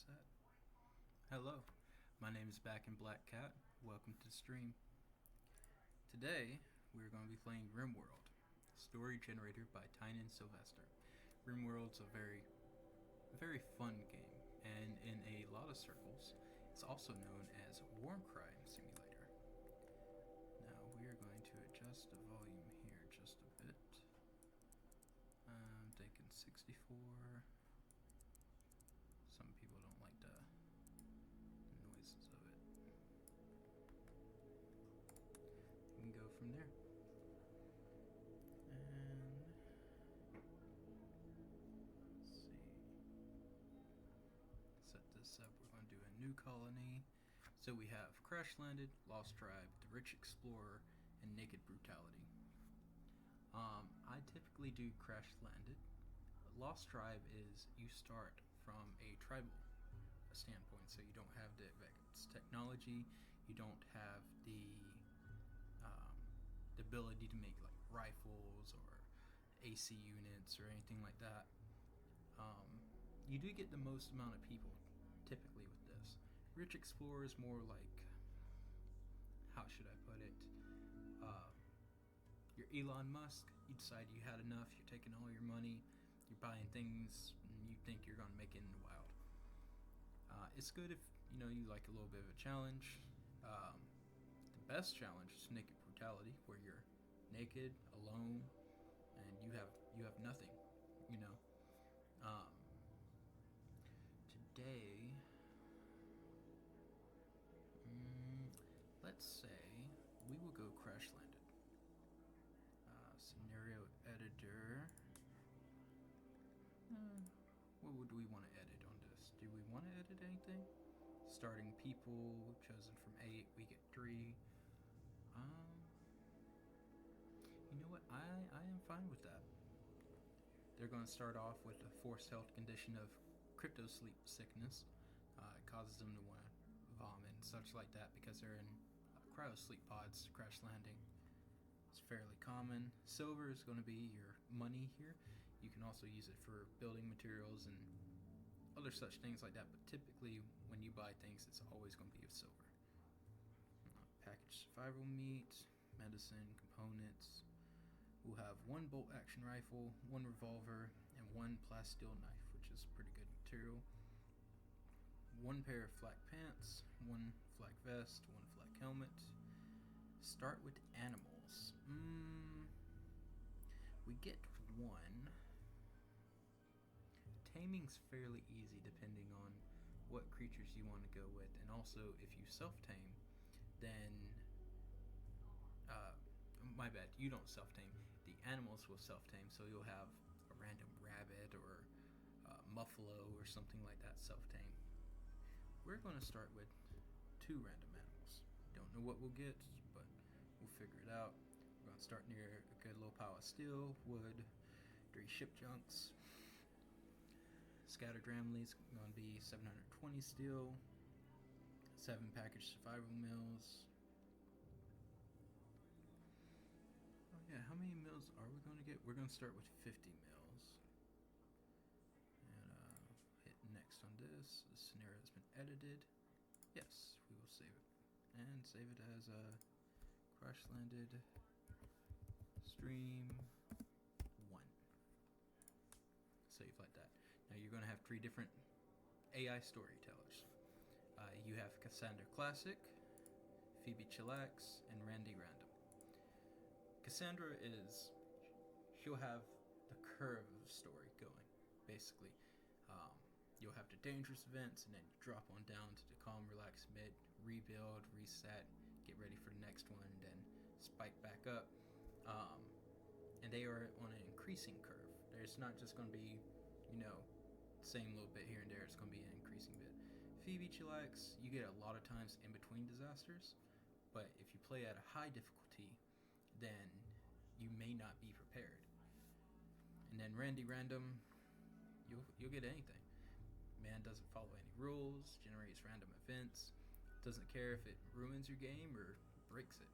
Set. Hello, my name is Back in Black Cat. Welcome to the stream. Today, we're going to be playing RimWorld, story generator by Tynan Sylvester. RimWorld's a very fun game, and in a lot of circles, it's also known as War Crime Simulator. Now, we are going to adjust the volume here just a bit. I'm thinking 64. Some people don't like the noises of it. We can go from there. And let's see. Set this up. We're going to do a new colony. So we have Crash Landed, Lost Tribe, The Rich Explorer, and Naked Brutality. I typically do Crash Landed. Lost Tribe is you start from a tribal standpoint, so you don't have the advanced technology, you don't have the ability to make like rifles or AC units or anything like that. You do get the most amount of people typically with this. Rich Explorer is more like, how should I put it? You're Elon Musk, you decide you had enough, you're taking all your money, you're buying things, and you think you're going to make it in the wild. It's good if, you like a little bit of a challenge. The best challenge is Naked Brutality, where you're naked, alone, and you have nothing, Today, let's say we will go Crash Landed. Scenario editor. What would we want to edit on this? Do we want to edit anything? Starting people, chosen from 8, we get 3. You know what? I am fine with that. They're going to start off with a forced health condition of crypto sleep sickness. It causes them to want to vomit and such like that because they're in cryo sleep pods, crash landing. It's fairly common. Silver is going to be your money here. You can also use it for building materials and other such things like that, but typically when you buy things, it's always going to be of silver. Packaged survival meat, medicine, components. We'll have 1 bolt action rifle, 1 revolver, and 1 plasteel knife, which is pretty good material. 1 pair of flak pants, 1 flak vest, 1 flak helmet. Start with animals. We get 1. Taming's fairly easy depending on what creatures you want to go with, and also if you self-tame, then my bad, you don't self-tame. The animals will self-tame, so you'll have a random rabbit or muffalo or something like that self-tame. We're going to start with 2 random animals. Don't know what we'll get, but we'll figure it out. We're going to start near a good little pile of steel, wood, 3 ship junks. Scattered Ramleys going to be 720 steel, 7 packaged survival mills. Oh yeah, how many mills are we going to get? We're going to start with 50 mills. And hit next on this. The scenario has been edited. Yes, we will save it. And save it as a Crash Landed Stream 1. Save like that. Now you're going to have 3 different AI storytellers. You have Cassandra Classic, Phoebe Chillax, and Randy Random. Cassandra she'll have the curve of story going, basically. You'll have the dangerous events, and then you drop on down to the calm, relaxed mid, rebuild, reset, get ready for the next one, and then spike back up. And they are on an increasing curve. There's not just going to be, same little bit here and there. It's going to be an increasing bit. Phoebe Chillax, you get a lot of times in between disasters, but if you play at a high difficulty, then you may not be prepared. And then Randy Random, you'll get anything. Man doesn't follow any rules, generates random events, doesn't care if it ruins your game or breaks it.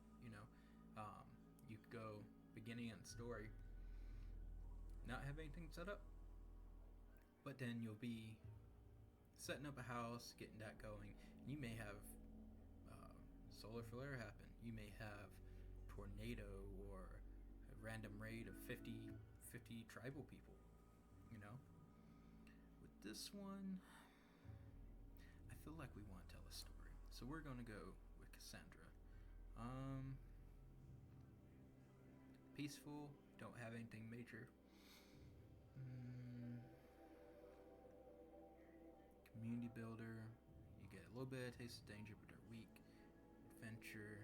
You could go beginning and story, not have anything set up, but then you'll be setting up a house, getting that going. You may have solar flare happen. You may have tornado or a random raid of 50 tribal people, you know? With this one, I feel like we want to tell a story. So we're going to go with Cassandra. Peaceful, don't have anything major. Community builder, you get a little bit of taste of danger, but they're weak. Adventure,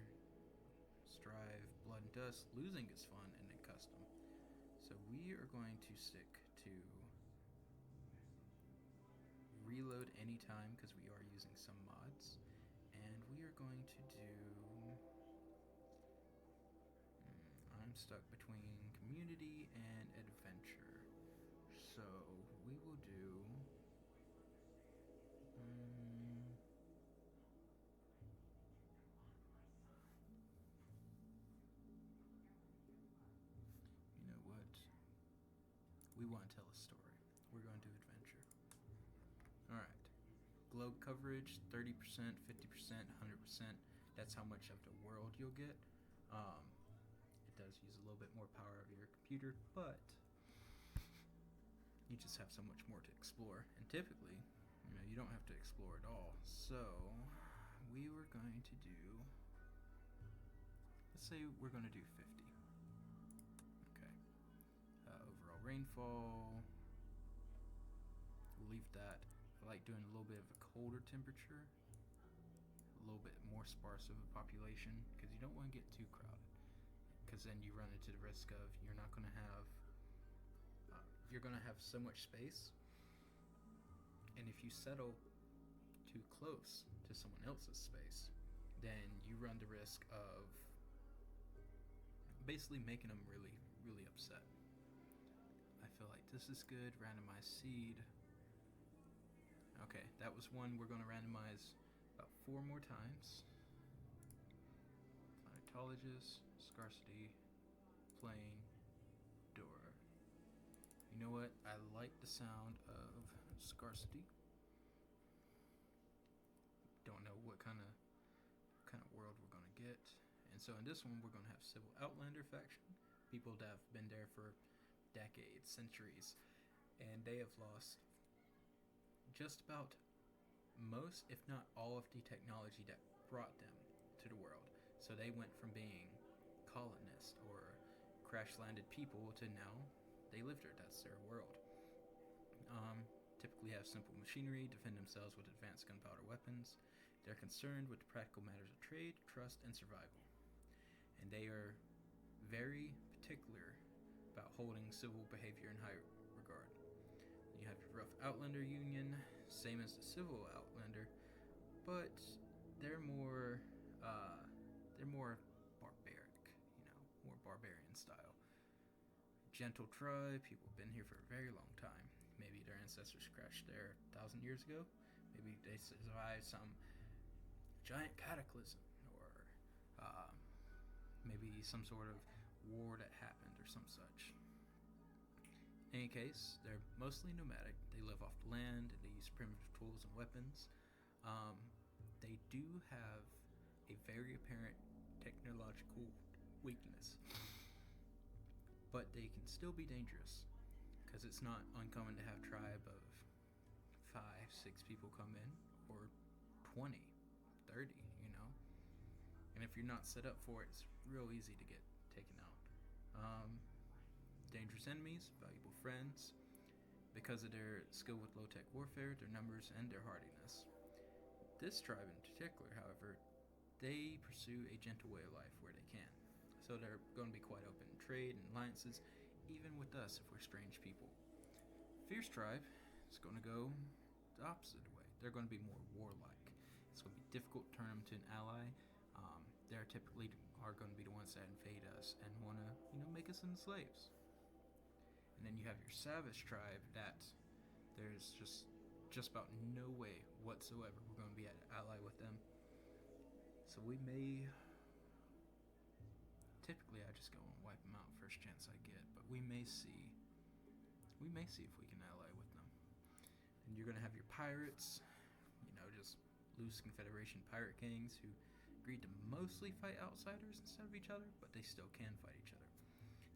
strive, blood and dust, losing is fun, and then custom. So we are going to stick to reload anytime because we are using some mods, and we are going to do I'm stuck between community and adventure, so we will do you know what, we want to tell a story. We're going to do adventure. Alright, globe coverage 30%, 50%, 100%. That's how much of the world you'll get. It does use a little bit more power of your computer, but you just have so much more to explore. And typically, you don't have to explore at all. So we were going to do, let's say we're going to do 50. Okay. Overall rainfall, we'll leave that. I like doing a little bit of a colder temperature, a little bit more sparse of a population, because you don't want to get too crowded, because then you run into the risk of you're going to have so much space, and if you settle too close to someone else's space, then you run the risk of basically making them really, really upset. I feel like this is good. Randomized seed. Okay, that was one we're going to randomize about 4 more times. Planetologist, scarcity, plane, door. You know what? I like the sound of scarcity. Don't know what kind of world we're going to get. And so in this one, we're going to have Civil Outlander faction. People that have been there for decades, centuries, and they have lost just about most, if not all, of the technology that brought them to the world. So they went from being colonists or crash-landed people to now they live there. That's their world. Typically have simple machinery, defend themselves with advanced gunpowder weapons. They're concerned with the practical matters of trade, trust, and survival. And they are very particular about holding civil behavior in high regard. You have your rough Outlander Union, same as the Civil Outlander, but they're more barbaric, more barbarian style. Gentle tribe, people have been here for a very long time. Maybe their ancestors crashed there 1,000 years ago. Maybe they survived some giant cataclysm, or maybe some sort of war that happened or some such. In any case, they're mostly nomadic. They live off the land, and they use primitive tools and weapons. They do have a very apparent technological weakness, but they can still be dangerous, because it's not uncommon to have a tribe of 5, 6 people come in, or 20, 30, and if you're not set up for it, it's real easy to get taken out. Dangerous enemies, valuable friends. Because of their skill with low-tech warfare, their numbers, and their hardiness. This tribe in particular, however, they pursue a gentle way of life where they can. So they're going to be quite open in trade and alliances, even with us if we're strange people. Fierce tribe is going to go the opposite way. They're going to be more warlike. It's going to be difficult to turn them to an ally. They're typically are going to be the ones that invade us and want to, make us into slaves. And then you have your savage tribe that there's just about no way whatsoever we're going to be an ally with them. So we may, typically I just go and wipe them out first chance I get, but we may see if we can ally with them. And you're going to have your pirates, loose Confederation pirate gangs who agreed to mostly fight outsiders instead of each other, but they still can fight each other.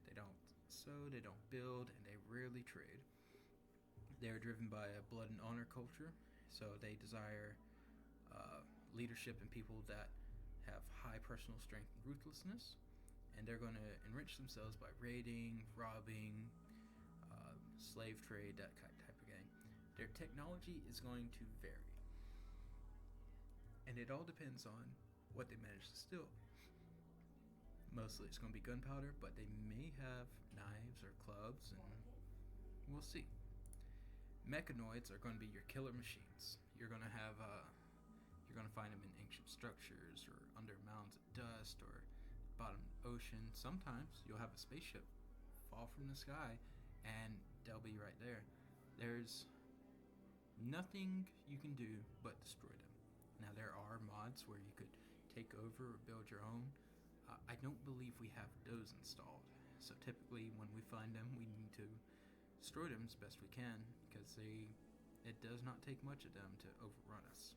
They don't sew, they don't build, and they rarely trade. They are driven by a blood and honor culture, so they desire leadership and people that have high personal strength and ruthlessness, and they're going to enrich themselves by raiding, robbing, slave trade, that type of gang. Their technology is going to vary, and it all depends on what they manage to steal. Mostly it's going to be gunpowder, but they may have knives or clubs, and we'll see. Mechanoids are going to be your killer machines. You're going to find them in ancient structures or under mounds of dust or bottom of the ocean. Sometimes you'll have a spaceship fall from the sky and they'll be right there. There's nothing you can do but destroy them. Now there are mods where you could take over or build your own. I don't believe we have those installed. So typically when we find them, we need to destroy them as best we can, because it does not take much of them to overrun us.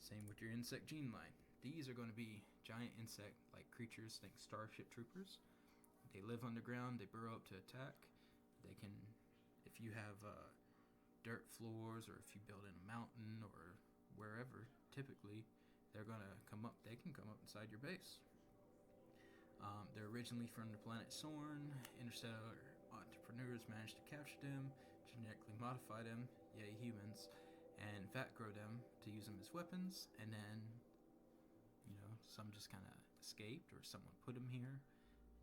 Same with your insect gene line. These are going to be giant insect-like creatures, think Starship Troopers. They live underground, they burrow up to attack. They can, if you have dirt floors or if you build in a mountain or wherever, typically they can come up inside your base. They're originally from the planet Sorn. Interstellar entrepreneurs managed to capture them, genetically modify them, yay humans, and fat grow them to use them as weapons, and then, some just kind of escaped or someone put them here.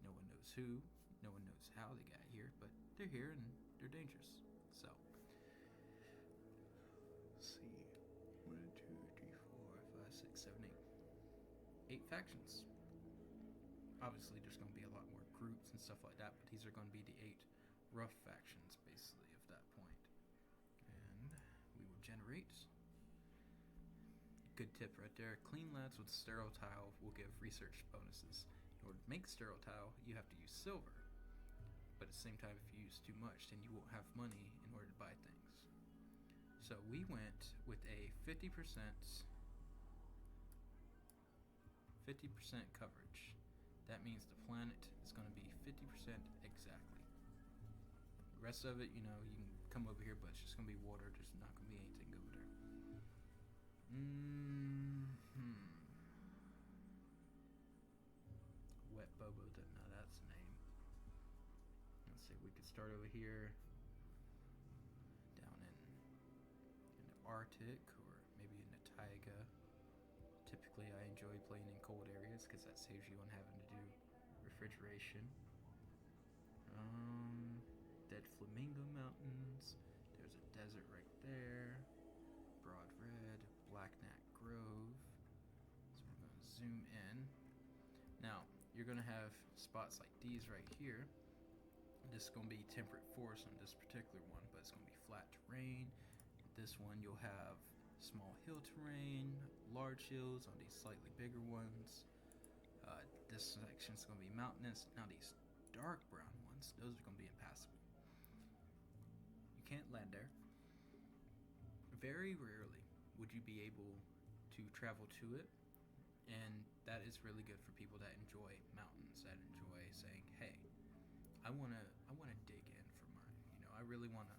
No one knows who, no one knows how they got here, but they're here and they're dangerous. So, let's see. 1, 2, 3, 4, 5, 6, 7, 8. 8 factions. Obviously, there's going to be a lot more groups and stuff like that, but these are going to be the 8 rough factions, basically, of that point. And we will generate. Good tip right there. Clean lads with sterile tile will give research bonuses. In order to make sterile tile, you have to use silver. But at the same time, if you use too much, then you won't have money in order to buy things. So we went with a 50% coverage. That means the planet is going to be 50% exactly. The rest of it, you can come over here, but it's just going to be water. There's not going to be anything over there. Wet Bobo, now that's the name. Let's see, we could start over here, down in the Arctic, or maybe in the taiga. Typically I enjoy playing in cold areas because that saves you on having to do refrigeration. Dead Flamingo Mountains. There's a desert right there. Broad Red, Black Knot Grove. So we're going to zoom in. Now, you're going to have spots like these right here. This is going to be temperate forest on this particular one, but it's going to be flat terrain. This one you'll have small hill terrain, large hills on these slightly bigger ones. This section is going to be mountainous. Now these dark brown ones, those are going to be impassable. You can't land there. Very rarely would you be able to travel to it, and that is really good for people that enjoy mountains, that enjoy saying, hey, I wanna dig in for mine. I really wanna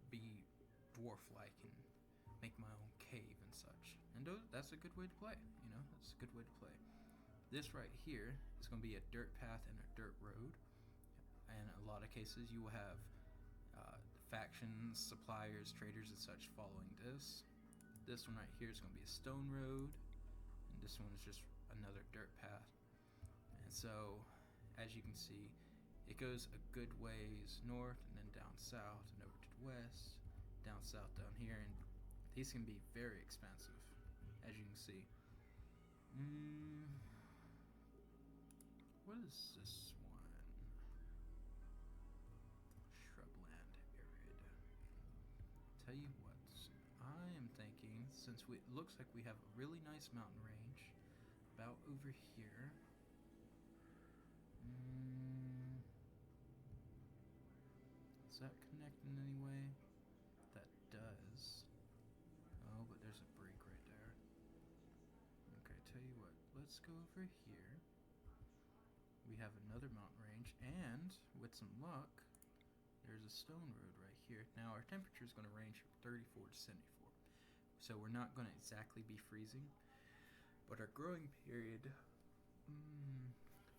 be dwarf-like and make my own cave and such. And that's a good way to play. That's a good way to play. This right here is going to be a dirt path and a dirt road. And in a lot of cases, you will have factions, suppliers, traders, and such following this. This one right here is going to be a stone road, and this one is just another dirt path. And so, as you can see, it goes a good ways north and then down south and over to the west, down south down here, and these can be very expensive, as you can see. What is this one? Shrubland arid. Tell you what, I am thinking, since it looks like we have a really nice mountain range about over here. Does that connect in any way? That does. Oh, but there's a break let's go over here. We have another mountain range, and with some luck, there's a stone road right here. Now our temperature is going to range from 34 to 74, so we're not going to exactly be freezing, but our growing period,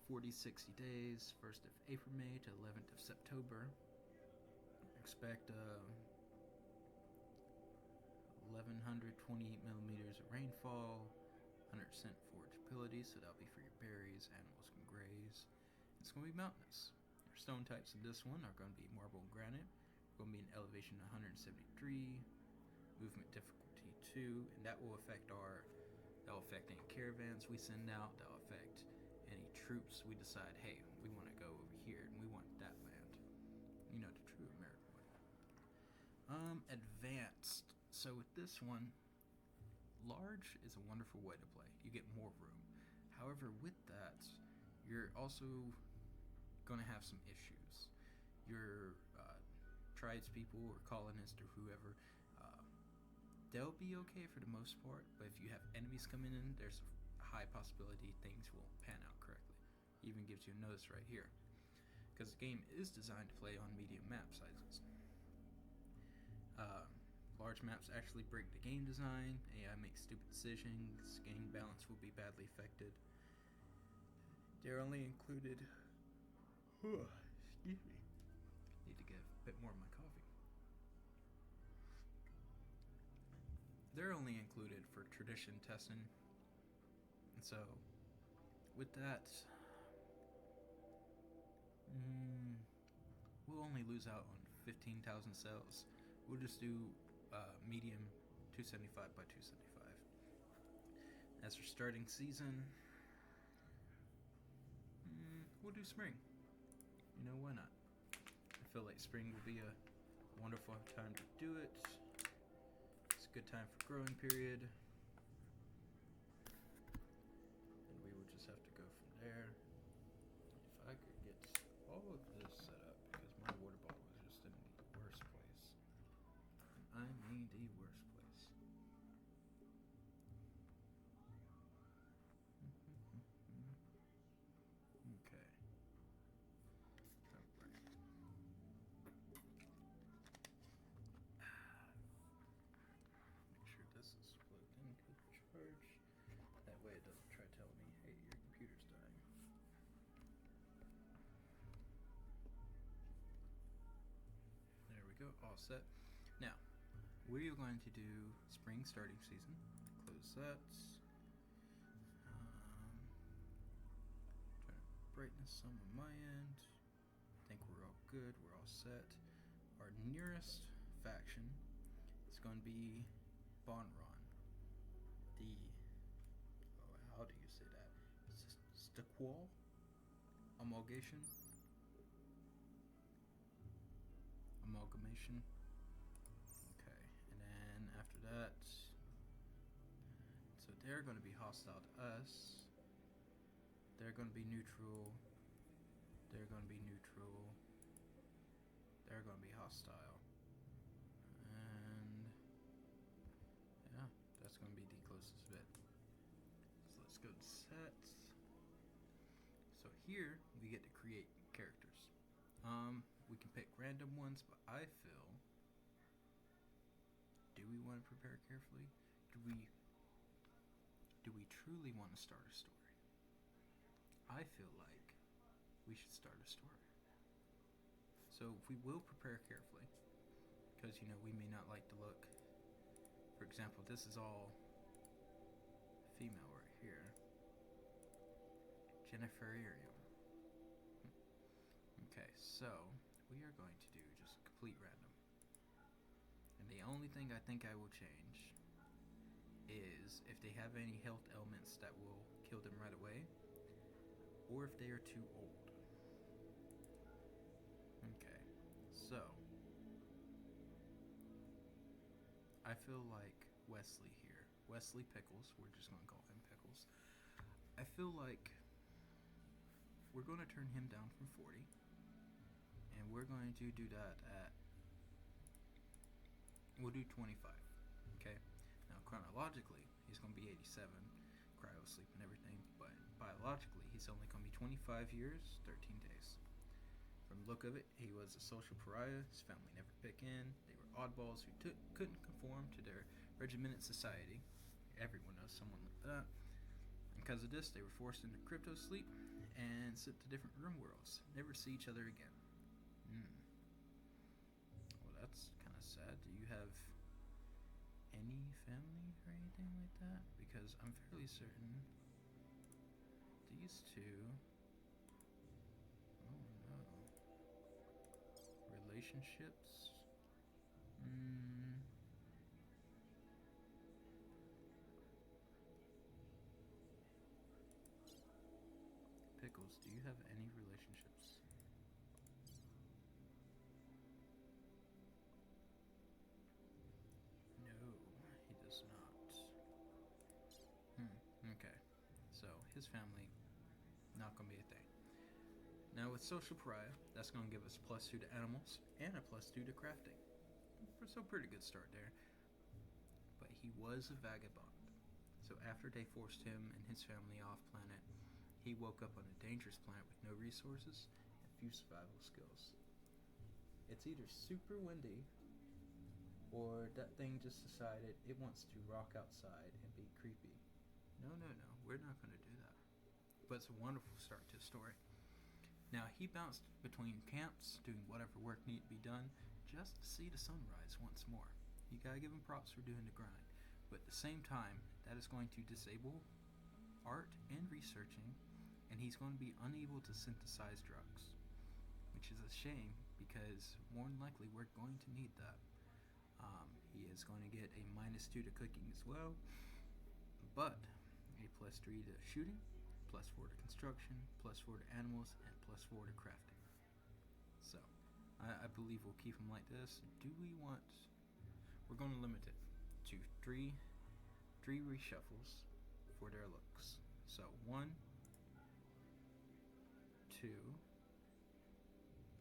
40-60 days, 1st of April, May to 11th of September. Expect 1128 millimeters of rainfall, 100% forageability, so that'll be for your berries, animals can graze. It's going to be mountainous. Your stone types in this one are going to be marble and granite. We're going to be an elevation of 173, movement difficulty 2, and that will affect any caravans we send out. That'll affect any troops we decide, hey, we want to go over here and we want that land. You know, the true American way. Advanced. So with this one, large is a wonderful way to play. You get more room. However, with that, you're also going to have some issues. Your tradespeople or colonists or whoever, they'll be okay for the most part, but if you have enemies coming in, there's a high possibility things won't pan out correctly. Even gives you a notice right here, because the game is designed to play on medium map sizes. Large maps actually break the game design. AI makes stupid decisions. Game balance will be badly affected. They're only included. Excuse me. Need to get a bit more of my coffee. They're only included for tradition testing. And so, with that, we'll only lose out on 15,000 cells. We'll just do medium 275 by 275. As for starting season, we'll do spring. You know, why not? I feel like spring will be a wonderful time to do it. It's a good time for growing period. And we will just have to go from there. If I could get all of this set up, because my water bottle is just in the worst place. I mean the worst place. Okay. Alright. Make sure this is plugged in, good charge. That way it doesn't try telling me, hey, your computer's dying. There we go, all set. Now, we are going to do spring starting season. Close that. Turn brightness some on my end. I think we're all good. We're all set. Our nearest faction is going to be Bonron. How do you say that? Staqual? Amalgamation? After that, so they're going to be hostile to us. They're going to be neutral. They're going to be neutral. They're going to be hostile. And yeah, that's going to be the closest bit. So let's go to sets. So here we get to create characters. We can pick random ones, but I feel, do we want to prepare carefully? Do we truly want to start a story? I feel like we should start a story. So we will prepare carefully, because you know we may not like the look. For example, this is all female right here. Jennifer Ariel. Okay, so we are going to do just complete random. And the only thing I think I will change is if they have any health elements that will kill them right away, or if they are too old. Okay, so I feel like Wesley here. Wesley Pickles, we're just going to call him Pickles. I feel like we're going to turn him down from 40. And we're going to do that at, we'll do 25, okay? Now chronologically, he's going to be 87. cryo sleep and everything, but biologically, he's only going to be 25 years, 13 days. From the look of it, he was a social pariah. His family never picked in. They were oddballs who couldn't conform to their regimented society. Everyone knows someone like that. And because of this, they were forced into crypto sleep and sent to different room worlds. Never see each other again. Well, that's kind of sad. Do you have any family or anything like that? Because I'm fairly certain these two... relationships. Pickles, do you have any relationships? No, he does not. Okay. So, his family, not gonna be a thing. Now with social pariah, that's going to give us +2 to animals and a +2 to crafting. So pretty good start there. But he was a vagabond. So after they forced him and his family off planet, he woke up on a dangerous planet with no resources and few survival skills. It's either super windy or that thing just decided it wants to rock outside and be creepy. No, we're not going to do that. But it's a wonderful start to the story. Now, he bounced between camps, doing whatever work needed to be done, just to see the sunrise once more. You gotta give him props for doing the grind. But at the same time, that is going to disable art and researching, and he's going to be unable to synthesize drugs. Which is a shame, because more than likely we're going to need that. He is going to get a -2 to cooking as well, but a +3 to shooting, +4 to construction, +4 to animals, and +4 to crafting. So, I believe we'll keep him like this. Do we want... We're going to limit it to three reshuffles for their looks. So, 1, 2...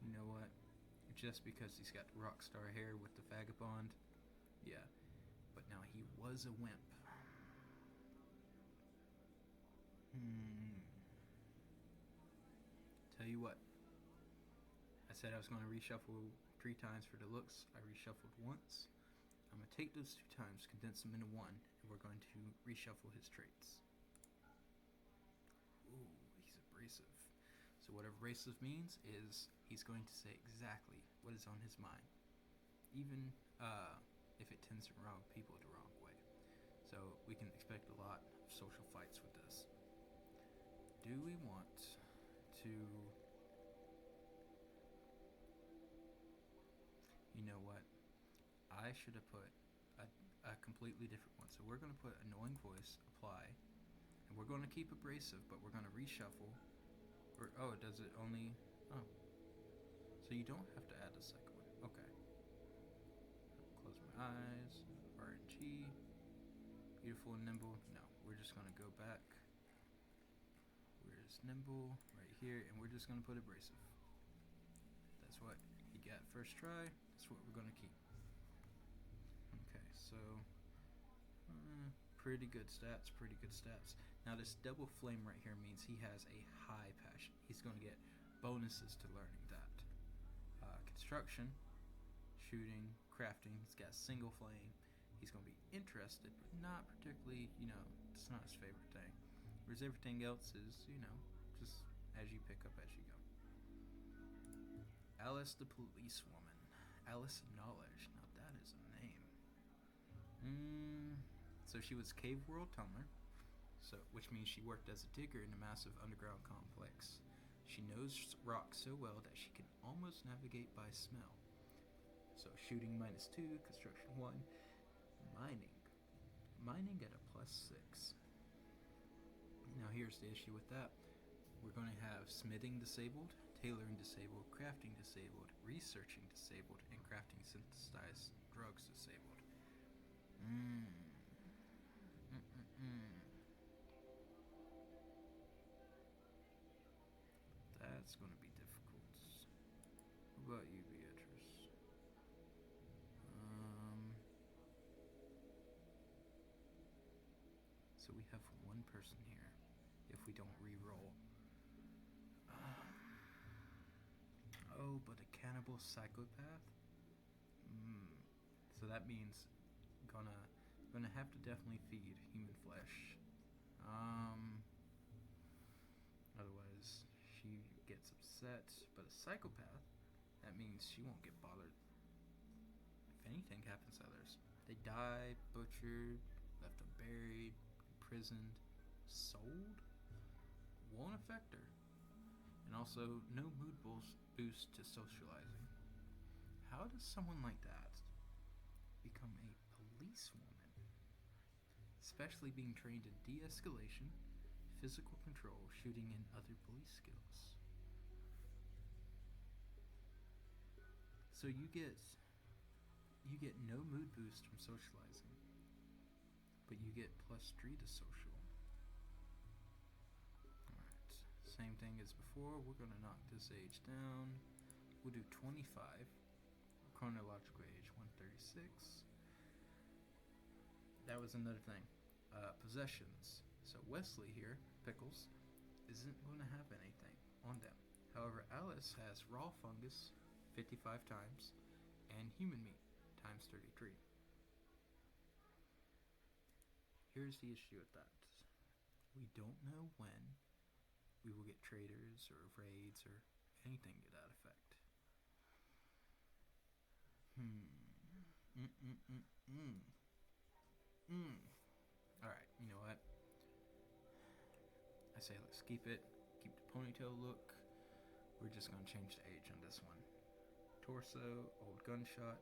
You know what? Just because he's got the rock star hair with the vagabond. Yeah. But now he was a wimp. Tell you what, I said I was going to reshuffle 3 times for the looks. I reshuffled once. I'm going to take those 2 times, condense them into 1, and we're going to reshuffle his traits. Ooh, he's abrasive. So what abrasive means is he's going to say exactly what is on his mind, even if it tends to wrong people the wrong way. So we can expect a lot of social fights with this. Do we want to... You know what? I should have put a completely different one. So we're going to put annoying voice, apply, and we're going to keep abrasive, but we're going to reshuffle. Oh, does it only... Oh. So you don't have to add the second one. Okay. Close my eyes. RNG. Beautiful and nimble. No, we're just going to go back. Where's nimble? Right here. And we're just going to put abrasive. That's what he got first try. That's what we're going to keep. Okay, so... pretty good stats, pretty good stats. Now this double flame right here means he has a high passion. He's going to get bonuses to learning that. Construction, shooting, crafting, he's got single flame. He's going to be interested, but not particularly, it's not his favorite thing. Whereas everything else is, just as you pick up as you go. Alice the policewoman. Alice Knowledge. Now that is a name. So she was cave world tumbler, which means she worked as a digger in a massive underground complex. She knows rock so well that she can almost navigate by smell. So shooting -2, construction 1, mining at a +6. Now here's the issue with that. We're going to have smithing disabled, tailoring disabled, crafting disabled, researching disabled, and crafting synthesized drugs disabled. That's going to be difficult. What about you, Beatrice? So we have one person here if we don't re-roll. Oh, but a cannibal psychopath? So that means gonna have to definitely feed human flesh. Otherwise she gets upset. But a psychopath, that means she won't get bothered if anything happens to others. They die, butchered, left unburied, imprisoned, sold, won't affect her. And also, no mood boost to socializing. How does someone like that become a policewoman? Especially being trained in de-escalation, physical control, shooting, and other police skills. So you get no mood boost from socializing, but you get +3 to social. Alright, same thing as before. We're gonna knock this age down. We'll do 25. Chronological age 136. That was another thing. Possessions. So Wesley here, Pickles, isn't going to have anything on them. However, Alice has raw fungus 55 times and human meat times 33. Here's the issue with that. We don't know when we will get traders or raids or anything to that effect. Alright, you know what? I say let's keep the ponytail look. We're just gonna change the age on this one. Torso, old gunshot.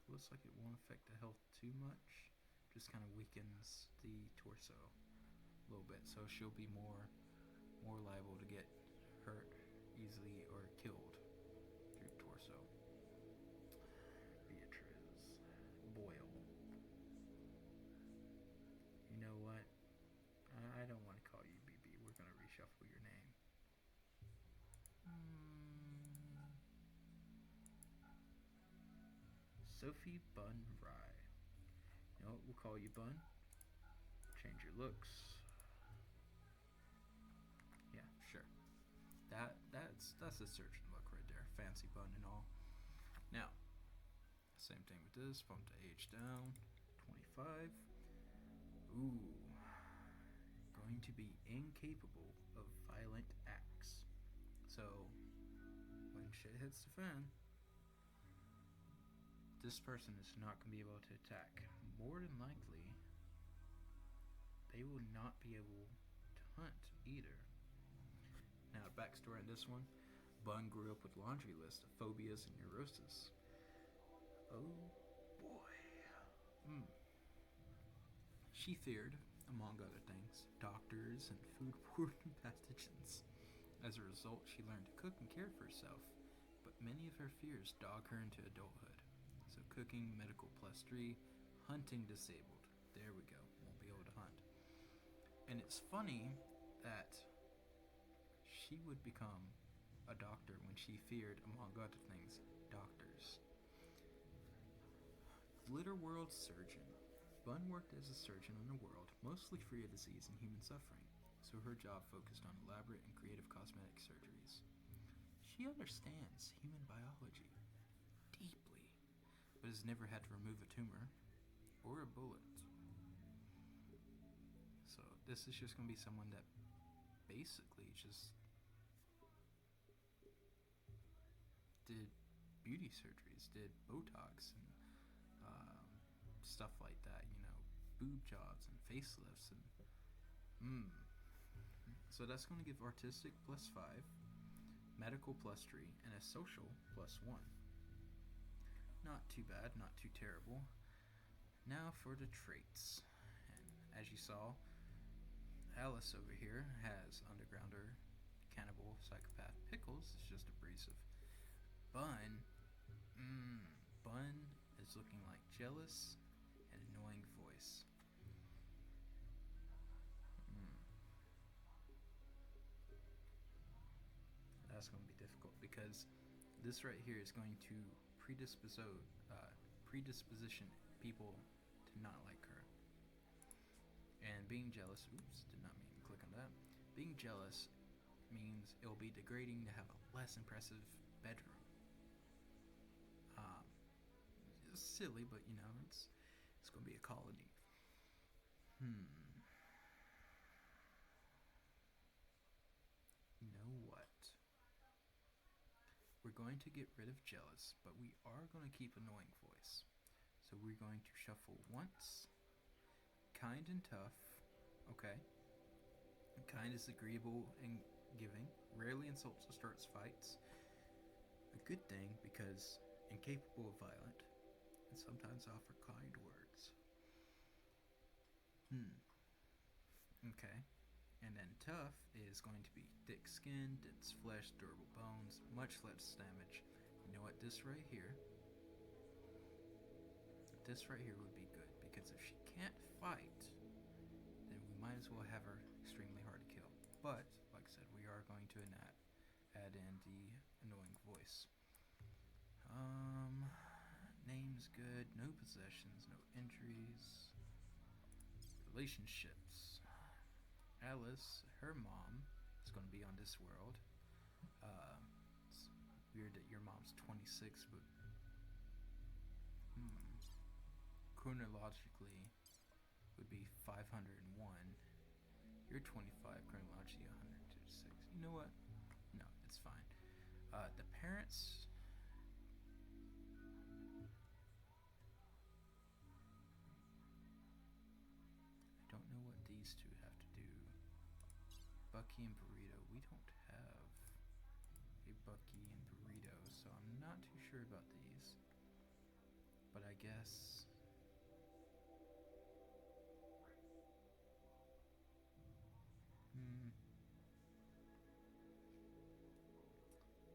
Looks like it won't affect the health too much. Just kind of weakens the torso a little bit, so she'll be more liable to get hurt easily or killed through torso. Beatrice Boyle. You know what? I don't want to call you BB. We're gonna reshuffle your name. Sophie Bun Rye. You know what? We'll call you Bun. Change your looks. Yeah, sure. That's a surgeon look right there. Fancy bun and all. Now, same thing with this. Bump the age down. 25. Ooh. Going to be incapable of violent acts. So, when shit hits the fan, this person is not going to be able to attack. More than likely, they will not be able to hunt either. Now, backstory on this one. Bun grew up with a laundry list of phobias and neurosis. Oh boy. She feared, among other things, doctors and foodborne pathogens. As a result, she learned to cook and care for herself, but many of her fears dog her into adulthood. So cooking, medical +3, hunting disabled. There we go. Won't be able to hunt. And it's funny that she would become a doctor when she feared, among other things, doctors. Glitter World Surgeon. Bun worked as a surgeon in a world mostly free of disease and human suffering, so her job focused on elaborate and creative cosmetic surgeries. She understands human biology deeply, but has never had to remove a tumor or a bullet. So this is just going to be someone that basically just did beauty surgeries, did Botox and stuff like that, boob jobs and facelifts and So that's going to give artistic +5, medical +3, and a social +1. Not too bad, not too terrible. Now for the traits. And as you saw, Alice over here has undergrounder, cannibal, psychopath. Pickles is just a breeze of. Bun is looking like jealous and annoying voice. That's going to be difficult because this right here is going to predisposition people to not like her. And being jealous, oops, did not mean to click on that. Being jealous means it will be degrading to have a less impressive bedroom. It's silly, but you know, it's going to be a colony. You know what? We're going to get rid of jealous, but we are going to keep annoying voice. So we're going to shuffle once. Kind and tough. Okay. Kind is agreeable and giving. Rarely insults or starts fights. A good thing because incapable of violent and sometimes offer kind words. Okay. And then tough is going to be thick-skinned, dense flesh, durable bones, much less damage. You know what? This right here would be good, because if she can't fight, then we might as well have her extremely hard to kill. But, like I said, we are going to add in the annoying voice. Name's good, no possessions, no injuries. Relationships. Alice, her mom, is going to be on this world. It's weird that your mom's 26, but chronologically would be 501. You're 25, chronologically 156. You know what? No, it's fine. The parents. I don't know what these two have to do. Bucky and Burrito. We don't have a Bucky and Burrito, so I'm not too sure about these. But I guess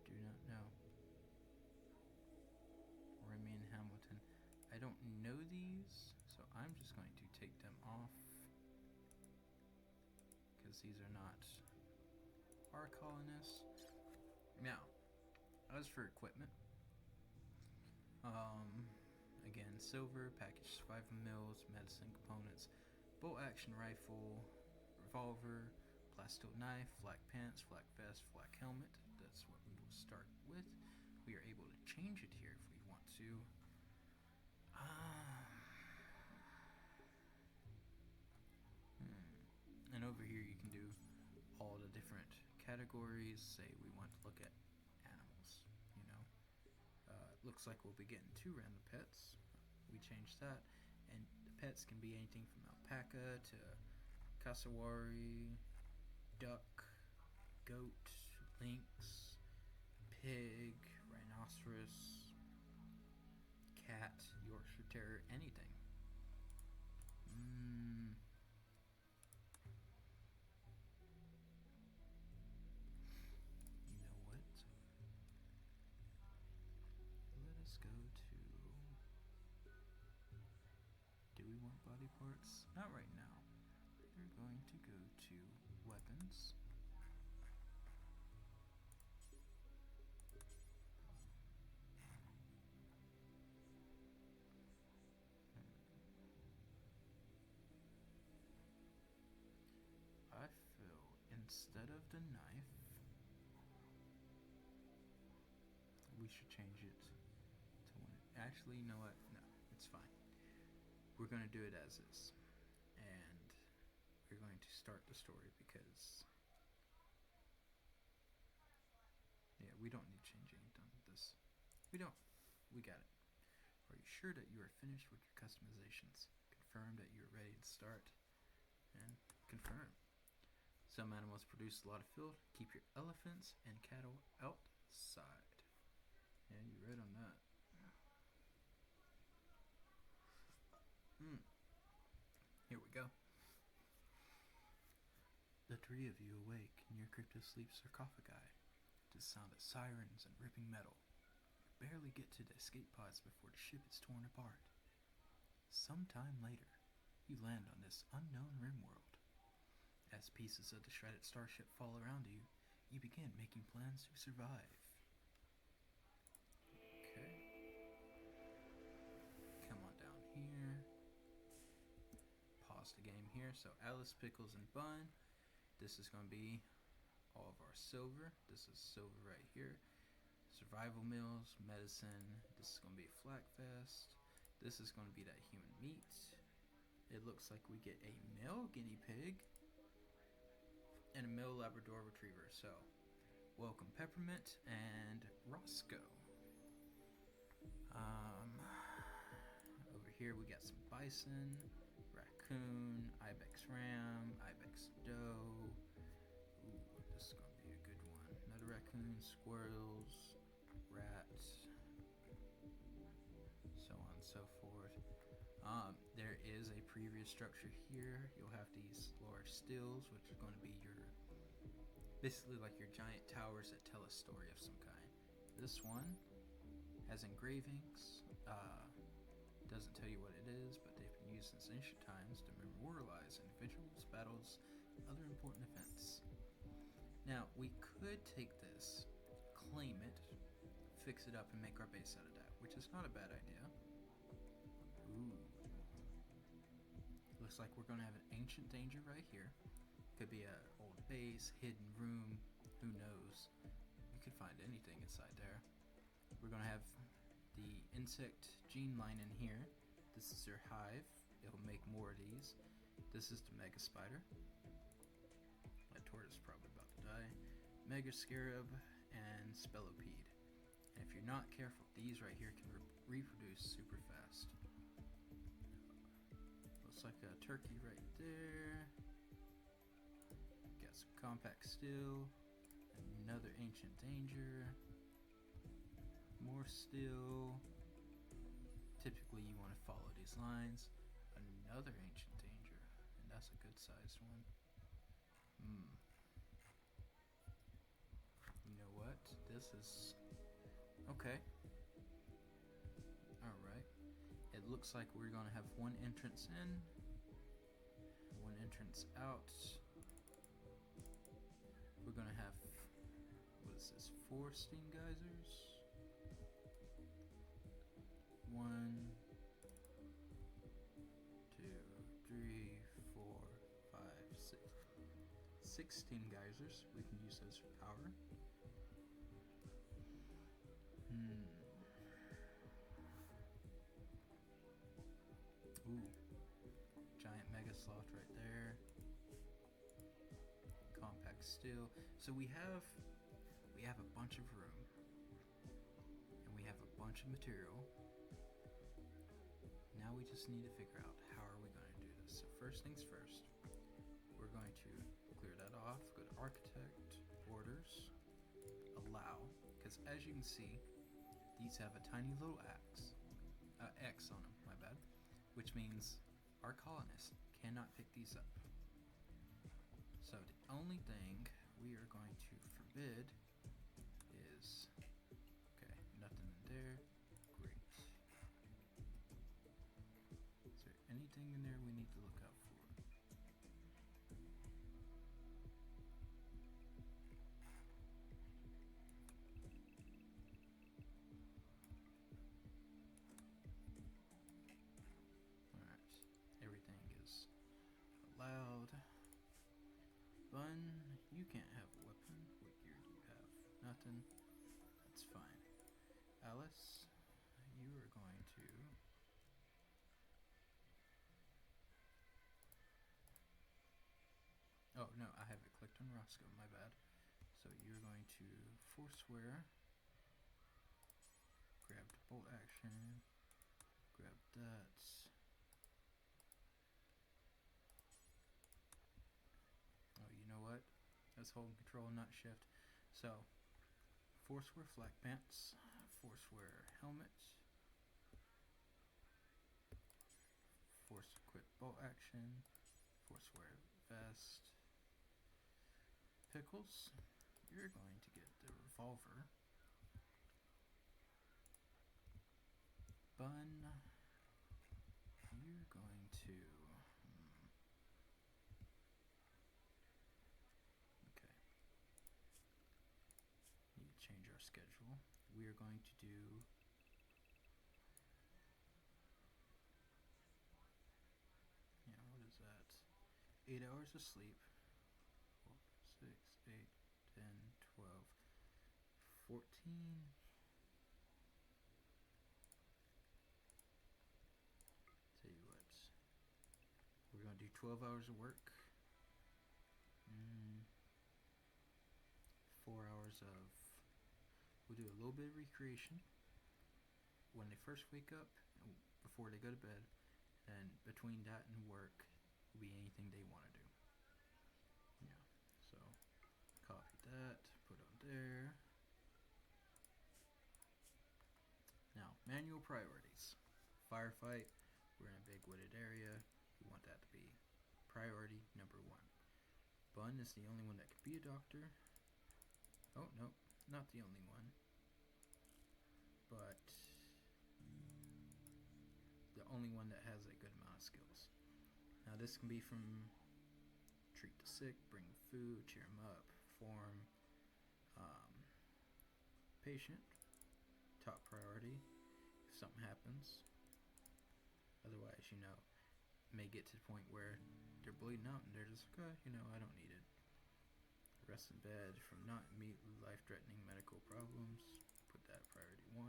do not know. Remy and Hamilton. I don't know these, so I'm just going to take them off, because these are not our colonists. Now, as for equipment, again, silver, packaged survival mills, medicine components, bolt action rifle, revolver, plasteel knife, flak pants, flak vest, flak helmet. That's what we will start with. We are able to change it here if we want to. And over here you can do all the different categories. Say we want to look at animals, you know. Looks like we'll be getting 2 random pets. We changed that. And the pets can be anything from alpaca to cassowary, duck, goat, lynx, pig, rhinoceros, cat, Yorkshire Terrier, anything. You know what? Let us go to... Do we want body parts? Not right now. We're going to go to weapons. I feel instead of the knife, we should change it to one. Actually, you know what? No, it's fine. We're going to do it as is. And we're going to start the story because, yeah, we don't need to change anything with this. We don't. We got it. Are you sure that you are finished with your customizations? Confirm that you're ready to start. And confirm. Some animals produce a lot of filth. Keep your elephants and cattle outside. Yeah, you read on that. Here we go. The 3 of you awake in your crypto-sleep sarcophagi to the sound of sirens and ripping metal. You barely get to the escape pods before the ship is torn apart. Sometime later, you land on this unknown rim world. As pieces of the shredded starship fall around you, you begin making plans to survive. Okay. Come on down here. there. So Alice, Pickles, and Bun. This is going to be all of our silver. This is silver right here. Survival meals, medicine. This is going to be Flak Fest. This is going to be that human meat. It looks like we get a male guinea pig and a male Labrador retriever. So, welcome Peppermint and Roscoe. Over here we got some bison, raccoon, ibex ram, ibex doe. Ooh, this is gonna be a good one. Another raccoon, squirrels, rats, so on and so forth. There is a previous structure here. You'll have these large stills, which are going to be your, basically like your giant towers that tell a story of some kind. This one has engravings. Doesn't tell you what it is, but they've been used since ancient times to memorialize individuals, battles, and other important events. Now, we could take this, claim it, fix it up, and make our base out of that, which is not a bad idea. Ooh. Looks like we're going to have an ancient danger right here. Could be an old base, hidden room, who knows. You could find anything inside there. We're going to have the insect gene line in here. This is their hive. It'll make more of these. This is the mega spider. That tortoise is probably about to die. Mega scarab and spelopede. And if you're not careful, these right here can reproduce super fast. Looks like a turkey right there. Got some compact steel. Another ancient danger. More steel. Typically you want to follow these lines. Another ancient danger. And that's a good sized one. You know what? This is... okay. Alright. It looks like we're going to have one entrance in. One entrance out. We're going to have... what is this? 4 steam geysers? 1, 2, 3, 4, 5, 6. 16 geysers. We can use those for power. Ooh. Giant mega sloth right there. Compact steel. So we have a bunch of room. And we have a bunch of material. Now we just need to figure out how are we going to do this. So first things first, we're going to clear that off, go to architect, orders, allow, because as you can see, these have a tiny little X on them, my bad, which means our colonists cannot pick these up. So the only thing we are going to forbid is, okay, nothing in there. Anything in there we need to look out for? Alright, everything is allowed. Bun, you can't have a weapon. What gear do you have? Nothing. That's fine. Alice, you are going to... oh, no, I have it clicked on Roscoe, my bad. So you're going to forswear, grab the bolt action, grab that. Oh, you know what? Let's hold control, not shift. So, forswear flak pants, forswear helmet, force equip bolt action, forswear vest. Pickles, you're going to get the revolver. Bun, you're going to... okay. Need to change our schedule. We are going to do... yeah, what is that? 8 hours of sleep. 4, 6, 8, 10, 12, 14. Tell you what, we're going to do 12 hours of work. 4 hours of, we'll do a little bit of recreation when they first wake up, before they go to bed, and between that and work will be anything they want to do. Yeah, so copy that, put on there. Now, manual priorities. Firefight, we're in a big wooded area. We want that to be priority number 1. Bun is the only one that can be a doctor. Oh, no, not the only one. But the only one that has a good amount of skills. Now this can be from treat the sick, bring food, cheer them up, form, patient, top priority, if something happens. Otherwise, may get to the point where they're bleeding out and they're just like, I don't need it. Rest in bed from not immediately life-threatening medical problems. Put that priority 1.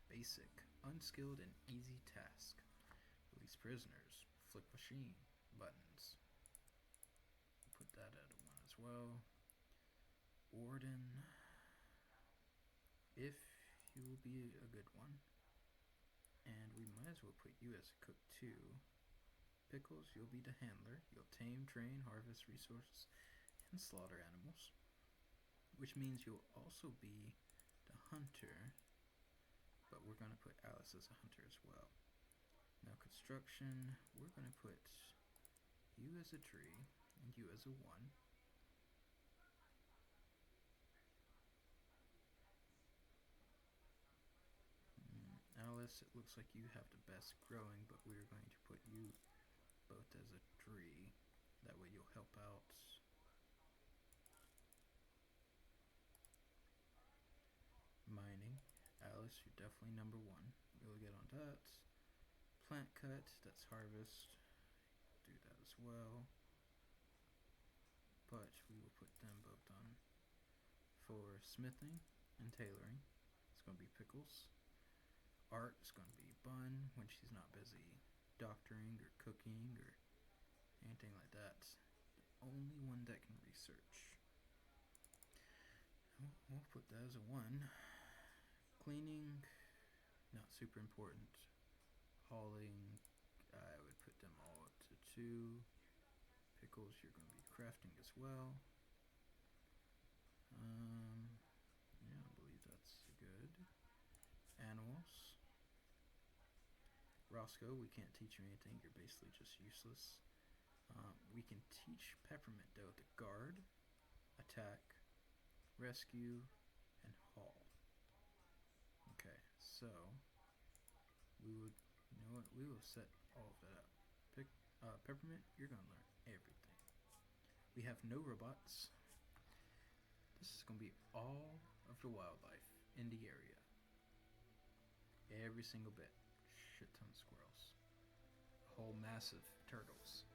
Basic, unskilled and easy task. Release prisoners, flick machine buttons. Put that at a 1 as well. Warden, if you will be a good one. And we might as well put you as a cook too. Pickles, you'll be the handler. You'll tame, train, harvest resources, and slaughter animals. Which means you'll also be the hunter. But we're going to put Alice as a hunter as well. Now construction, we're going to put you as a tree and you as a 1. Alice, it looks like you have the best growing, but we're going to put you both as a tree. That way you'll help out. Mining, Alice, you're definitely number 1. We'll get on that. Plant cut, that's harvest. Do that as well. But we will put them both on. For smithing and tailoring, it's going to be Pickles. Art is going to be Bun when she's not busy doctoring or cooking or anything like that. The only one that can research. We'll put that as a 1. Cleaning, not super important. Hauling, I would put them all up to 2. Pickles, you're going to be crafting as well. Yeah, I believe that's good. Animals. Roscoe, we can't teach you anything. You're basically just useless. We can teach Peppermint, though, to guard, attack, rescue, and haul. Okay, so we would, we will set all of that up. Peppermint, you're going to learn everything. We have no robots. This is going to be all of the wildlife in the area. Every single bit. Shit ton of squirrels. A whole massive turtles.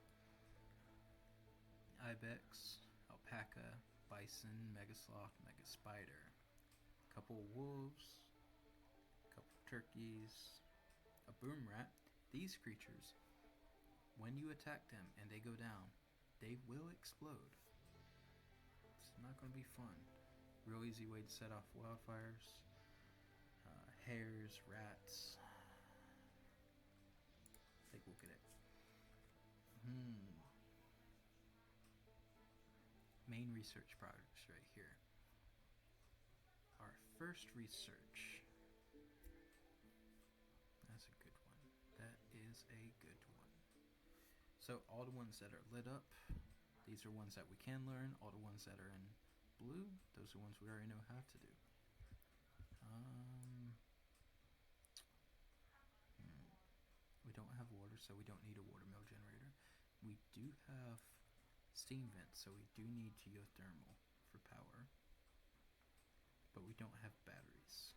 Ibex, alpaca, bison, megasloth, megaspider. Couple wolves. Couple turkeys. A boom rat. These creatures, when you attack them and they go down, they will explode. It's not going to be fun. Real easy way to set off wildfires. Hares, rats. Take a look at it. Main research projects right here. Our first research. That's a good one. That is a good one. So all the ones that are lit up, these are ones that we can learn. All the ones that are in blue, those are ones we already know how to do. We don't have water, so we don't need a watermill generator. We do have steam vents, so we do need geothermal for power. But we don't have batteries.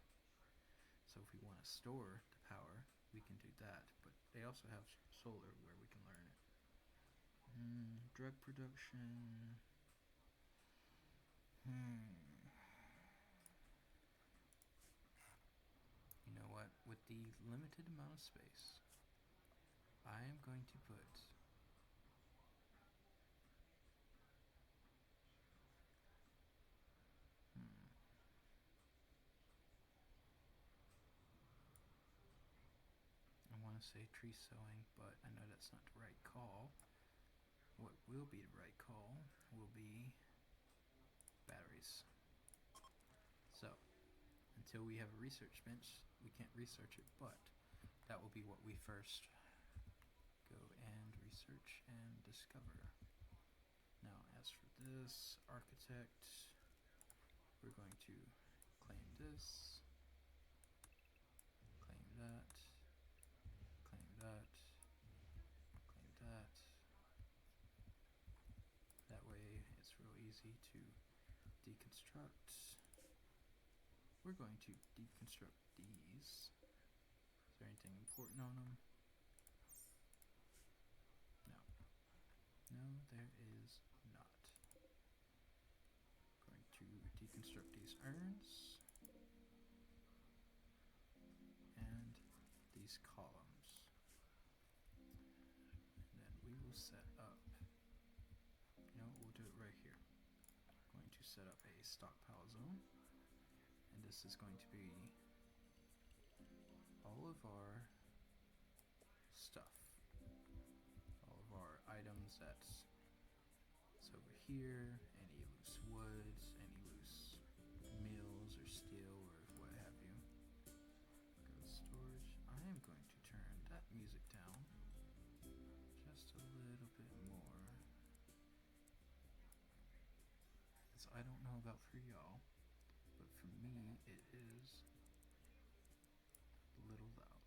So if we want to store the power, we can do that. But they also have solar where we can learn it. Drug production. Hmm. You know what? With the limited amount of space, I am going to put. Hmm. I want to say tree sowing, but I know that's not the right call. What will be the right call will be batteries. So, until we have a research bench, we can't research it, but that will be what we first go and research and discover. Now, as for this architect, we're going to claim this, claim that, claim that, claim that. That way it's real easy to deconstruct. We're going to deconstruct these. Is there anything important on them? No. No, there is not. Going to deconstruct these urns and these columns. And then we will set up, we'll do it right here. Going to set up a stockpile zone. And this is going to be all of our stuff. All of our items that's over here, any loose woods, any loose mills or steel or what have you. Go to storage. I am going to turn that music down just a little bit more. Because I don't know about for y'all, but for me it is a little loud.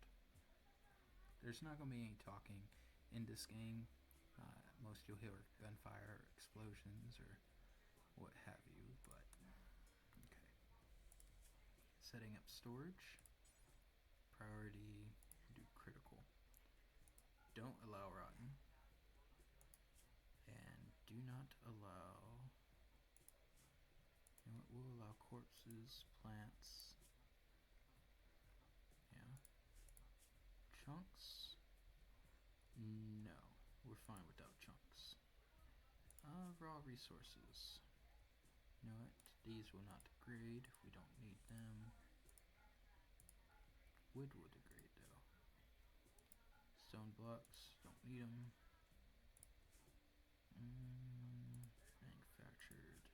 There's not going to be any talking in this game. Most you'll hear gunfire, or explosions, or what have you, but okay. Setting up storage. Priority, do critical. Don't allow rotten. And do not allow, we'll allow corpses, plants, yeah. Chunks, no, we're fine without chunks. Raw resources, you know what, these will not degrade if we don't need them. Wood will degrade though. Stone blocks, don't need them. Manufactured.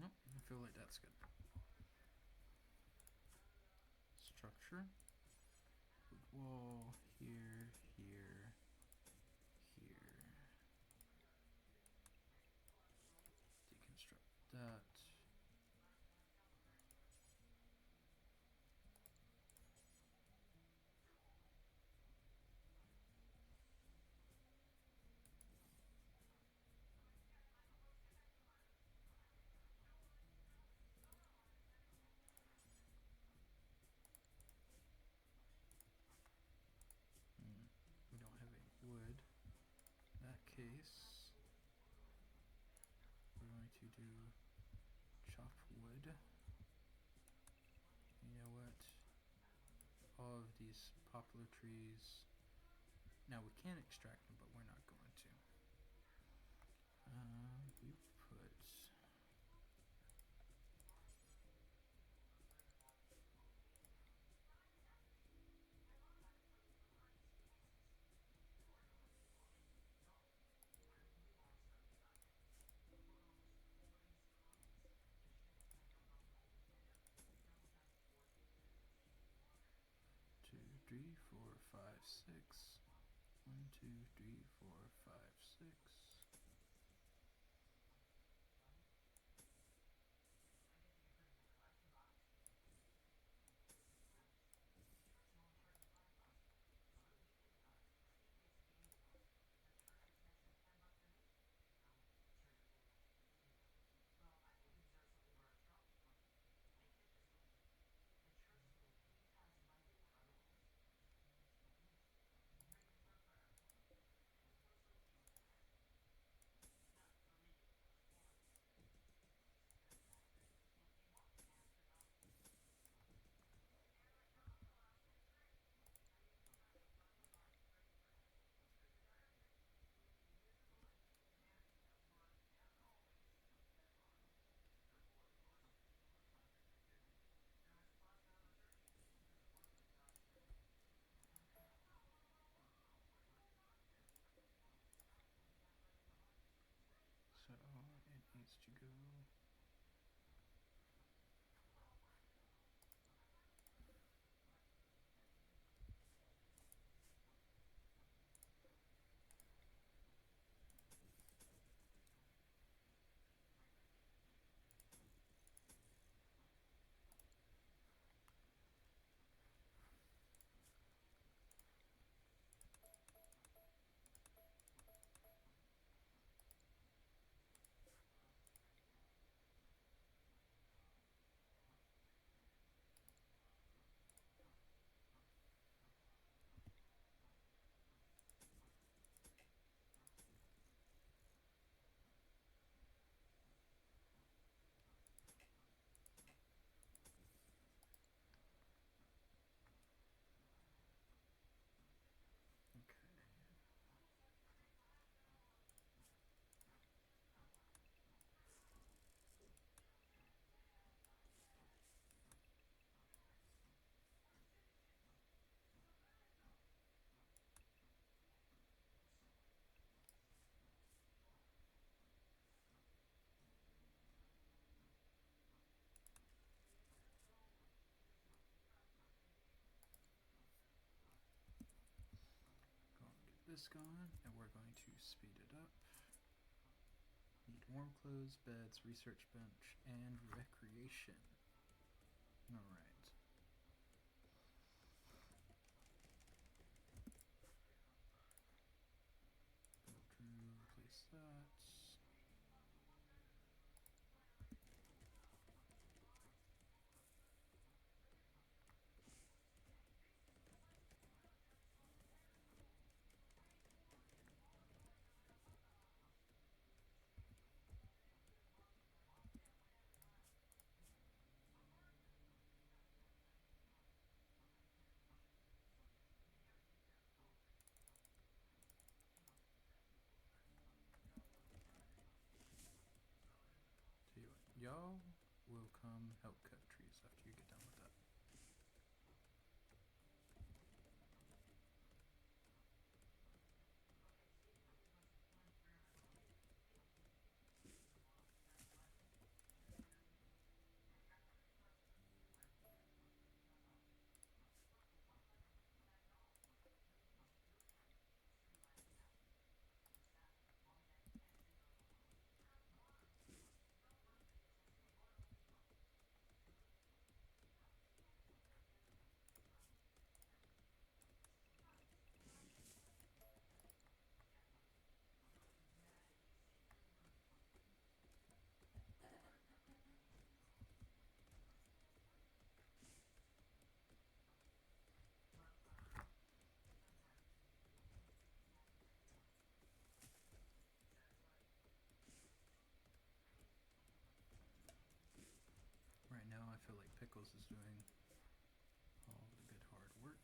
Nope, I feel like that's good. Structure. Wood wall, here, here, here. Deconstruct that. We don't have any wood. In that case, we're going to do chop wood. You know what? All of these poplar trees. Now we can extract them, but we're not going to. We put. Two, three, four, five, six. 1, 2, 3, 4, 5, 6. this going, and we're going to speed it up. Need warm clothes, beds, research bench, and recreation. Alright. Bedroom, replace that. Tell you what, y'all will come help cut trees after you get done with that. Right now I feel like Pickles is doing all the good hard work.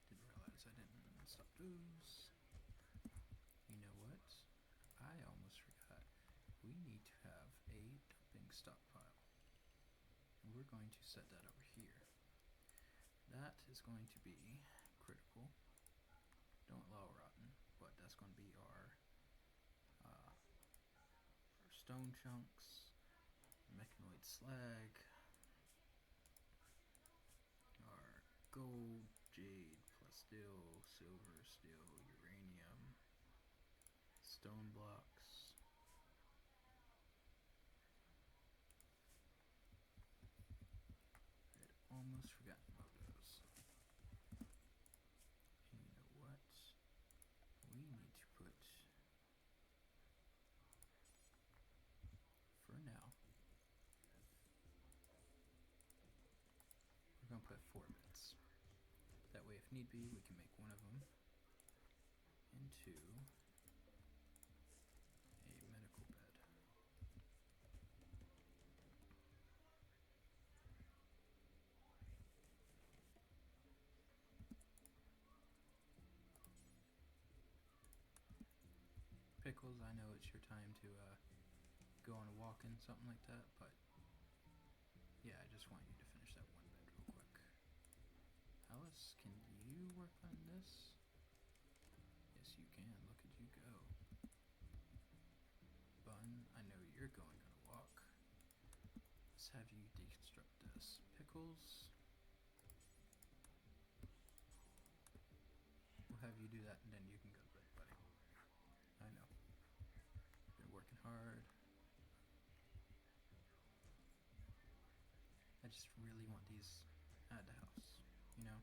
Didn't realize I didn't stop those. You know what? I almost forgot. We need to have a dumping stockpile. And we're going to set that over here. That is going to be critical. Don't allow rotten, but that's going to be our stone chunks, mechanoid slag, our gold, jade, plasteel, silver, steel, uranium, stone blocks. I had almost forgotten about those. And you know what? We need to put, for now, we're going to put 4 beds. That way, if need be, we can make one of them into a medical bed. Pickles, I know it's your time to go on a walk and something like that, but yeah, I just want you to finish that one bed real quick. Alice, can you work on this? Yes, you can. Look at you go. Bun, I know you're going on a walk. Let's have you deconstruct this. Pickles, we'll have you do that and then you can go to bed, buddy. I know. Been working hard. I just really want these at the house, you know?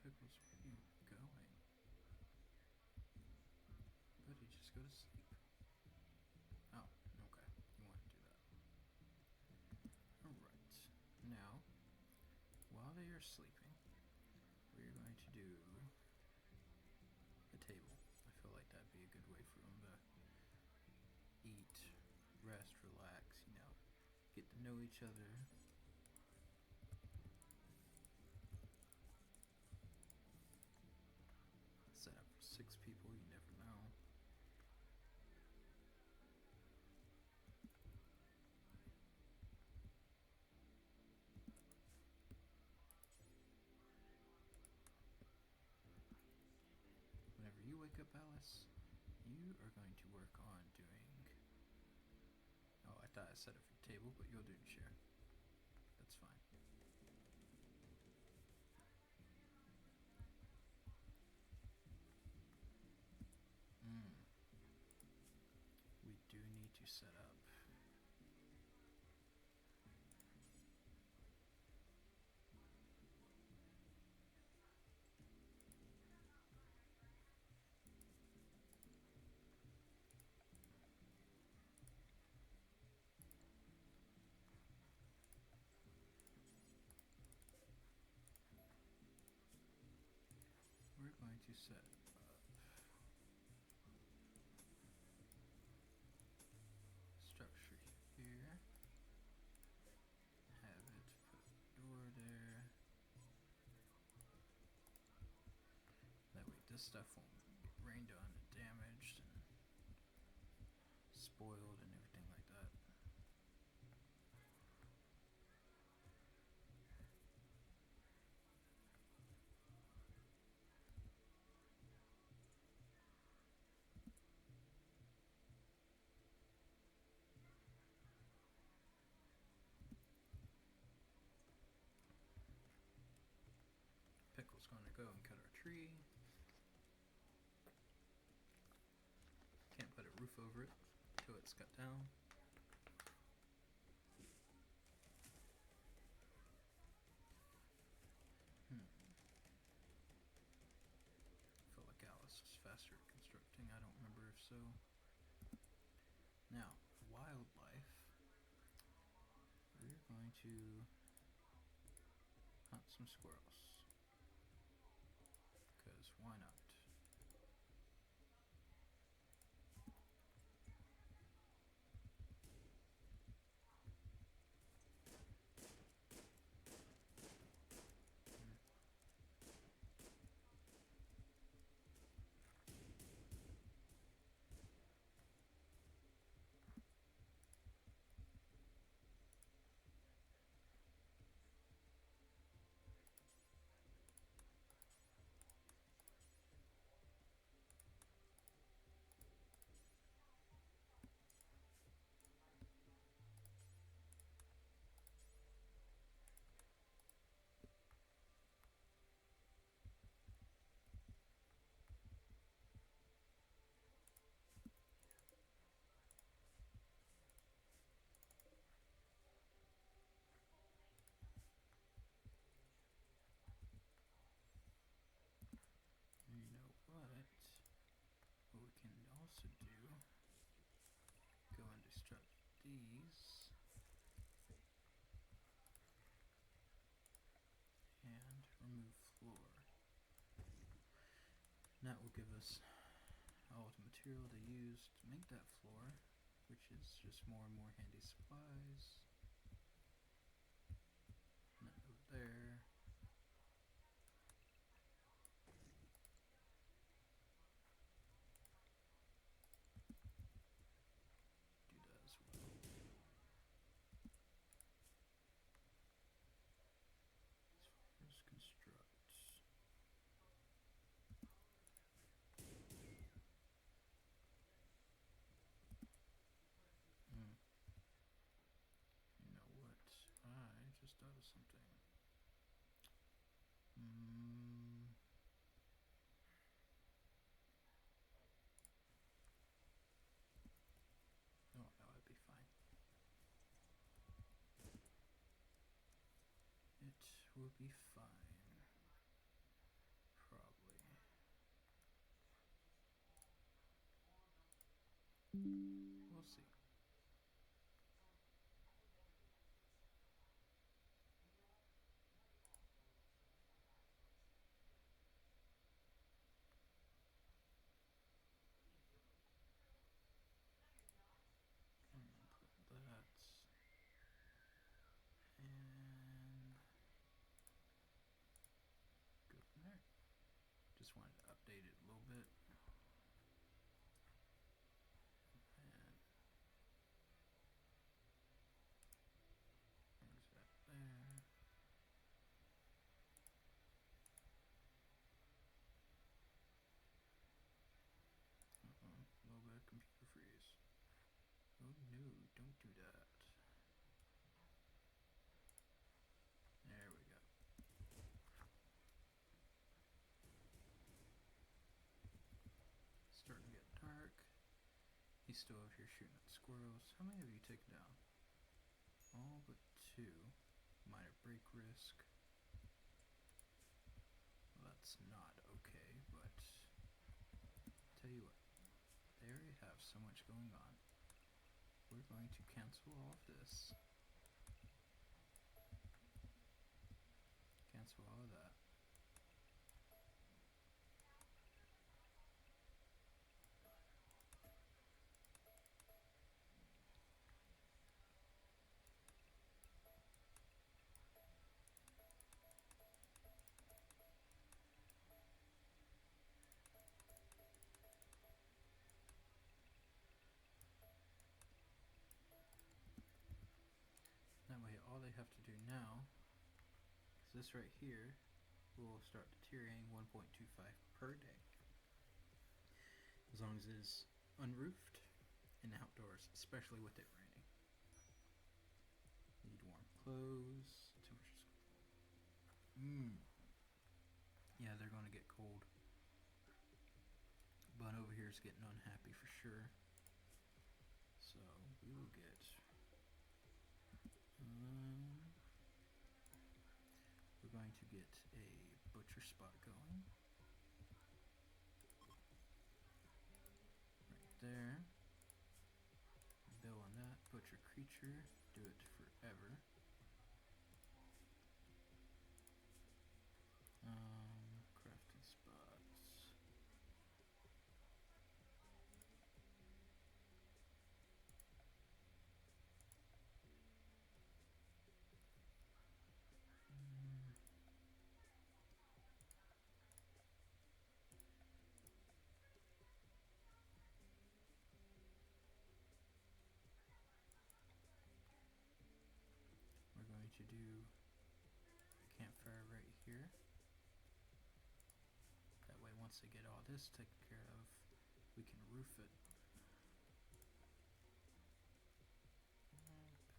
Pickles, where are you going? Buddy, just go to sleep. Oh, okay. You want to do that. Alright. Now, while they are sleeping, we're going to do a table. I feel like that'd be a good way for them to eat, rest, relax, you know, get to know each other. up, Alice. You are going to work on doing... Oh, I thought I set it for the table, but you'll do the chair. That's fine. We do need to set up. We're going to set up structure here. Have it put a door there. That way this stuff won't get rained on and damaged and spoiled and everything like that. Pickle's gonna go and cut our tree. Can't put a roof over it until it's cut down. I feel like Alice was faster at constructing. I don't remember if so. Now, wildlife. We're going to hunt some squirrels. Because why not? You know what? What we can also do, go and destruct these, and remove floor. And that will give us all the material to use to make that floor, which is just more and more handy supplies. And then over there. Do that as well. As far as construct. You know what? I just thought of something. Oh, no, it'd be fine. It will be fine. Probably. We'll see. Put that. And He's still over here shooting at squirrels. How many have you taken down? All but 2. Minor break risk. Well, that's not okay, but tell you what, they already have so much going on. We're going to cancel all of this. Cancel all of that. That way all they have to do now is this right here will start deteriorating 1.25 per day. As long as it is unroofed and outdoors, especially with it raining. Need warm clothes. Temperatures. Yeah, they're going to get cold. But over here is getting unhappy for sure. So we will get. We're going to get a butcher spot going. Right there. Bill on that. Butcher creature. Do it forever. Crafting spots. We're going to do a campfire right here. That way once they get all this taken care of, we can roof it.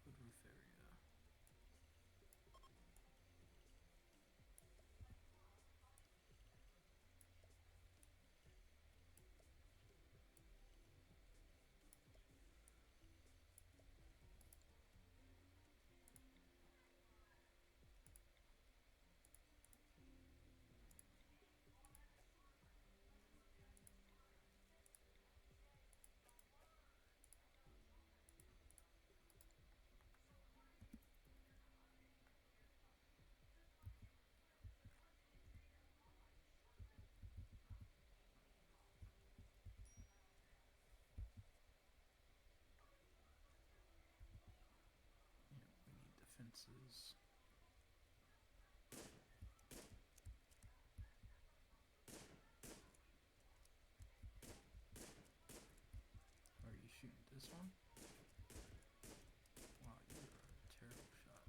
Build roof area. Fences. Are you shooting this one? Wow, you are a terrible shot.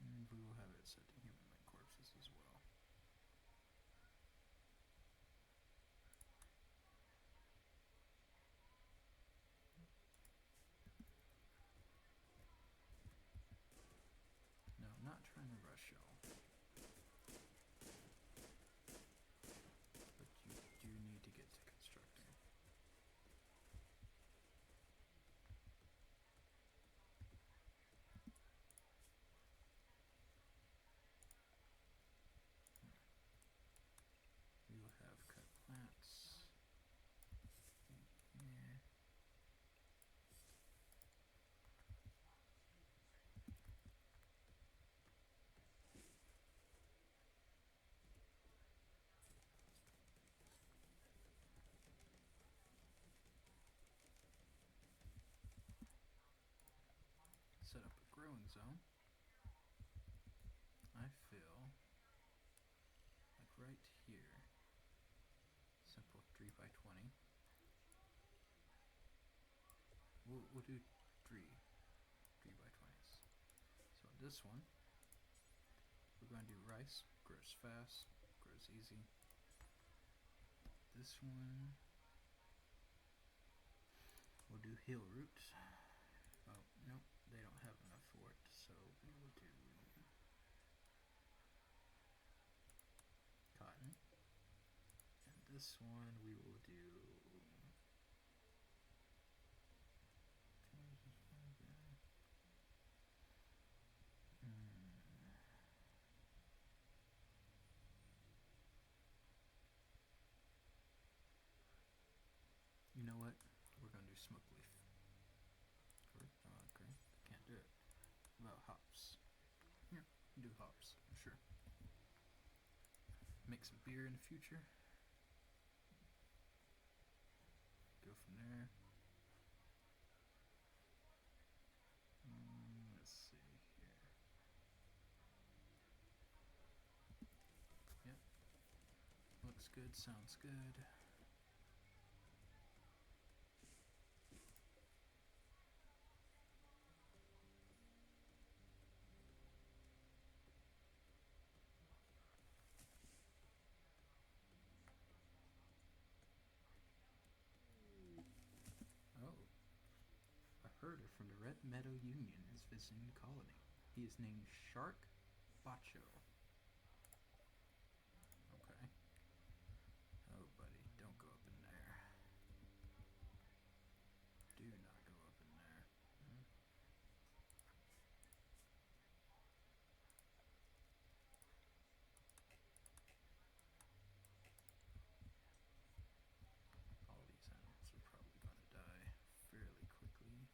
And we will have it set to human-like corpses as well. No, I'm not trying to rush y'all. But you do need to get to constructing. We will have cut plants. Yeah. Set up a growing zone. I feel like right here, simple 3x20. We'll do 3x20s. So this one, we're going to do rice. Grows fast, grows easy. this one. We'll do heel root. Oh, nope, they don't have enough for it, so we will do cotton. And this one we will do. You know what? We're gonna do smoke leaf. Okay, can't do it. About hops. Yeah, do hops, sure. Make some beer in the future. Go from there. Let's see here. Yep. Looks good, sounds good. Oh. A herder from the Red Meadow Union is visiting the colony. He is named Shark Bacho. Okay. Oh, buddy, don't go up in there. Do not go up in there. All these animals are probably going to die fairly quickly.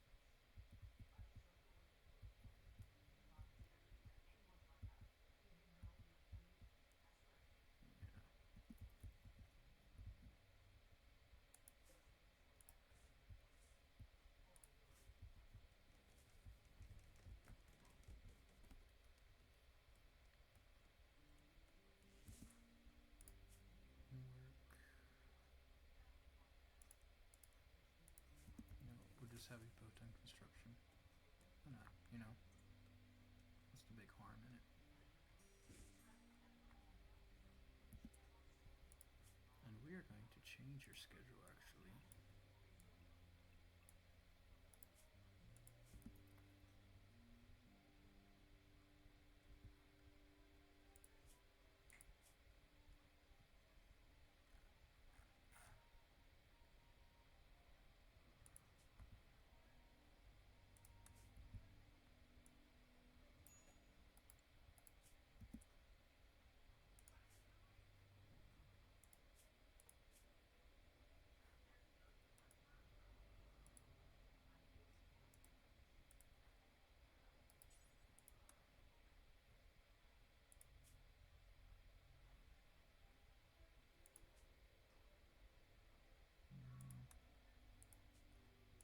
We'll just have you boat on construction. Why not? You know, what's the big harm in it? And we are going to change your schedule actually.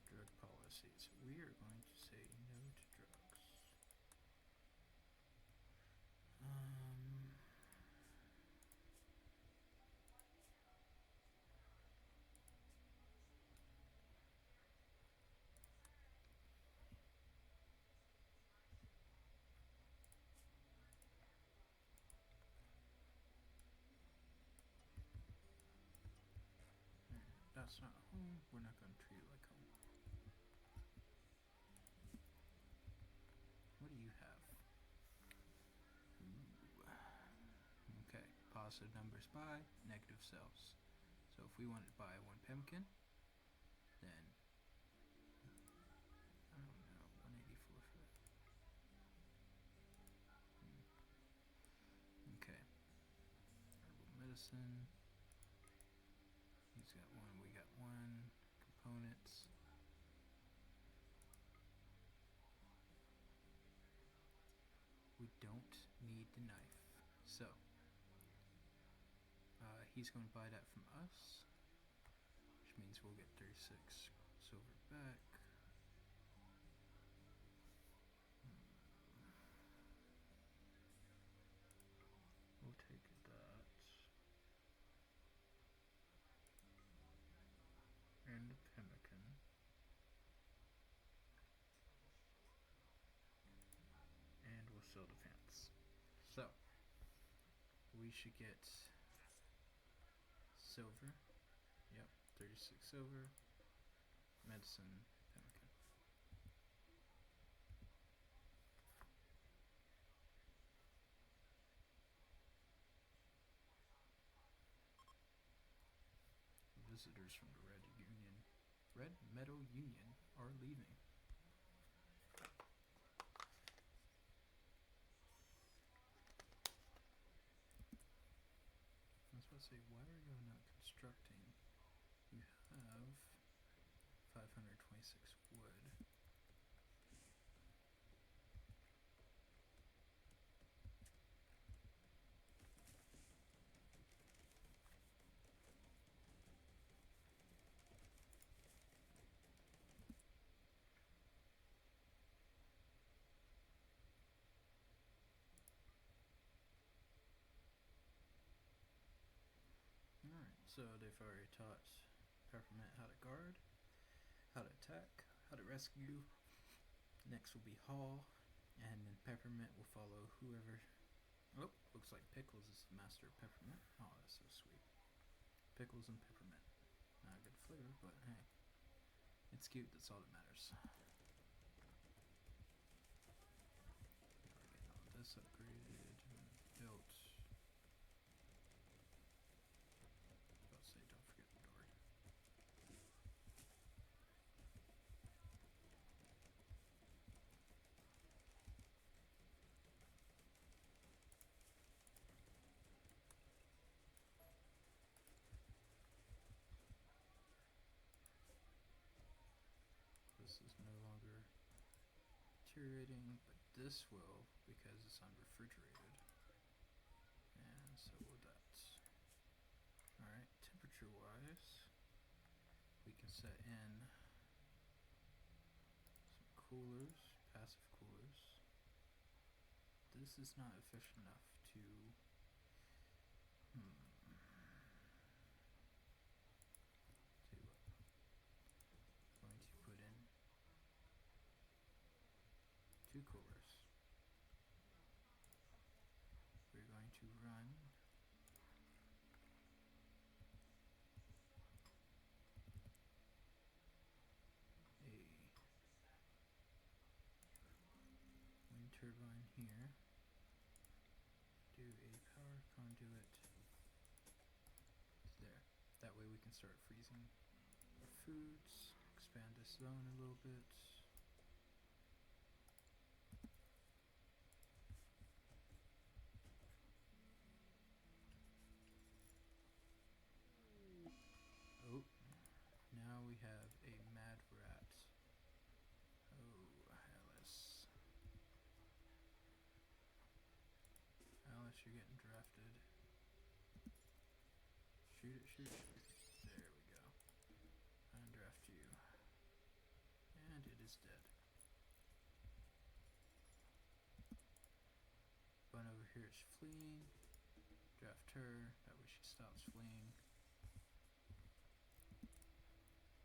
Drug policies. We are going to say no to drugs. That's not home. We're not going to treat it like home. What do you have? Ooh. Okay. Positive numbers buy, negative sells. So if we wanted to buy one pumpkin, then I don't know, 184 for that. Okay. Herbal medicine. He's got one, we got one. Components. We don't need the knife. So, he's going to buy that from us, which means we'll get 36 silver back. We'll take that. And the pemmican. And we'll sell the pants. So, we should get silver 36 silver. Medicine, pemmican. Visitors from the Red Meadow Union are leaving. I was about to say, why are you not constructing? You have 526 wood. Alright, so they've already taught Peppermint how to guard, how to attack, how to rescue. Next will be Hall, and then Peppermint will follow whoever. Oh, looks like Pickles is the master of Peppermint. Oh, that's so sweet. Pickles and Peppermint. Not a good flavor, but hey. It's cute, that's all that matters. Getting all this upgraded and built. About to say, don't forget the door. This is no longer deteriorating, but this will because it's unrefrigerated. And so will that. Alright, temperature wise, we can set in some coolers, passive coolers. This is not efficient enough to tell you what. I'm going to put in 2 coolers. We're going to run a wind turbine here. Do a power conduit there. That way we can start freezing our foods, expand this zone a little bit. Oh, now we have a mad rat. Oh, Alice. Alice, you're getting drafted. Shoot it, shoot it. There we go. Undraft you. And it is dead. Bun over here is fleeing. Draft her. That way she stops fleeing.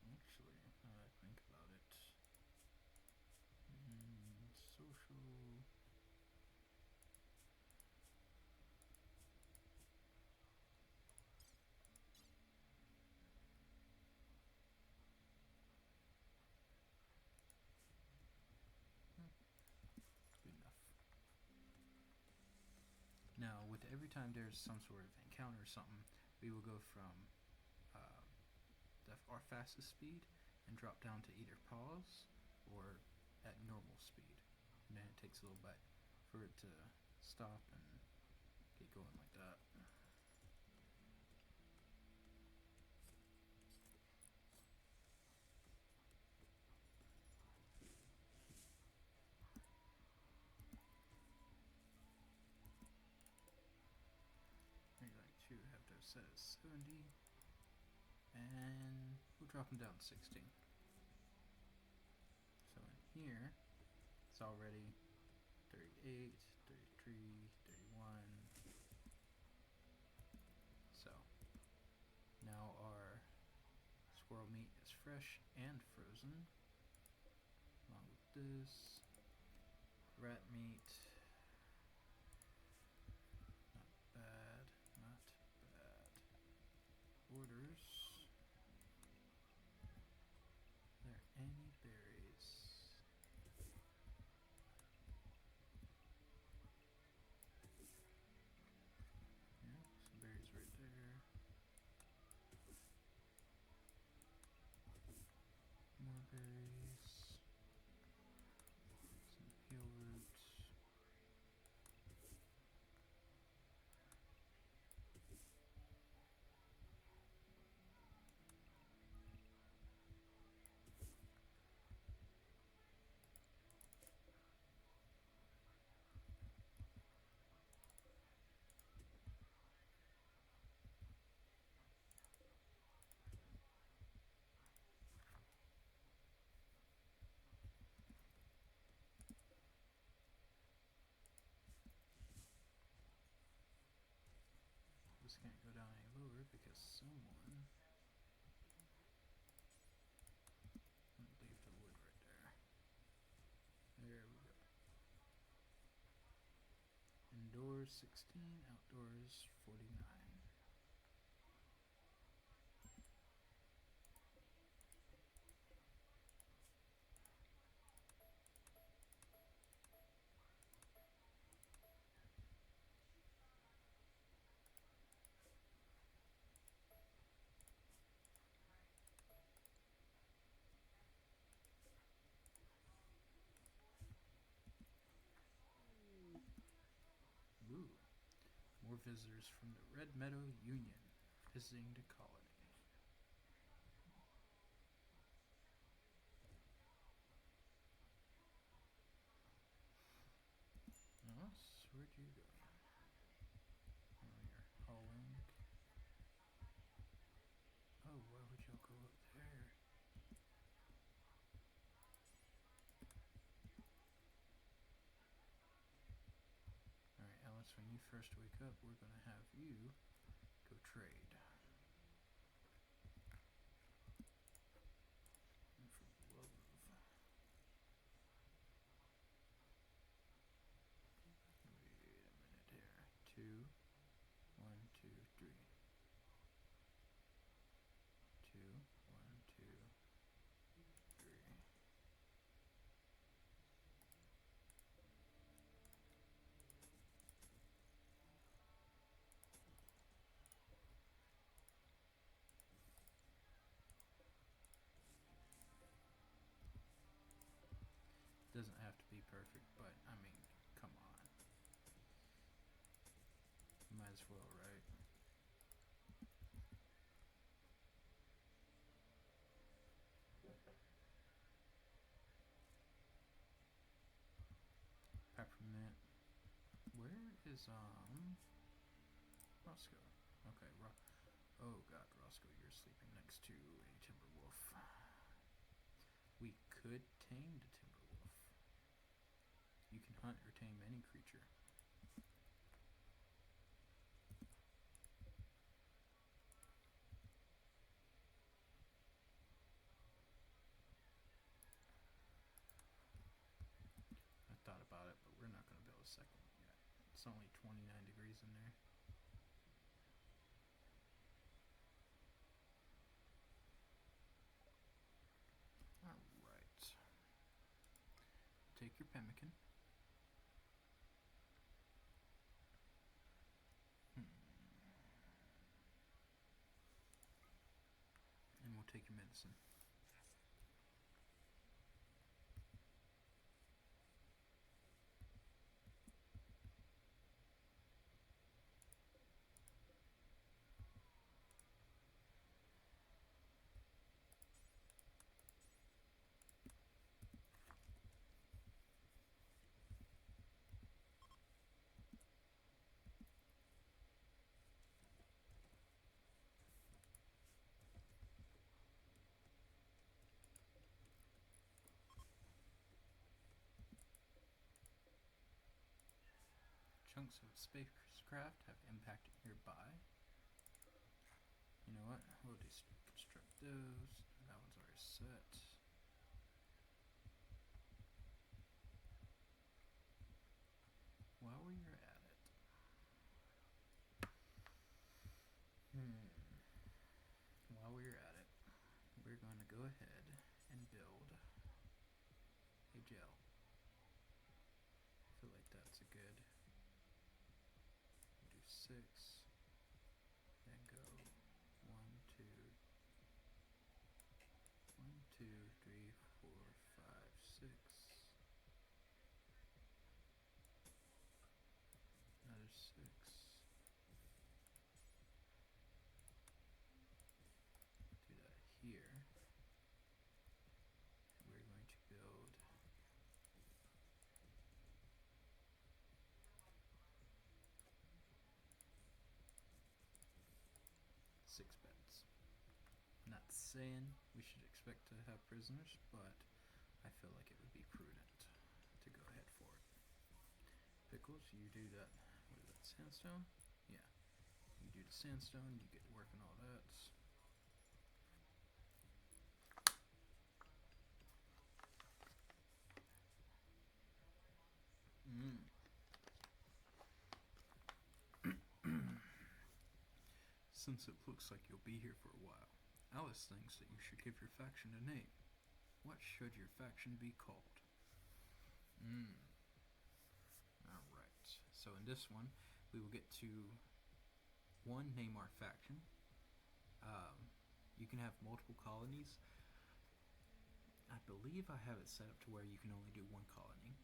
Actually, now that I think about it. Social. Good enough. Now, with every time there's some sort of encounter or something, we will go from our fastest speed and drop down to either paws or at normal speed. And then it takes a little bit for it to stop and get going like that. We'd like to have those set at 70. And we'll drop them down to 16. So in here, it's already 38, 33, 31. So now our squirrel meat is fresh and frozen. Along with this, rat meat. Not bad, not bad. Orders. someone. Leave the wood right there. There we go. Indoors 16, outdoors 49. Ooh. More visitors from the Red Meadow Union visiting the colony. Us, where'd you go? Oh, you're hauling. Oh, why would y'all go up there? Alright, Alice, when you first wake up, we're gonna have you go trade. And for the love of... Wait a minute here. 2, 1, 2, 3. 2, 1, 2, 3. Doesn't have to be perfect, but I mean, come on. Might as well, right? Peppermint. Where is Roscoe? Okay, oh god, Roscoe, you're sleeping next to a timber wolf. We could tame the timber wolf. You can hunt or tame any creature. I thought about it, but we're not going to build a second one yet. It's only 29 degrees in there. Alright. Take your pemmican. And we'll take your medicine. Chunks of spacecraft have impacted nearby. You know what? We'll deconstruct those. That one's already set. While you're at it. While we're at it, we're going to go ahead and build a gel. I feel like that's a good... do 6, then go 1, 2, 3, 4, 5, 6. Another 6. Do that here. We're going to build 6 beds. Not saying we should expect to have prisoners, but I feel like it would be prudent to go ahead for it. Pickles, you do that. What is that, sandstone? Yeah. You do you to sandstone, you get to work on all that. Since it looks like you'll be here for a while, Alice thinks that you should give your faction a name. What should your faction be called? Alright, so in this one, we will get to name our faction. You can have multiple colonies. I believe I have it set up to where you can only do one colony.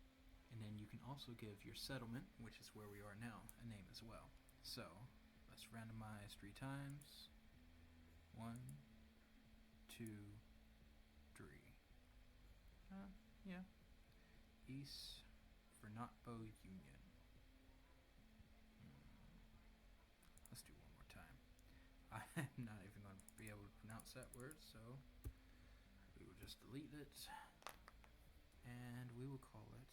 And then you can also give your settlement, which is where we are now, a name as well. So, let's randomize 3 times. 1, 2, 3. Yeah. East Fernatbo Union. Let's do one more time. I'm not even going to be able to pronounce that word, so we will just delete it. And we will call it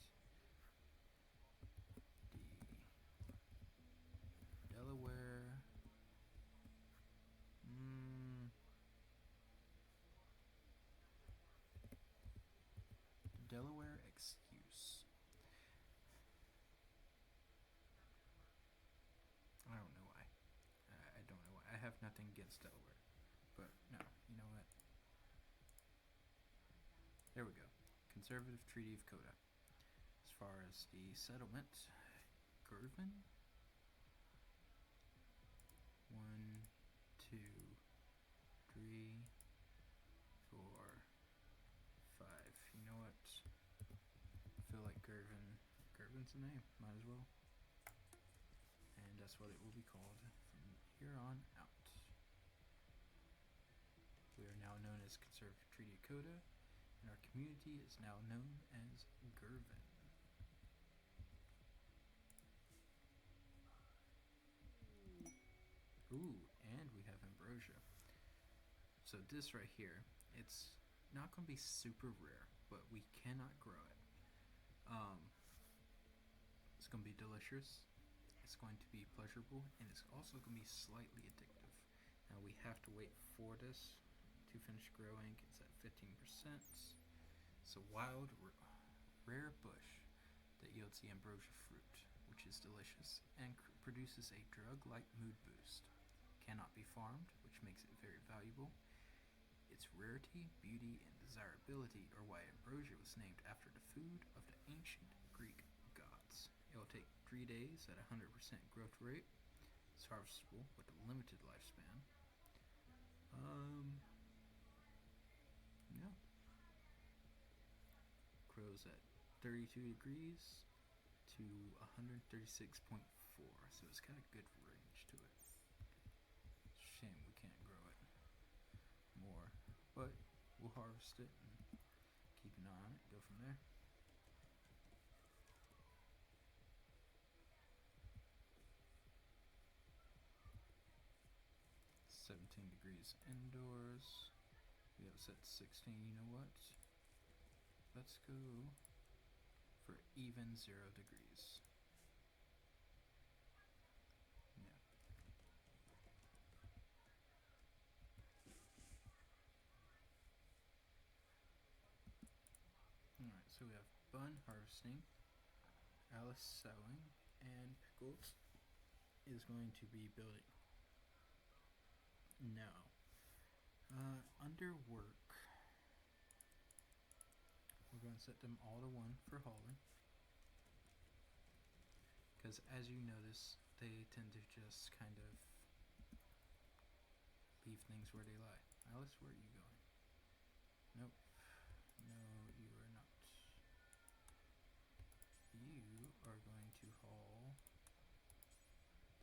the Delaware Delaware Excuse. I don't know why. I don't know why. I have nothing against Delaware. But no, you know what? There we go. Conservative Treaty of Coda. As far as the settlement, Gervin. 1, 2, 3, 4, 5. You know what? I feel like Gervin's the name. Might as well. And that's what it will be called from here on out. We are now known as Conservative Treaty of Coda, and our community is now known as Gervin. Ooh, and we have Ambrosia. So this right here, it's not going to be super rare, but we cannot grow it. It's going to be delicious, it's going to be pleasurable, and it's also going to be slightly addictive. Now we have to wait for this to finish growing. It's at 15%. It's a wild, rare bush that yields the ambrosia fruit, which is delicious and produces a drug-like mood boost. Cannot be farmed, which makes it very valuable. Its rarity, beauty, and desirability are why ambrosia was named after the food of the ancient Greek gods. It will take 3 days at 100% growth rate. It's harvestable with a limited lifespan. Yeah. Grows at 32 degrees to 136.4, so it's got a good range to it. Shame we can't grow it more, but we'll harvest it and keep an eye on it, go from there. Degrees indoors. We have set 16. You know what? Let's go for even 0 degrees. Yeah. Alright, so we have Bun harvesting, Alice sewing, and Pickles is going to be building. Now, under work, we're going to set them all to 1 for hauling, because as you notice, they tend to just kind of leave things where they lie. Alice, where are you going? Nope. No, you are not. You are going to haul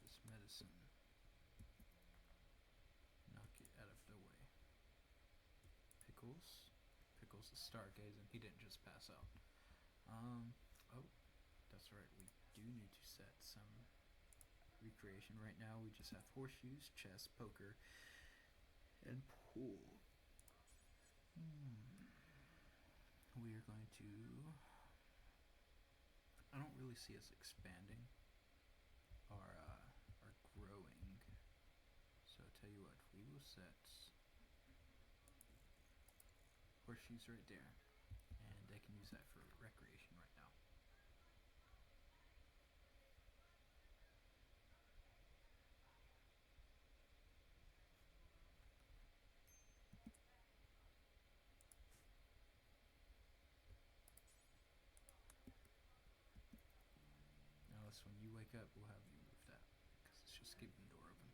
this medicine. Knock it out of the way. Pickles is stargazing. He didn't just pass out. Oh, that's right. We do need to set some recreation. Right now we just have horseshoes, chess, poker, and pool. We are going to... I don't really see us expanding our growing sets. Horseshoes right there. And they can use that for recreation right now. Alice, when you wake up, we'll have you move that. Because it's just keeping the door open.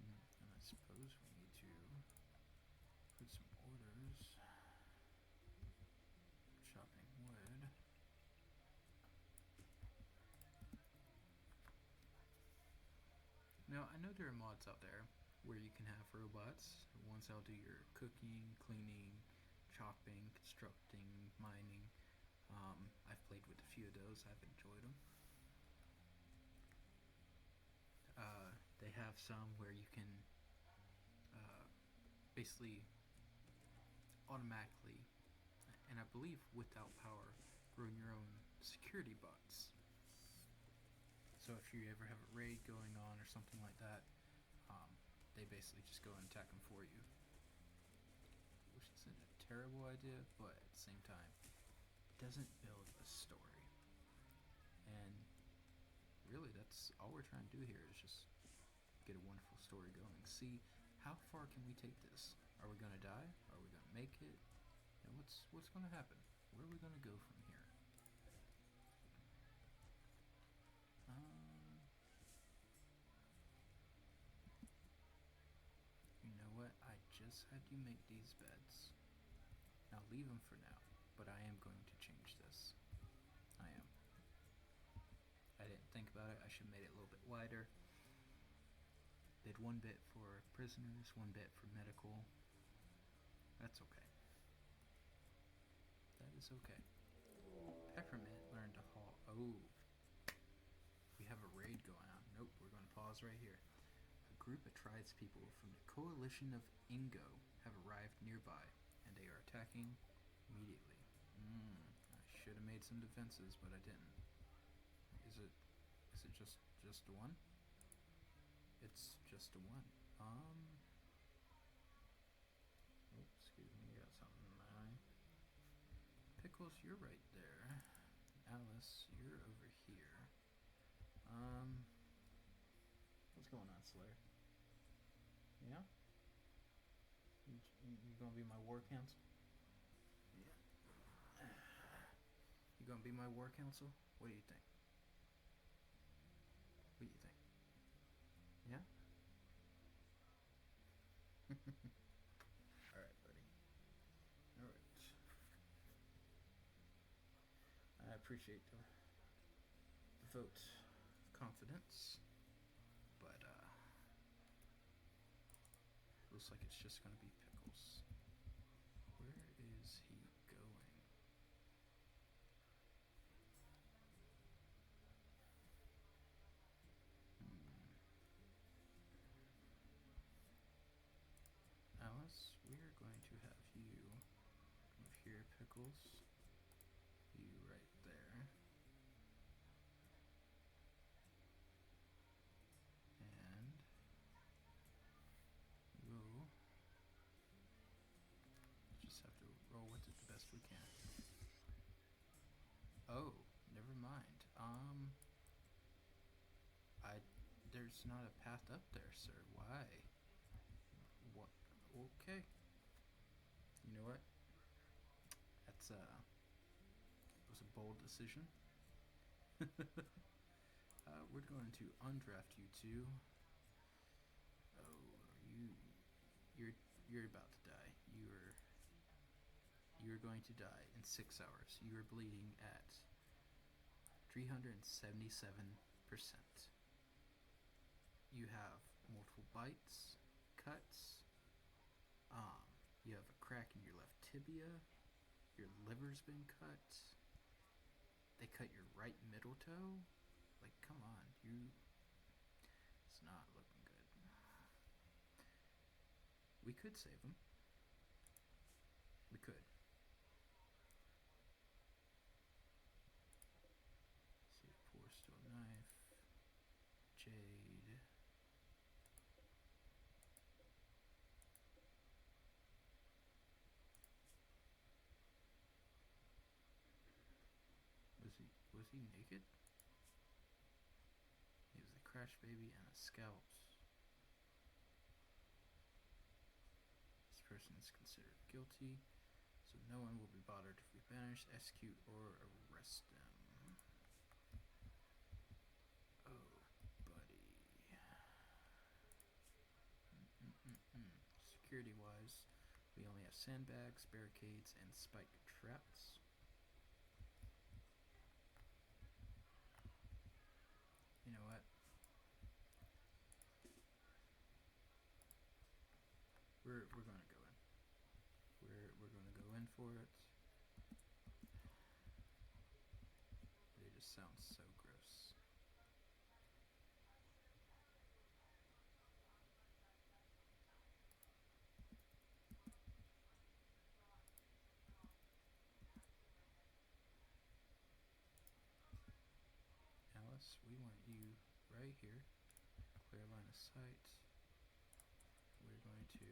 And I suppose we need to put some orders. Chopping wood. Now, I know there are mods out there where you can have robots. Ones that'll do your cooking, cleaning, chopping, constructing, mining. I've played with a few of those. I've enjoyed them. They have some where you can basically automatically, and I believe without power, run your own security bots. So if you ever have a raid going on or something like that, they basically just go and attack them for you. Which isn't a terrible idea, but at the same time, it doesn't build a story. And really, that's all we're trying to do here is just get a wonderful story going. See, how far can we take this? Are we gonna die? Are we gonna make it? And what's gonna happen? Where are we gonna go from here? You know what? I just had you make these beds. Now leave them for now, but I am going to change this. I am. I didn't think about it. I should have made it a little bit wider. Did one bit for prisoners, one bit for medical. That's okay. That is okay. Peppermint learned to haul. Oh. We have a raid going on. Nope, we're going to pause right here. A group of tribespeople from the Coalition of Ingo have arrived nearby, and they are attacking immediately. I should have made some defenses, but I didn't. Is it just one? It's just a one. Excuse me, got something in my eye. Pickles, you're right there. Alice, you're over here. What's going on, Slayer? Yeah? You gonna be my war council? Yeah. You gonna be my war council? What do you think? What do you think? Yeah? Alright, buddy. Alright. I appreciate the vote of confidence, but looks like it's just gonna be Pickles. Where is he going? Alice, we're going to have you move here, Pickles. You right there. And we'll just have to roll with it the best we can. Oh, never mind. There's not a path up there, sir. Why? What? Okay. You know what? That's was a bold decision. We're going to undraft you two. Oh, you're about to die. You're going to die in 6 hours. You are bleeding at 377%. You have multiple bites, cuts. You have a crack in your left tibia. Your liver's been cut. They cut your right middle toe. Like, come on, it's not looking good. We could save him. We could. See, poor steel knife. Jade. Is he naked? He has a crash baby and a scalp. This person is considered guilty, so no one will be bothered if we banish, execute, or arrest them. Oh, buddy. Security-wise, we only have sandbags, barricades, and spike traps. You know what? We're gonna go in. We're gonna go in for it. They just sound so gross. Alice, we want you right here. Clear line of sight. We're going to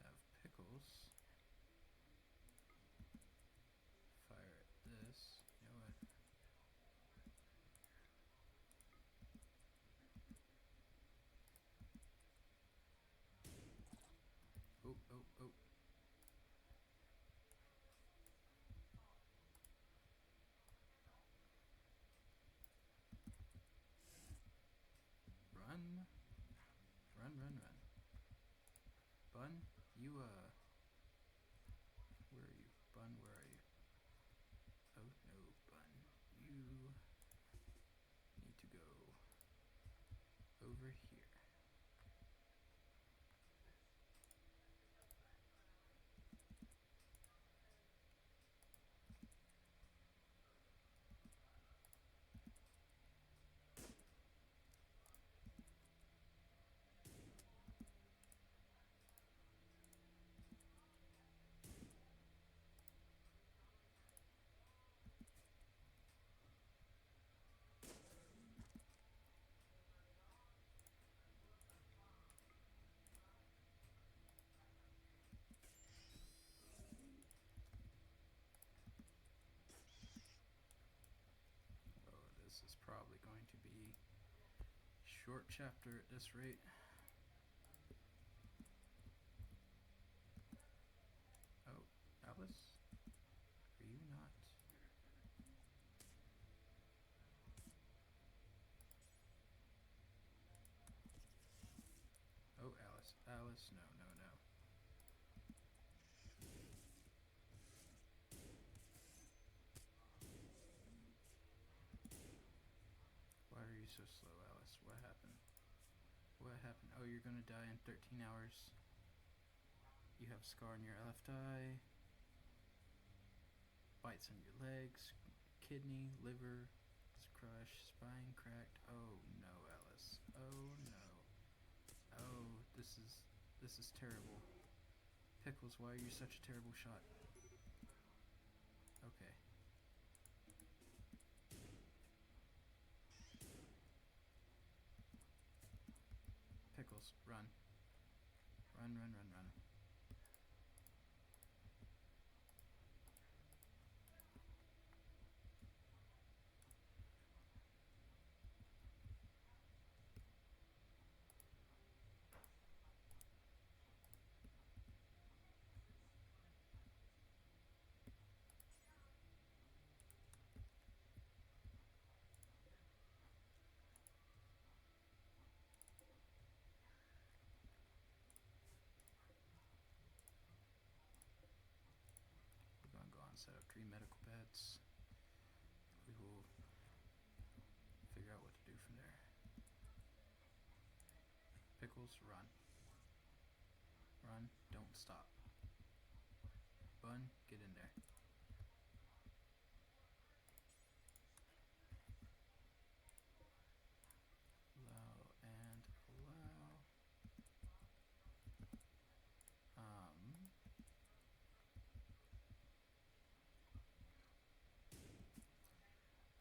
have Pickles fire at this. You know what? Oh, oh, oh. Run. Run, run, run. Bun, you, where are you? Bun, where are you? Oh, no, Bun. You need to go over here. Oh, this is probably going to be short chapter at this rate. Oh, Alice? Are you not? Oh, Alice. Alice, no, no, no. Why are you so slow, Alice? What happened? What happened? Oh, you're gonna die in 13 hours. You have a scar on your left eye. Bites on your legs. Kidney, liver, crushed, spine cracked. Oh no, Alice. Oh no. Oh, this is terrible. Pickles, why are you such a terrible shot? Okay. Pickles, run. Run, run, run, run. We're gonna go on set up 3 medical beds. We will figure out what to do from there. Pickles, run. Run, don't stop. Bun, get in there. Allow and allow.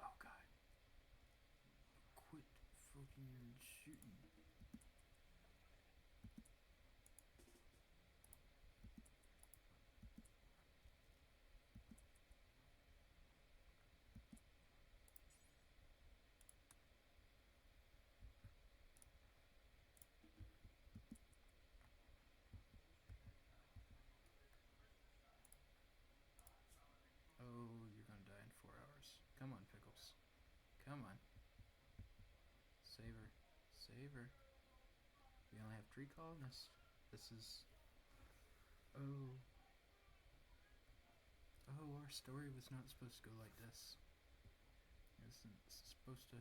Oh god. Quit fucking shooting. flavor. We only have 3 colonists. This is... Oh. Oh, our story was not supposed to go like this. It's supposed to...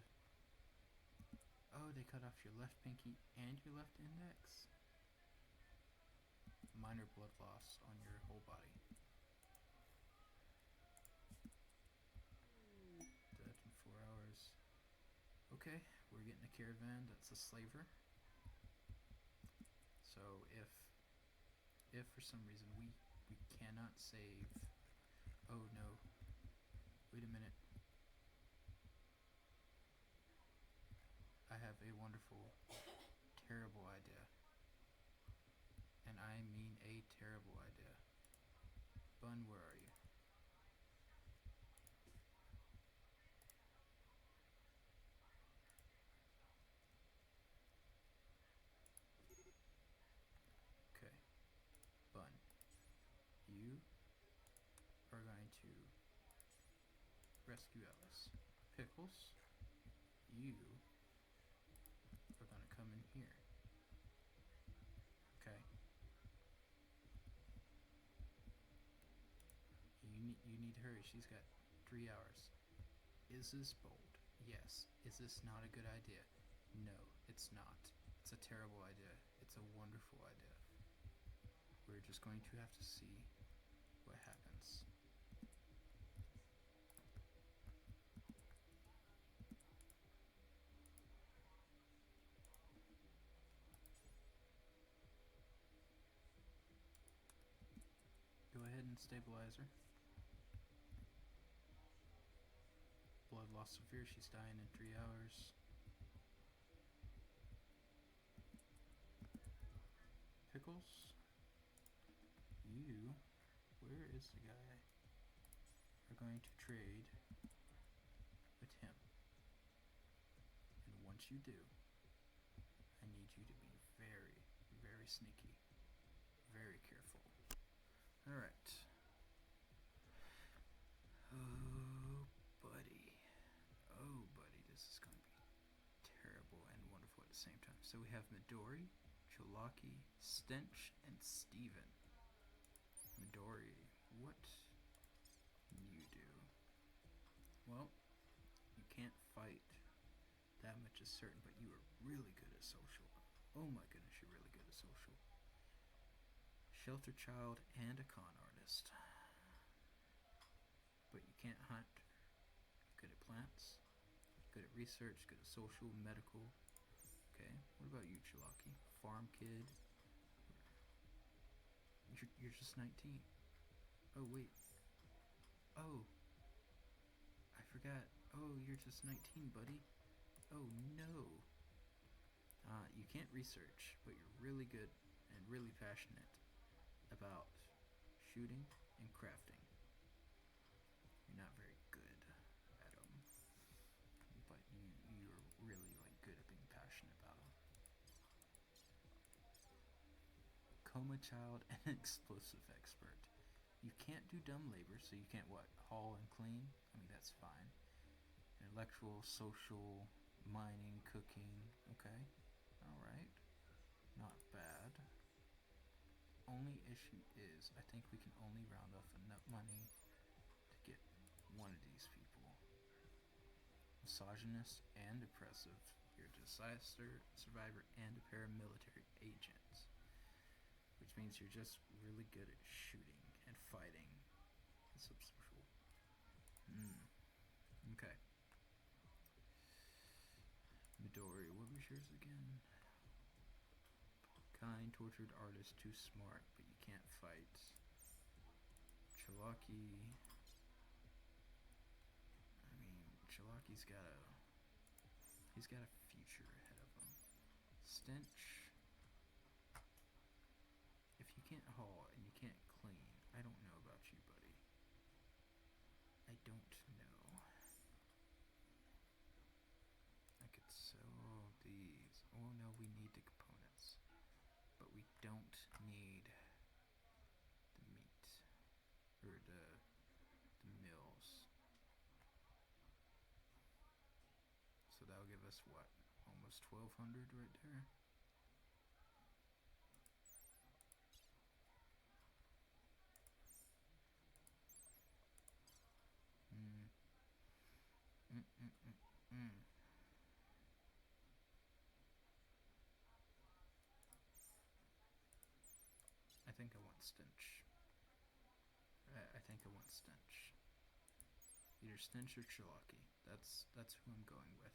Oh, they cut off your left pinky and your left index. Minor blood loss on your whole body. Dead in 4 hours. Okay, we're getting a caravan that's a slaver. So if for some reason we cannot save... Oh no. Wait a minute. I have a wonderful, terrible idea. And I mean a terrible idea. Bun, where are you? Okay. Bun. You are going to rescue Alice. Pickles, you are going to come in here. Okay. You need to hurry. She's got 3 hours. Is this bold? Yes. Is this not a good idea? No, it's not. It's a terrible idea. It's a wonderful idea. We're just going to have to see what happens. Go ahead and stabilize her. Blood loss severe. She's dying in 3 hours. Pickles? You, where is the guy? Are going to trade with him. And once you do, I need you to be very, very sneaky. Very careful. Alright. Oh, buddy. Oh, buddy. This is going to be terrible and wonderful at the same time. So we have Midori, Chalaki, Stench, and Steven. Midori, what you do? Well, you can't fight. That much is certain, but you are really good at social. Oh my goodness, you're really good at social. Shelter child and a con artist. But you can't hunt. Good at plants. Good at research. Good at social, medical. Okay, what about you, Chalaki? Farm kid. You're just 19. Oh, wait. Oh. I forgot. Oh, you're just 19, buddy. Oh, no. You can't research, but you're really good and really passionate about shooting and crafting. You're not very good at them, but you're really good at being passionate about them. Coma child and explosive expert. You can't do dumb labor, so you can't what? Haul and clean? I mean, that's fine. Intellectual, social, mining, cooking. Okay. Alright. Not bad. Only issue is, I think we can only round off enough money to get one of these people. Misogynist and oppressive. You're a disaster survivor and a paramilitary agent. Which means you're just really good at shooting and fighting. And subsocial. Okay. Midori, what was yours again? Kind, tortured artist, too smart, but you can't fight. Chalaki. I mean, Chalaki's got a... He's got a future ahead of him. Stench. If you can't haul and you can't clean, I don't know about you, buddy. I don't know. I could sell these. Oh no, we need the components. But we don't need the meat. Or the mills. So that'll give us what? Almost almost 1200 right there. Mm. Mm, mm, mm, mm. I think I want Stench. I think I want Stench. Either Stench or Chalaki. That's who I'm going with.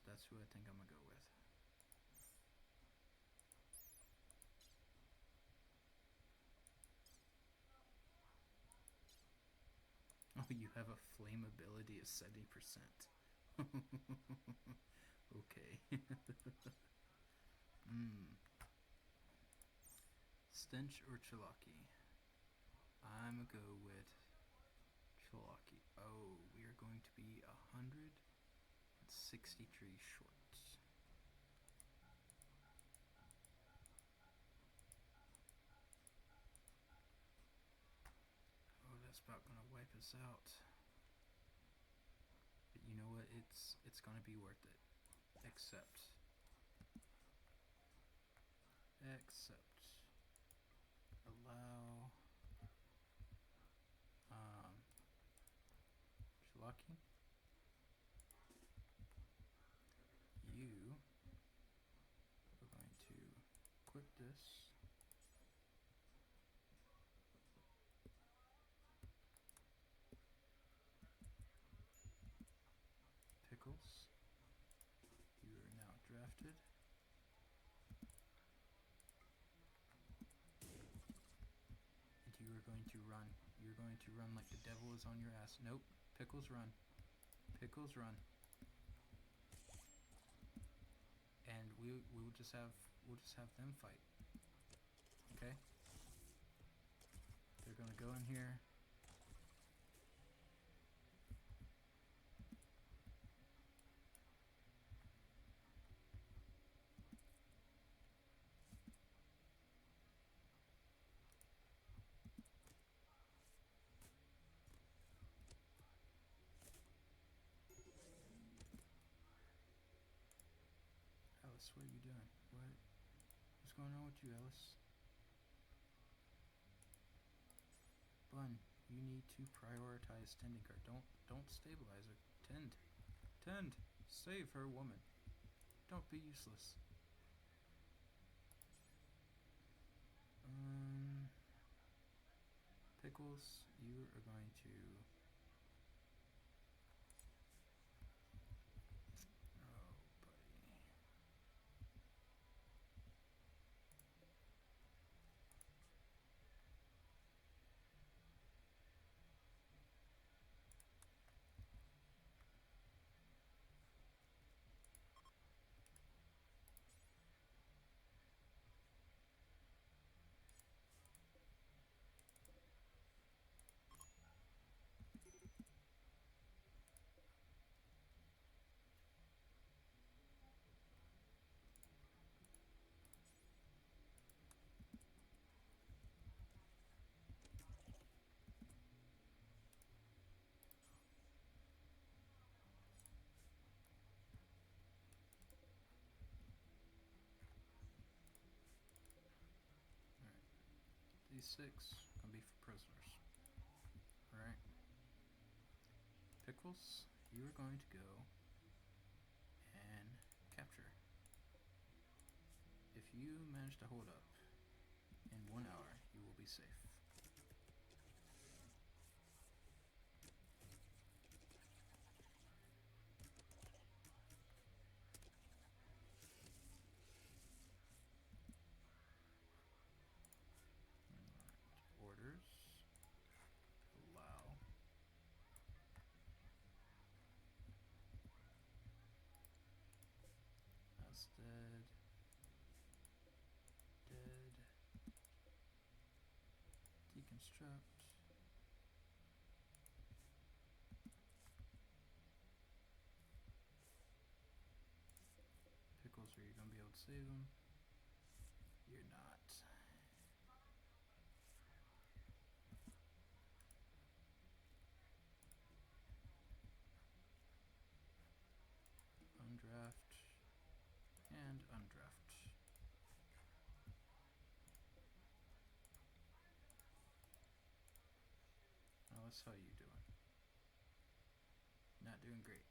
That's who I think I'm gonna go with. Oh, you have a flame ability of 70%. Okay. Stench or Chalaki? I'm gonna go with Chalaki. Oh, we are going to be 163 short. Oh, that's about gonna wipe us out. But you know what? It's gonna be worth it. Except allow Chalaki. You are going to equip this. Pickles. You are now drafted. And you are going to run. You're going to run like the devil is on your ass. Nope. Pickles run. Pickles run. And we'll just have them fight. Okay? They're gonna go in here. Alice, what are you doing? What's going on with you, Alice? Bun, you need to prioritize tending her. Don't stabilize her. Tend. Save her, woman. Don't be useless. Pickles, you are going to. Oh, buddy. These 6 gonna be for prisoners. Alright. Pickles, you are going to go and capture. If you manage to hold up in 1 hour, you will be safe. Orders. Allow. That's dead. Dead. Deconstruct. Pickles, are you gonna be able to save them? You're not. Alice, how you doing? Not doing great.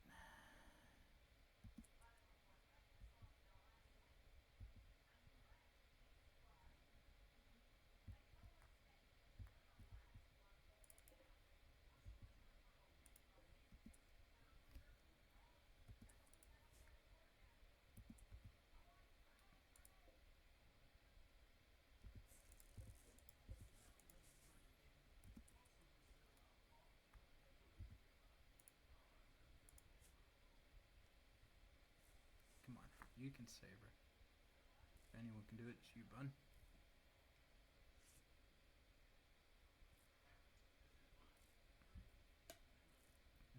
Come on, you can save her. If anyone can do it, it's you, bud.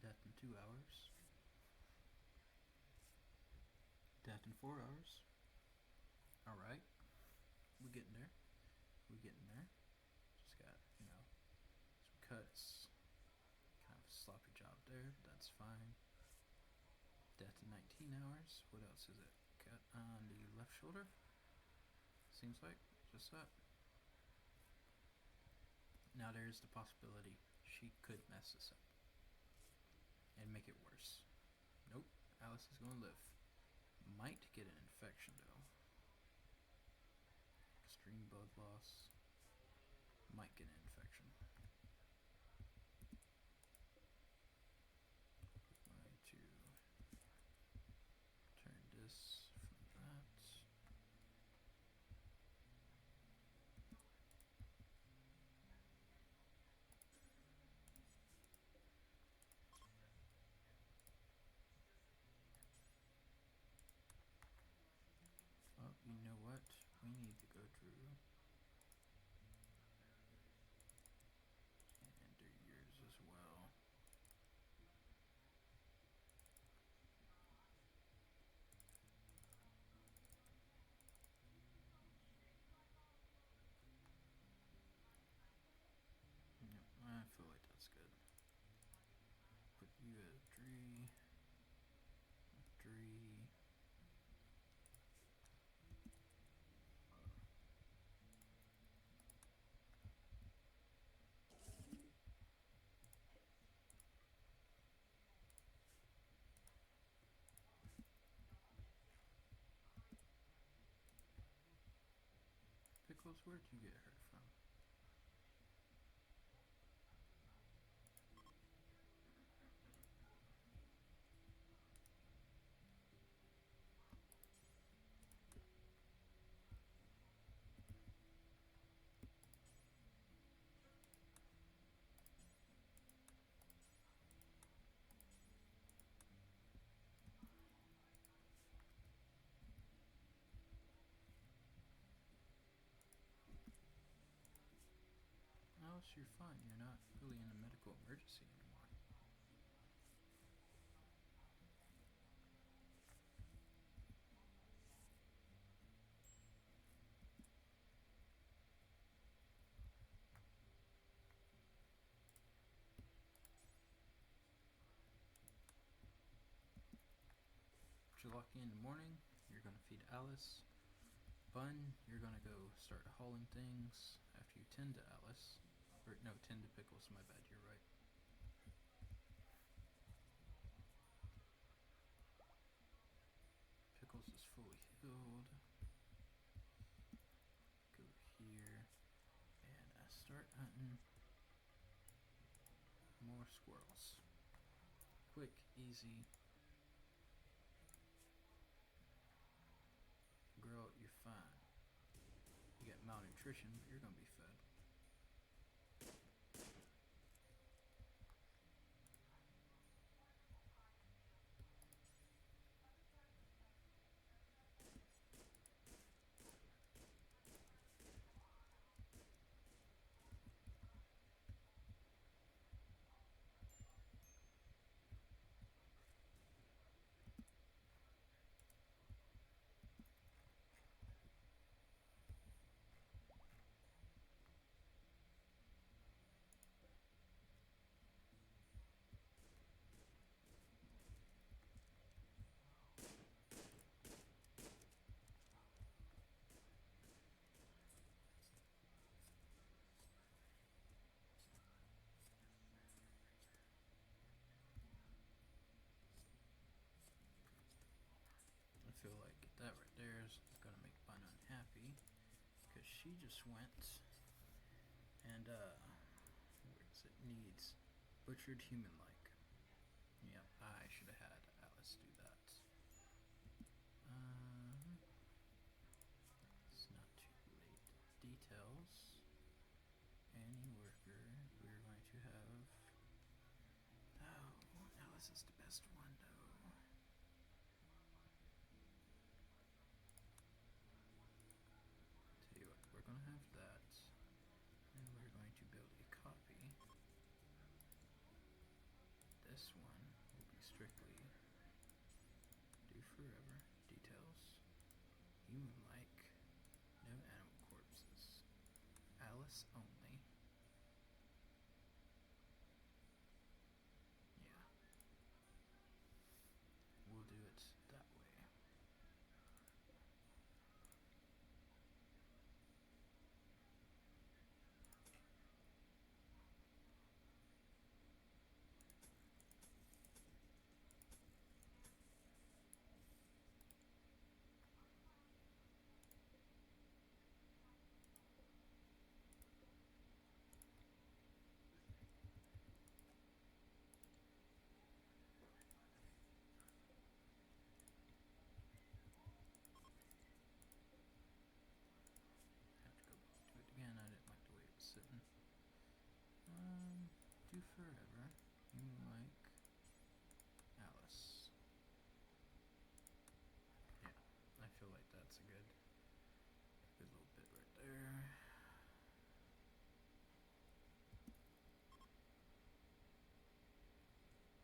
Death in 2 hours. Death in 4 hours. Alright. We're getting there. We're getting there. Just got, some cuts. Kind of a sloppy job there. That's fine. Death in 19 hours. What else is it? Cut on the left shoulder. Seems like just that. Now there's the possibility she could mess this up and make it worse. Nope, Alice is going to live. Might get an infection though. Extreme blood loss. Might get an infection. We're going to turn this from that. Oh, you know what? We need to go through and do yours as well. Yep, I feel like that's good. Put you at 3. 3. Pickles, where'd you get hurt from? Alice, you're fine. You're not really in a medical emergency anymore. You're lucky in the morning. You're going to feed Alice. Bun, you're going to go start hauling things after you tend to Alice. Or, no, tend to Pickles. My bad, you're right. Pickles is fully healed. Go here. And start hunting more squirrels. Quick, easy. Girl, you're fine. You got malnutrition, but you're gonna be fed. that right there is gonna make Bun unhappy because she just went and where is it? Needs butchered human-like. Yep, I should have had Alice do that. It's not too late. Details. Any worker. We're going to have. Oh, Alice is the best one though. Tell you what, we're gonna have that, and we're going to build a copy. This one will be strictly do forever. Details. Human-like. No animal corpses. Alice only. Yeah. We'll do it that way. Have to go back to it again. I didn't like the way it was sitting. Do forever. Human-like. Alice. Yeah, I feel like that's a good little bit right there.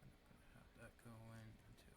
I'm not gonna have that going until.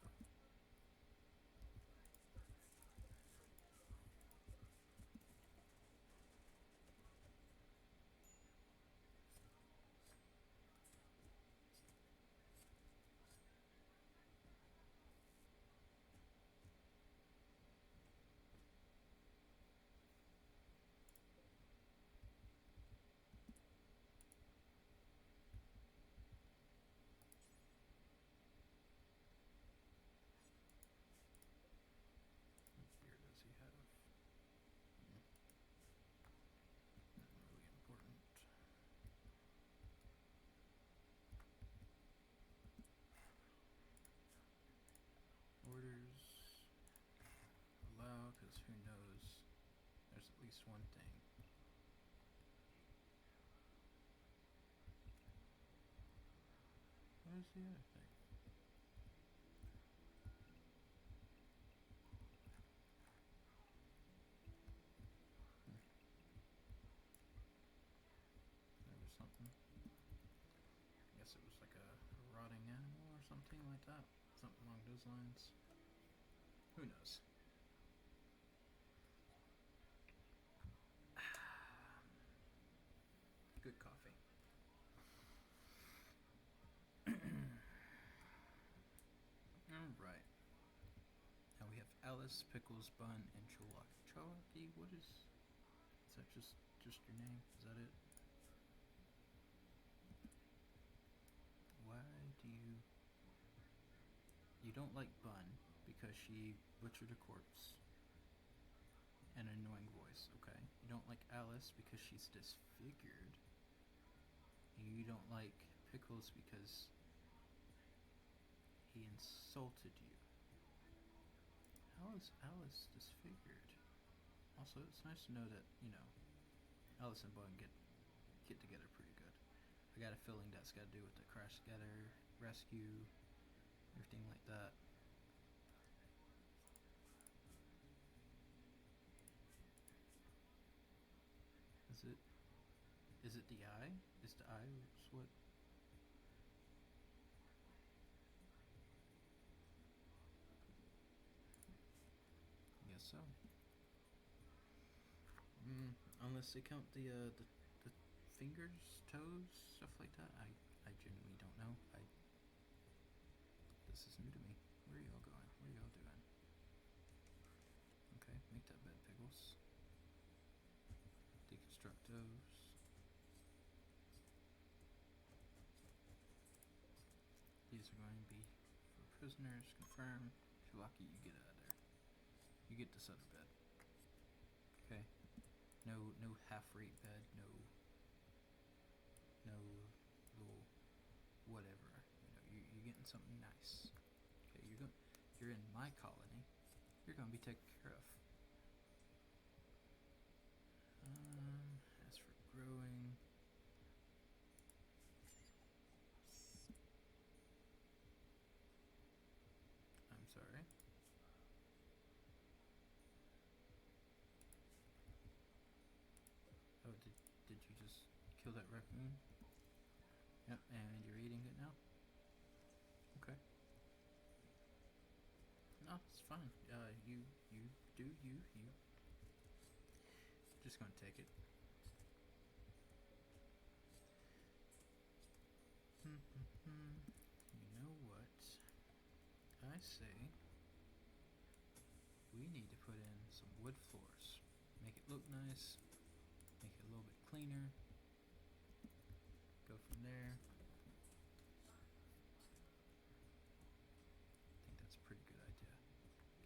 What beer does he have? Not really important. Orders. Allow, because who knows? There's at least one thing. Where's the other thing? There was something. I guess it was like a rotting animal or something like that. Something along those lines. Who knows? Good coffee. Alright. Now we have Alice, Pickles, Bun, and Chalaki. Chalaki, what is that just your name? Is that it? Why do you don't like Bun because she butchered a corpse? An annoying voice, okay. You don't like Alice because she's disfigured. You don't like Pickles because he insulted you. How is Alice disfigured? Also, it's nice to know that, Alice and Bun get together pretty good. I got a feeling that's got to do with the crash together, rescue, everything like that. Is it the eye? Is the eye what? I guess so. Unless they count the fingers, toes, stuff like that. I genuinely don't know. This is new to me. Where are y'all going? What are y'all doing? Okay, make that bed, Pickles. Deconstruct those. These are going to be for prisoners. Confirm. Chalaki, you get out of there. You You get this other bed. Okay. No half-rate bed. No little whatever. You're getting something nice. Okay. You're in my colony. You're gonna be taken care of. As for growing. I'm sorry. Oh, did you just kill that raccoon? Yep, and you're eating it now? Okay. No, it's fine. You do you. Just gonna take it. You know what? I say we need to put in some wood floors. Make it look nice. Make it a little bit cleaner. Go from there. I think that's a pretty good idea.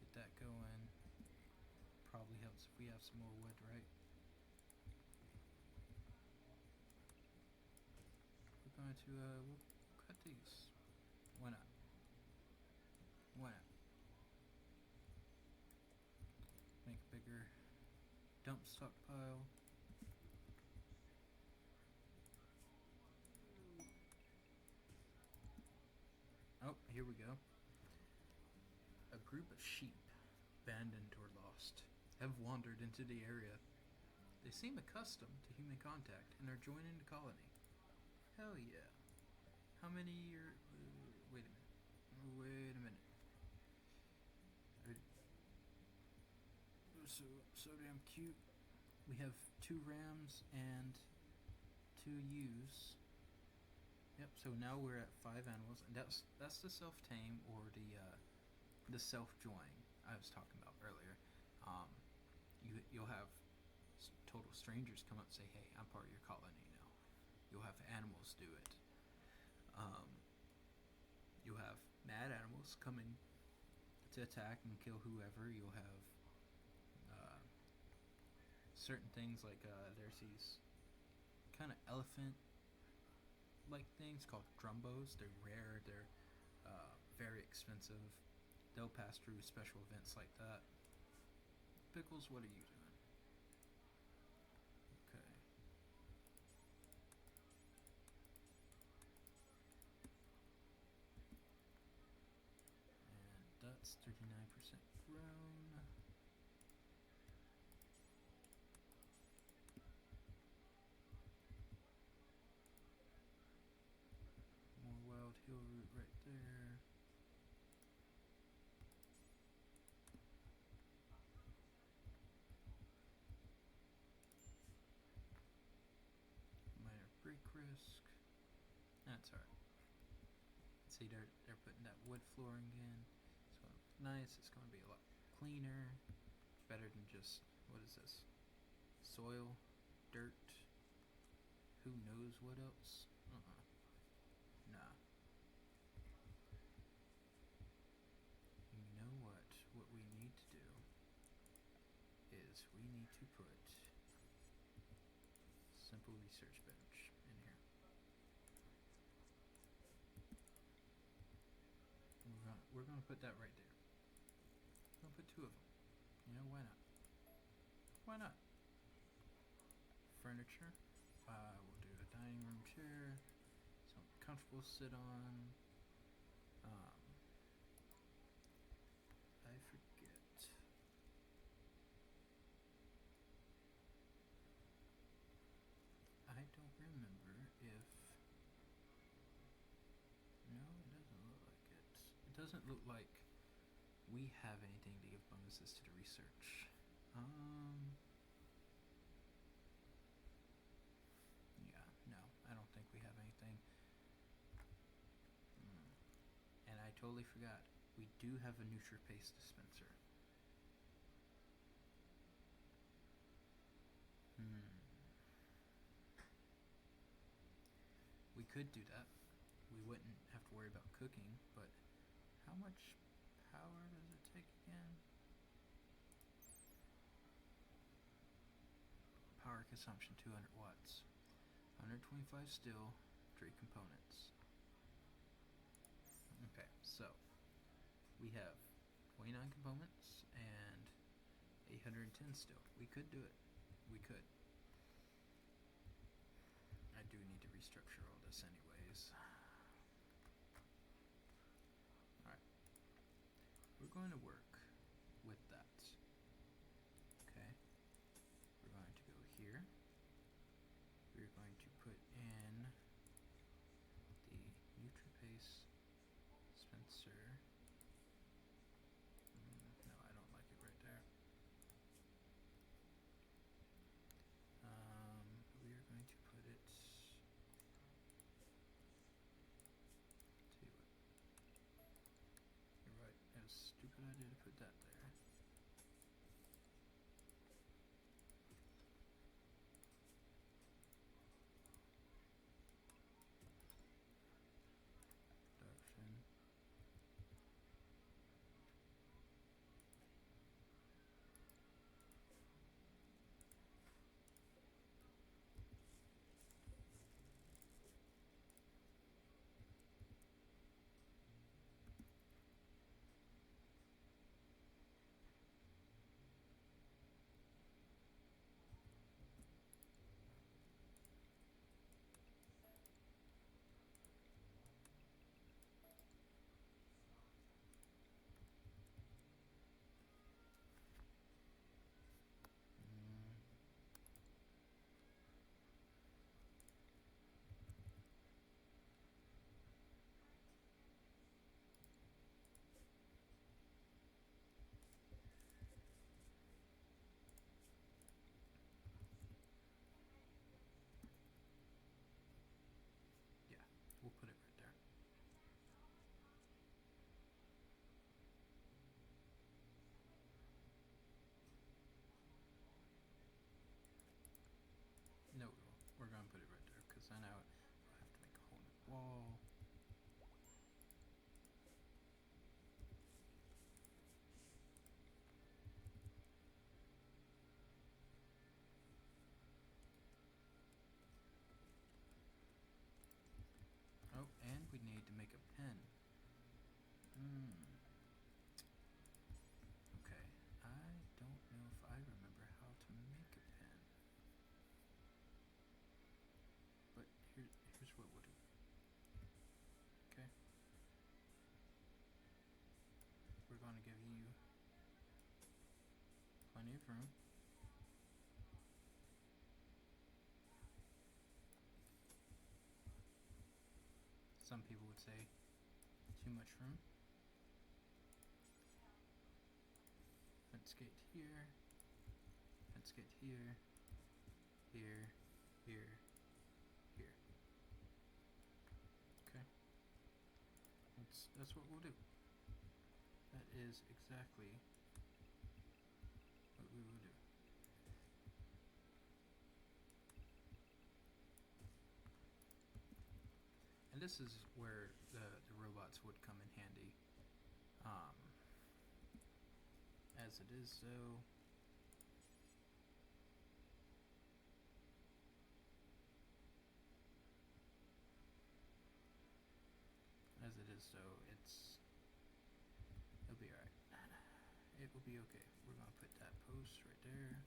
Get that going. Probably helps if we have some more wood, right? We're going to we'll cut these. Why not? Why not? Make a bigger dump stockpile. Oh, here we go. A group of sheep, abandoned or lost, have wandered into the area. They seem accustomed to human contact and are joining the colony. Hell yeah. How many are... wait a minute. So damn cute. We have 2 rams and 2 ewes. Yep, so now we're at 5 animals, and that's the self-tame or the self-join I was talking about earlier. You'll have total strangers come up and say, "Hey, I'm part of your colony now." You'll have animals do it. You'll have mad animals coming to attack and kill whoever. You'll have certain things like there's these kind of elephant-like things called drumbos. They're rare. They're very expensive. They'll pass through special events like that. Pickles, what are you doing? Okay. And that's 39% grown. More wild hill root right there. Minor break risk. That's alright. See, they're putting that wood flooring in. It's going to look nice. It's going to be a lot cleaner. Better than just, what is this? Soil, dirt, who knows what else? Nah. You know what? What we need to do is we need to put simple research bench in here. We're gonna put that right there. We're gonna put 2 of them. You know, why not? Why not? Furniture. We'll do a dining room chair. Something comfortable to sit on. I forget. I don't remember if... No, it doesn't look like it. It doesn't look like we have anything to give bonuses to the research. Yeah, no, I don't think we have anything. And I totally forgot. We do have a NutriPaste dispenser. We could do that. We wouldn't have to worry about cooking, but how much power does it take again? consumption 200 watts. 125 steel, 3 components. Okay, so we have 29 components and 810 steel. We could do it. We could. I do need to restructure all this anyways. Alright. We're going to work with that. Okay. We're going to go here. We're going to put in the NutriPace Spencer. No, I don't like it right there. We are going to put it. Tell you what. You're right. It was a stupid idea to put that there. Production. Yeah, we'll put it right there. No, we're going to put it right there because then I'll have to make a whole new wall. Oh, and we need to make a pen. Okay, I don't know if I remember how to make a pen. But here's what we'll do. Okay. We're going to give you plenty of room. Some people would say too much room. Fence gate here. Fence gate here. Here. Here. Here. Okay. That's what we'll do. That is exactly what we will do. And this is where the robots would come in handy. As it is so. As it is so, it'll be alright. It will be okay. We're gonna put that post right there.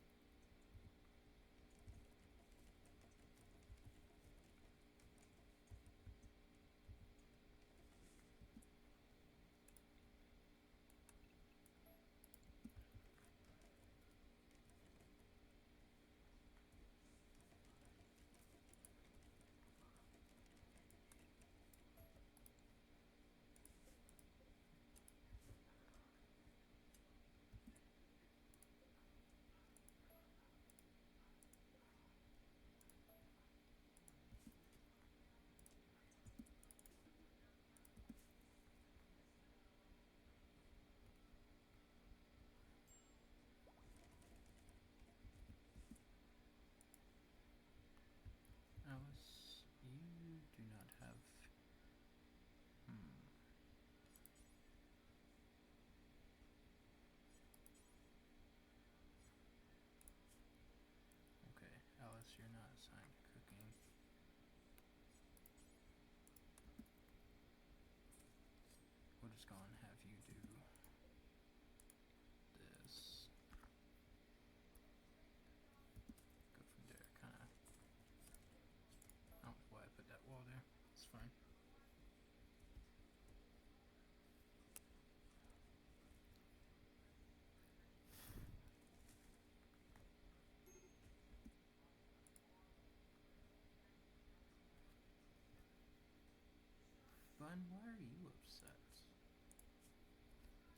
Bun, why are you upset?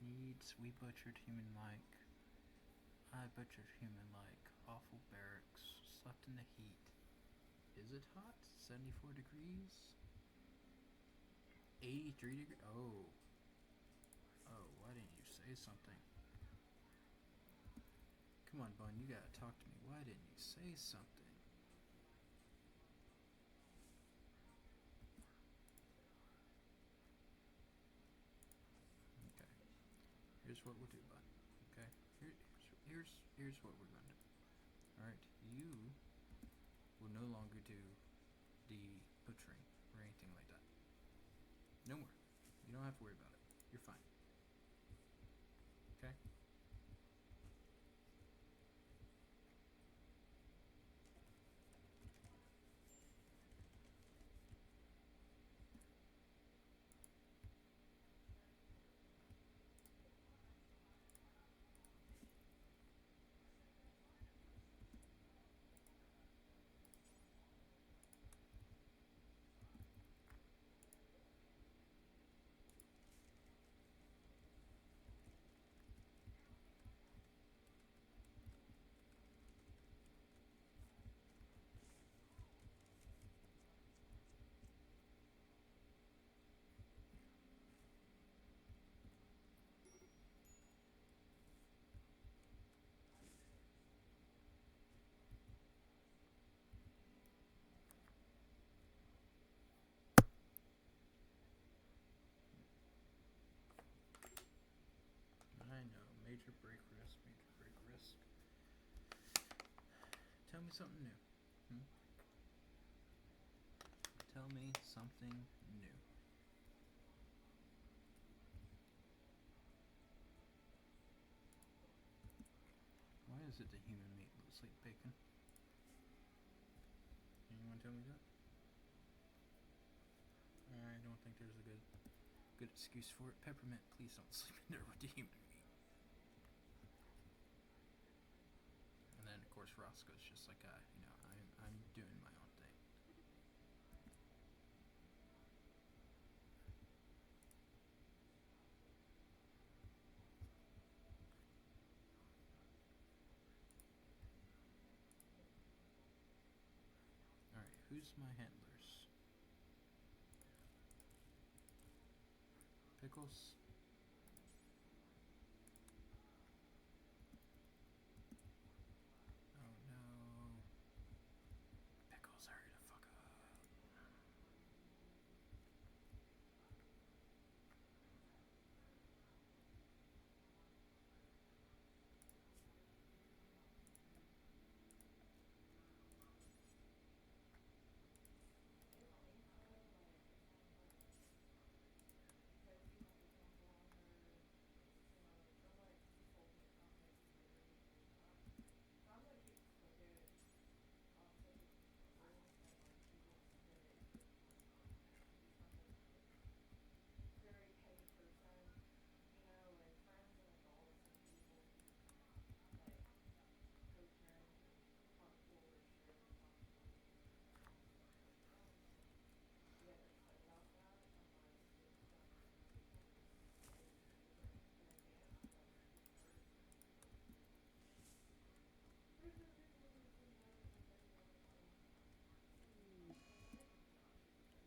Needs, we butchered human like. I butchered human like. Awful barracks. Slept in the heat. Is it hot? 74 degrees? 83 degrees? Oh. Oh, why didn't you say something? Come on, Bun, you gotta talk to me. Why didn't you say something? Okay. Here's what we'll do, Bun. Okay? Here's what we're gonna do. Alright, you will no longer do the butchering or anything like that. No more. You don't have to worry about it. You're fine. Okay? I know. Major break risk, major break risk. Tell me something new. Tell me something new. Why is it that human meat looks like bacon? Anyone tell me that? I don't think there's a good excuse for it. Peppermint, please don't sleep in there with the human meat. And then of course Roscoe's just like, I'm doing my own thing. Alright, who's my handlers? Pickles? Oh no. Pickles, hurry the fuck up.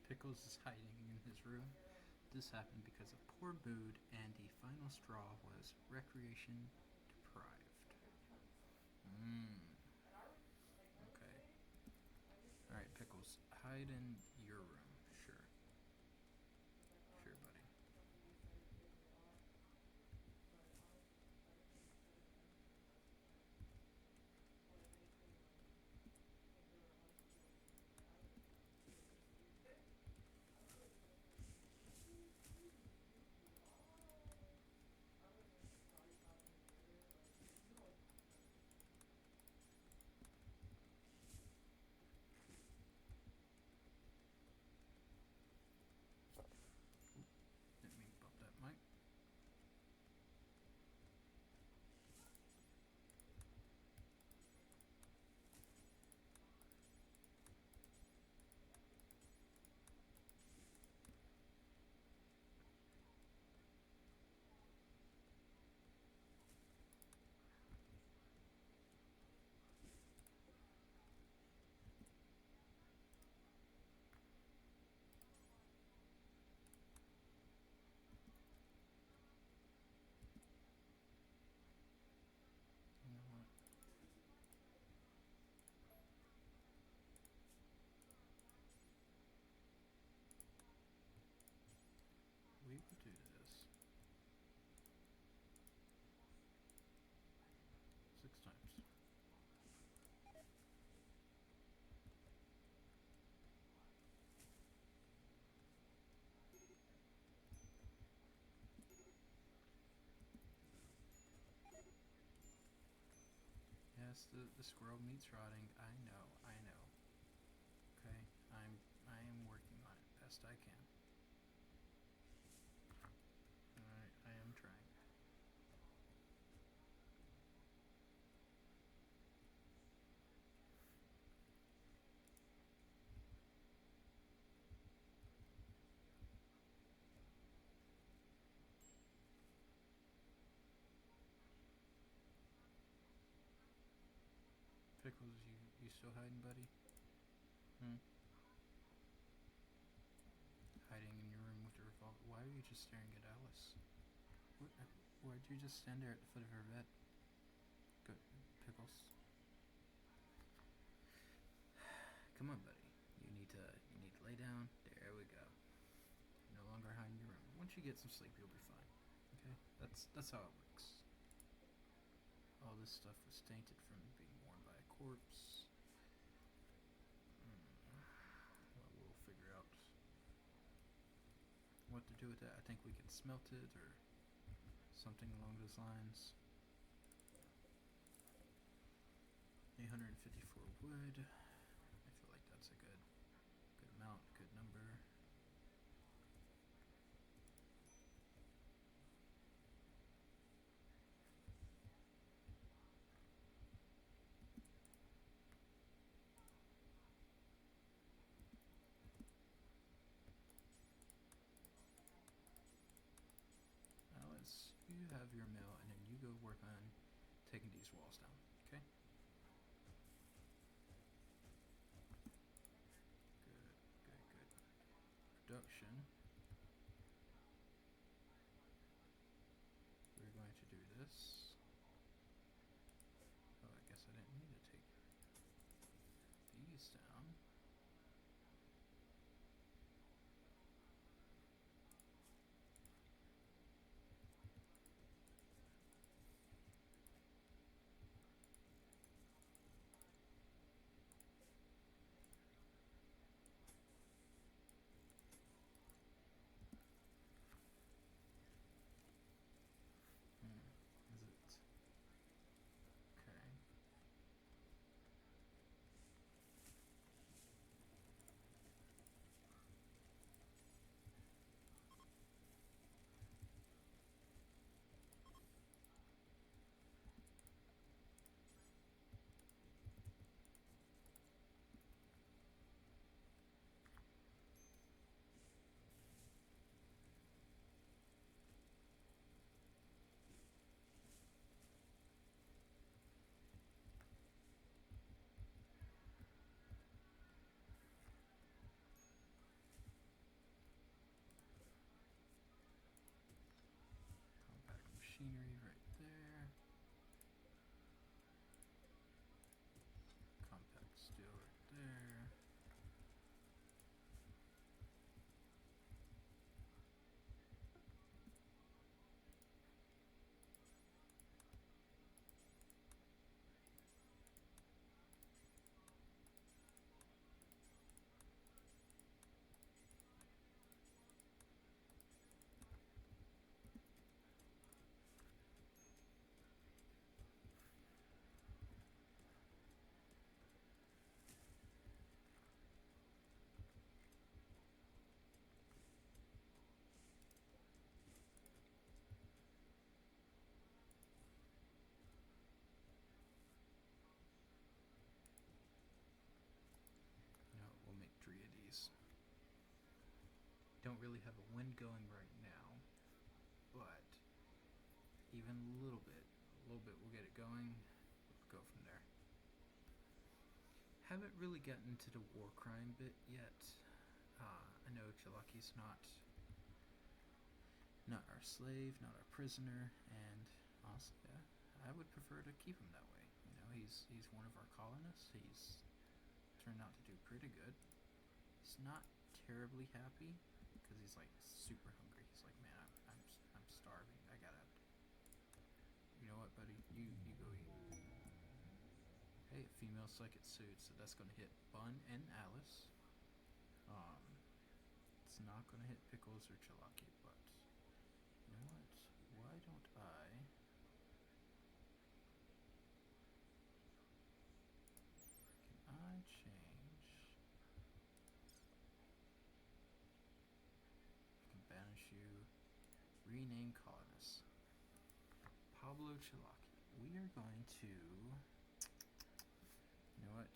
Pickles is hiding in his room. This happened because of poor mood, and the final straw was recreation deprived. Okay. Alright, Pickles, hide in your room. Sure. Sure, buddy. Yes, the squirrel meat's rotting. I know, I know. Okay, I am working on it best I can. I am trying. Pickles, you still hiding, buddy? Hmm? Hiding in your room with your revolver. Why are you just staring at Alice? What, why'd you just stand there at the foot of her bed? Good. Pickles. Come on, buddy. You need to lay down. There we go. No longer hide in your room. Once you get some sleep, you'll be fine. Okay? That's how it works. All this stuff was tainted from being worn by a corpse. Well, we'll figure out what to do with that. I think we can smelt it or something along those lines. 854 wood. I feel like that's a good amount, good number. Alice, you have your mail, and then you go work on taking these walls down, okay? Good. Production. We're going to do this. Oh, I guess I didn't need to take these down. Is it? Okay. Compact machinery right there. Compact steel right there. No, we'll make 3 of these. Don't really have a wind going right now, but even a little bit will get it going. We'll go from there. Haven't really gotten into the war crime bit yet. I know Chalaki's not our slave, not our prisoner, and honestly, I would prefer to keep him that way. You know, he's one of our colonists. He's turned out to do pretty good. He's not terribly happy because he's like super hungry. He's like, man, I'm starving. I gotta. You know what, buddy? You go eat. Hey, female psychic suit, so that's gonna hit Bun and Alice. It's not gonna hit Pickles or Chalaki, but you know what? Why don't I change. We can banish you. Rename colonists. Pablo Chilaki. We are going to. You know what?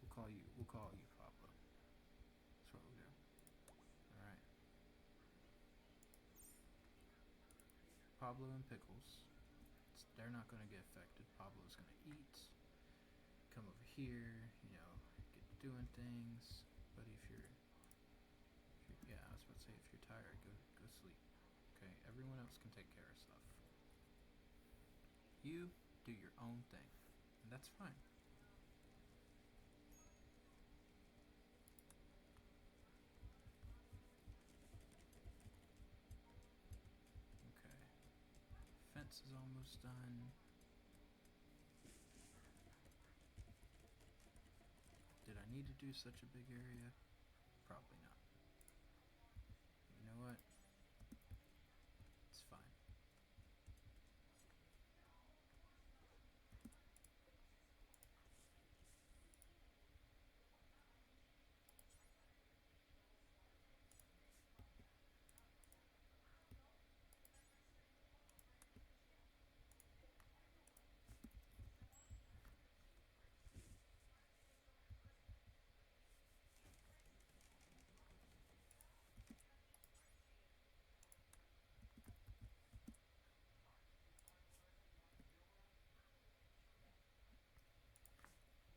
We'll call you Pablo. That's what we'll do. Alright. Pablo and Pickles. They're not going to get affected. Pablo's going to eat. Come over here, get doing things. But if you're yeah, I was about to say, if you're tired, go sleep. Okay, everyone else can take care of stuff. You do your own thing, and that's fine. Okay, fence is almost done. Did I need to do such a big area? Probably not. You know what? It's fine.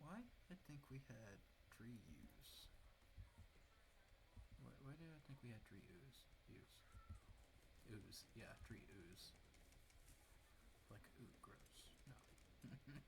Why? I think we had tree use. Why did I think we had tree ooze? Ooze. Yeah, tree ooze. Like, ooh, gross. No. Alright.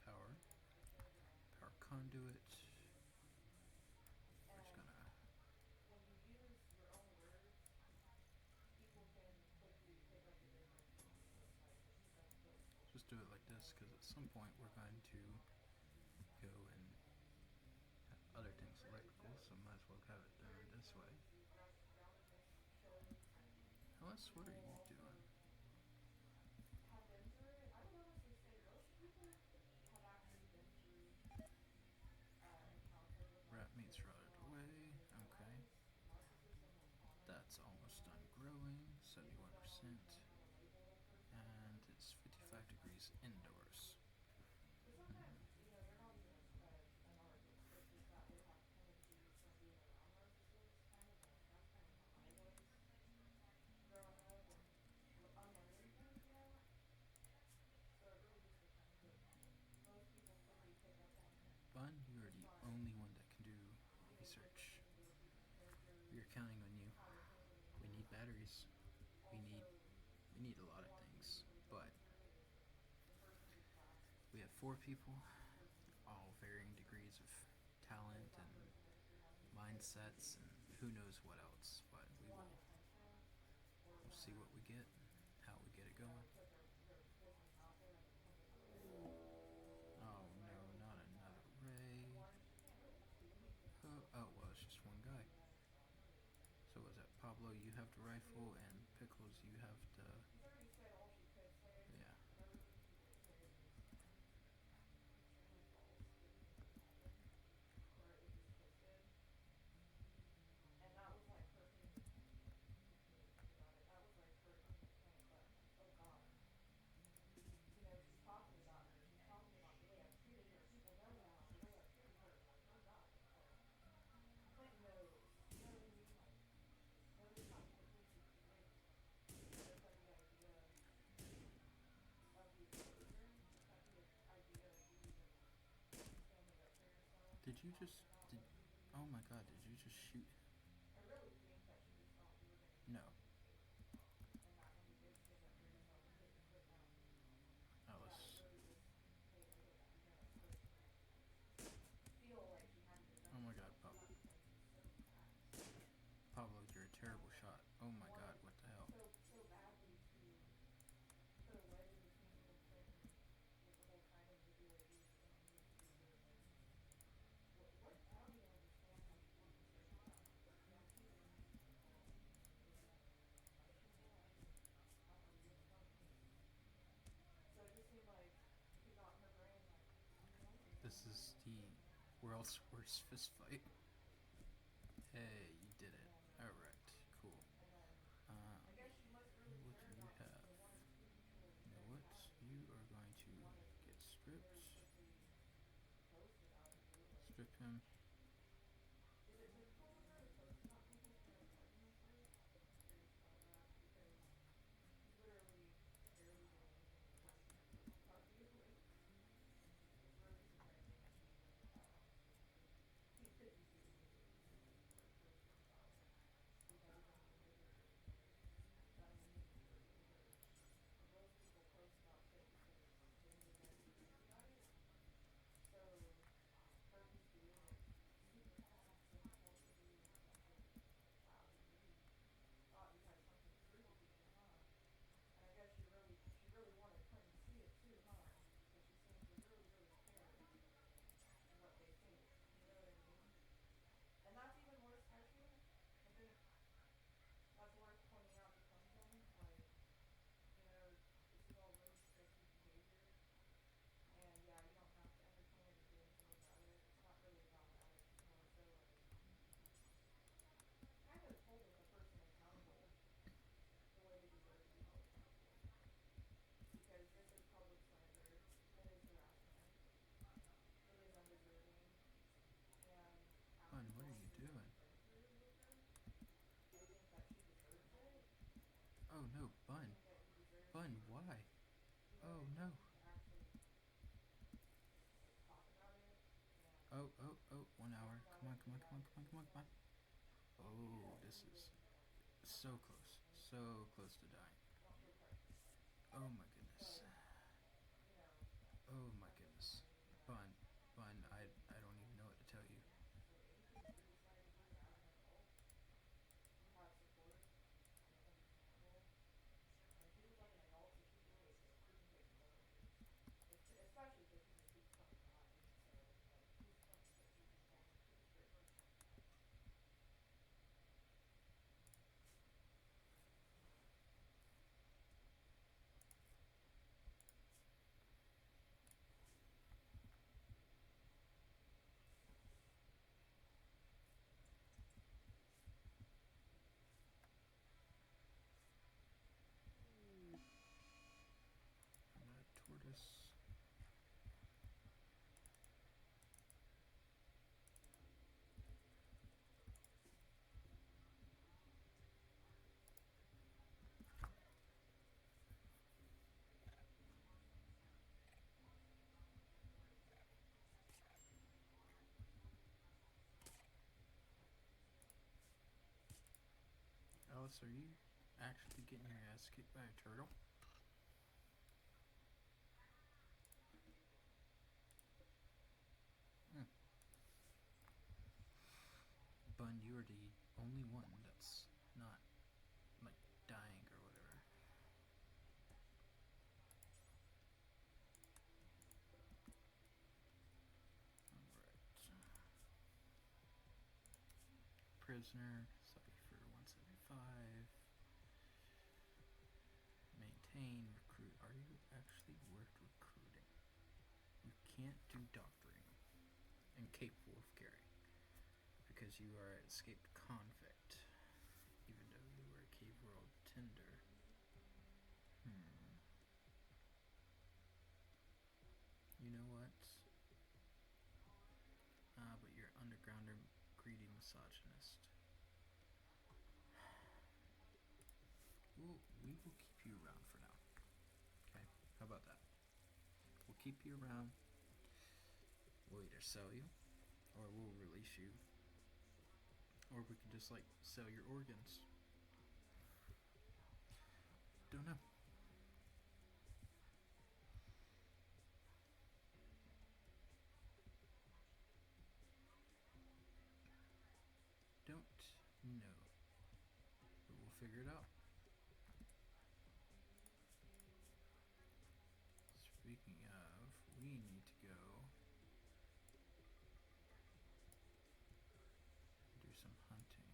Power. Power conduit. We're just gonna just do it like this, because at some point we're going to go and have other things electrical, so might as well have it done this way. Alice, what are you doing? Rat meat's rotted away. Okay. That's almost done growing. 71%. And it's 55 degrees indoors. Bun, you are the only one that can do research. We are counting on you. We need batteries. We need a lot of things, but we have 4 people, all varying degrees of talent and mindset. sets and who knows what else, but we'll see what we get and how we get it going. Oh no, not another raid. Oh, well, it's just one guy. So was that Pablo? You have the rifle, and Pickles, you have the. Yeah. Did you just? Did? Oh my God! Did you just shoot? No. Alice. Oh my God, Pablo. Pablo, you're a terrible shot. Oh my God, what the hell? This is the world's worst fist fight. Hey, you did it. Alright, cool. What do you have? You know what? You are going to get stripped. Strip him. Bun, what are you doing? Oh no, Bun. Bun, why? Oh no. Oh, 1 hour. Come on, come on, come on, come on, come on, come on. Oh, this is so close. So close to dying. Oh my goodness. Oh my goodness. Bun, I don't even know what to tell you. Tortoise. Alice, are you actually getting your ass kicked by a turtle? Bun, you are the only one that's not, like, dying or whatever. Alright. Prisoner, sorry for 175. Maintain, recruit. Are you actually worth recruiting? You can't do doctoring. Incapable of caring. Because you are an escaped convict. Even though you were a cave world tender. You know what? But you're undergrounder, greedy misogynist. We will keep you around for now. Okay? How about that? We'll keep you around. We'll either sell you, or we'll release you, or we can just, like, sell your organs. Don't know. Don't know. But we'll figure it out. Speaking of, we need to go do some hunting.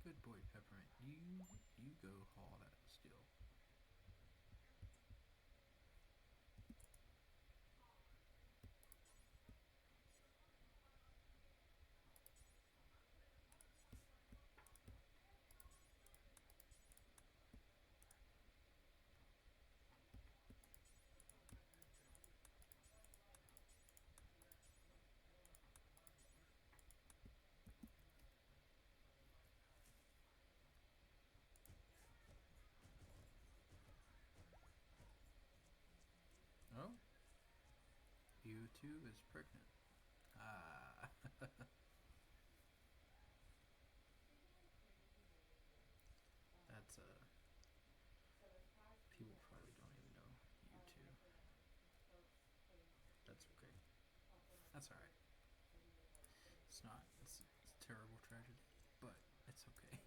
Good boy, Peppermint. You go haul that steel. Oh? You too is pregnant. Ah. That's people probably don't even know you two. That's okay. That's alright. It's not. It's a terrible tragedy, but it's okay.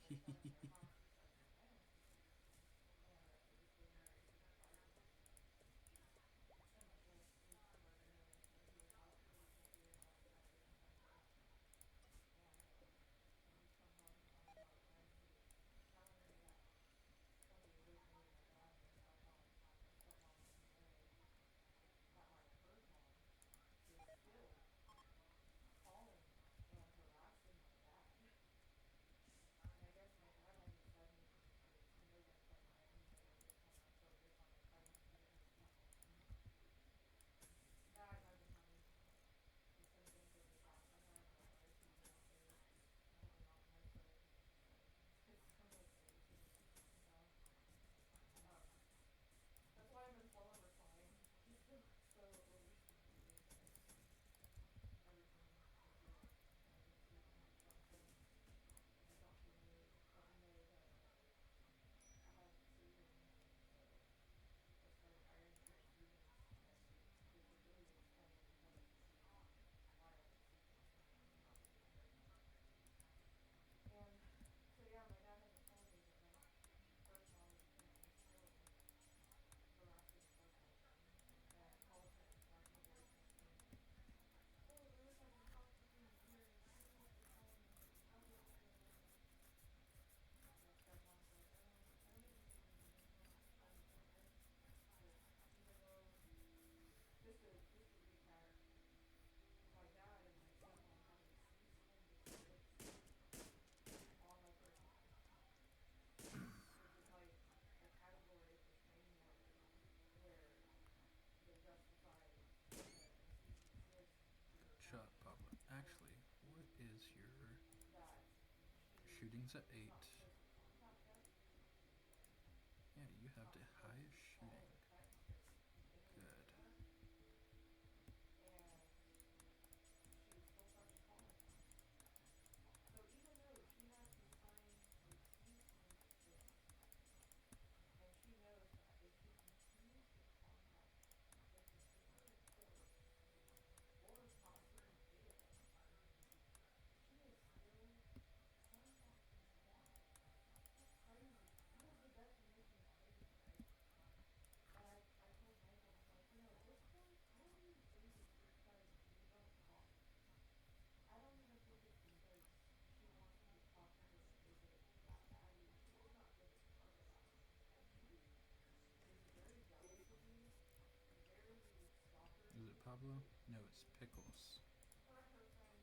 shooting's at 8. Yeah, you have the highest shooting. Good. Is it Pablo? No, it's Pickles.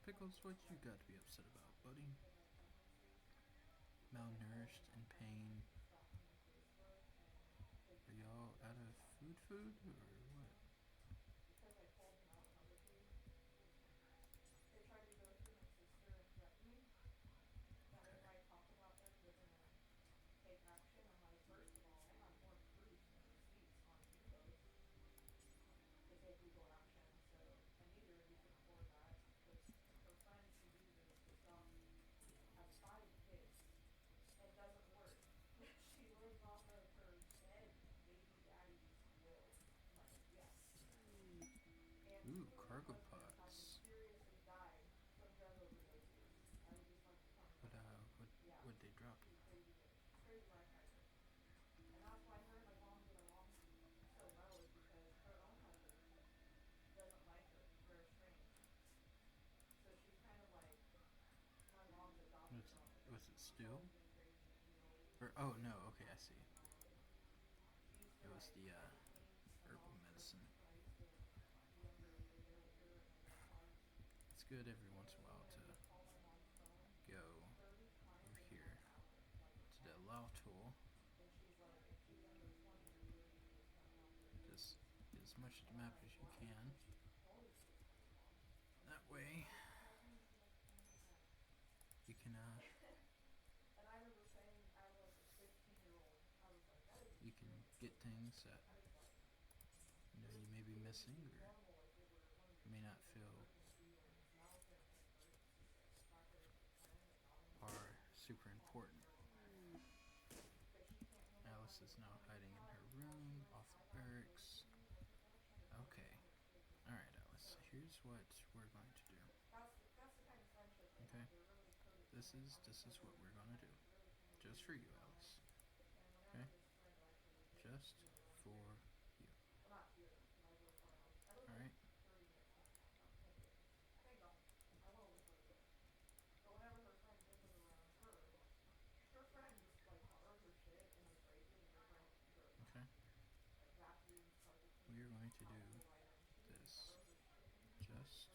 Pickles, what you got to be upset about, buddy? Malnourished, in pain. Are y'all out of food, or what? Okay. Ooh, cargo pots. What they drop? Was it stew? Or oh no, okay, I see. It was the herbal medicine. It's good every once in a while to go over here to the Lao tool. Just get as much of the map as you can. That way you can get things that you may be missing or may not feel are super important. Alice is now hiding in her room off the barracks. Okay. Alright, Alice. Here's what we're going to do. Okay? This is what we're gonna do. Just for you, Alice. Okay? Just for you. Alright? Okay? We are going to do this just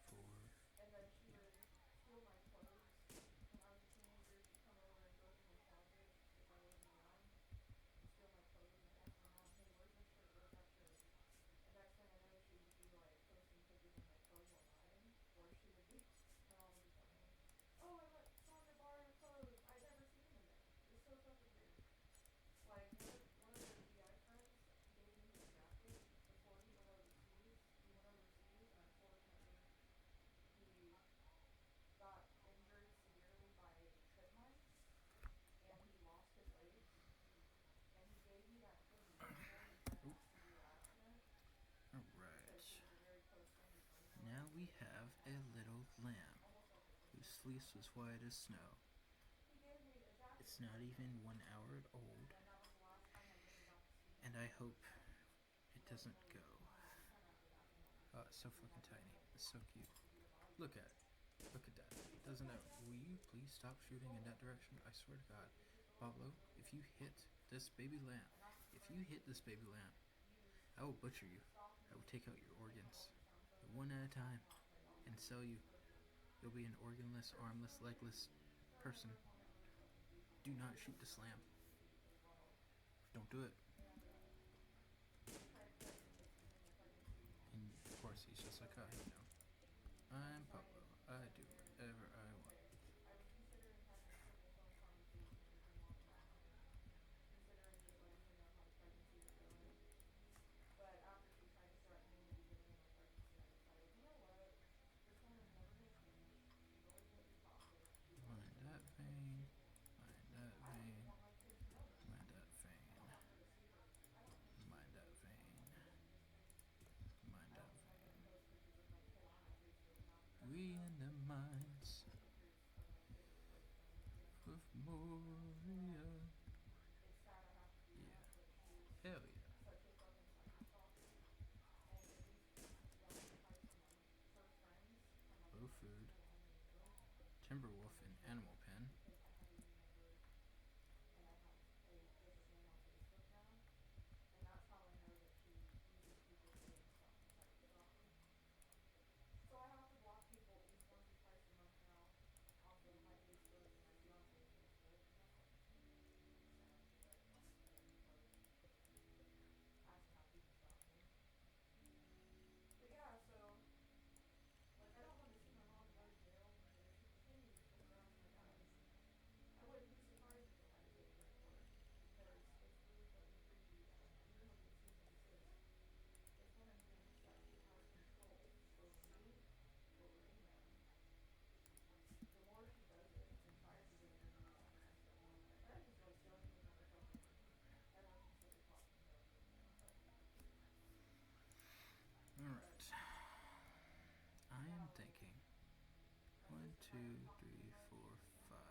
for you. Alright. Now we have a little lamb whose fleece was white as snow. It's not even 1 hour old, and I hope it doesn't go. Oh, it's so fucking tiny. It's so cute. Look at it. Look at that. Doesn't it? Will you please stop shooting in that direction? I swear to God. Pablo, if you hit this baby lamb, I will butcher you. I will take out your organs, one at a time, and sell you. You'll be an organless, armless, legless person. Do not shoot this lamb. Don't do it. And of course, he's just like, oh, you know, I'm Pablo. I do whatever I want. 2, 3, 4, 5.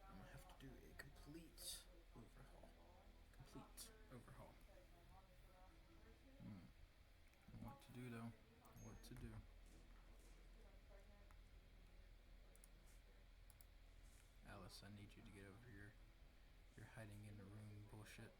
I'm gonna have to do a complete overhaul. Complete overhaul. What to do though? What to do? Alice, I need you to get over your hiding in the room bullshit.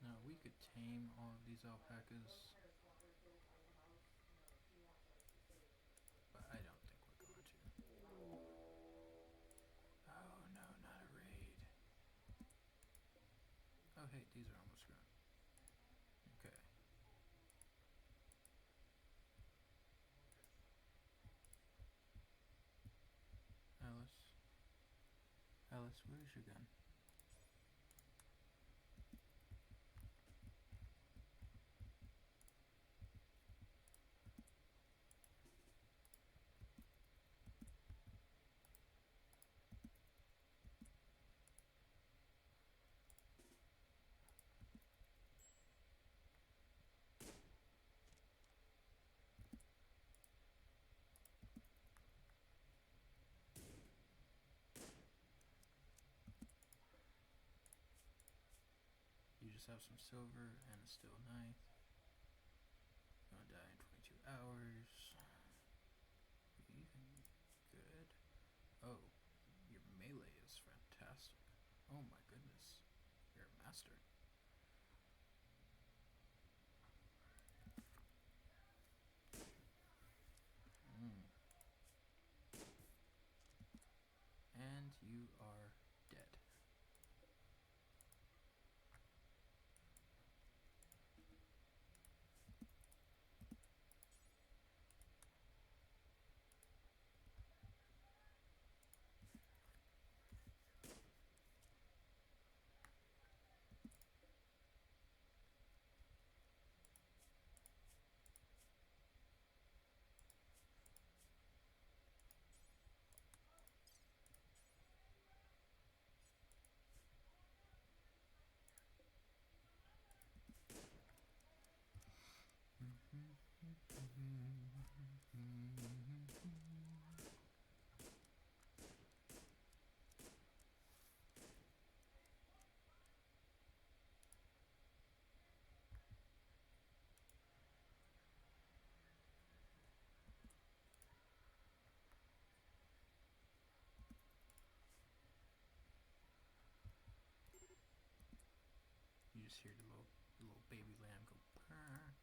Now we could tame all of these alpacas, but I don't think we're going to. Oh no, not a raid. Oh hey, these are almost grown. Okay. Alice. Alice, where's your gun? You just have some silver and a steel knife. Gonna die in 22 hours. Even good. Oh, your melee is fantastic. Oh my goodness. You're a master. And you are dead. You just hear the little baby lamb go purr.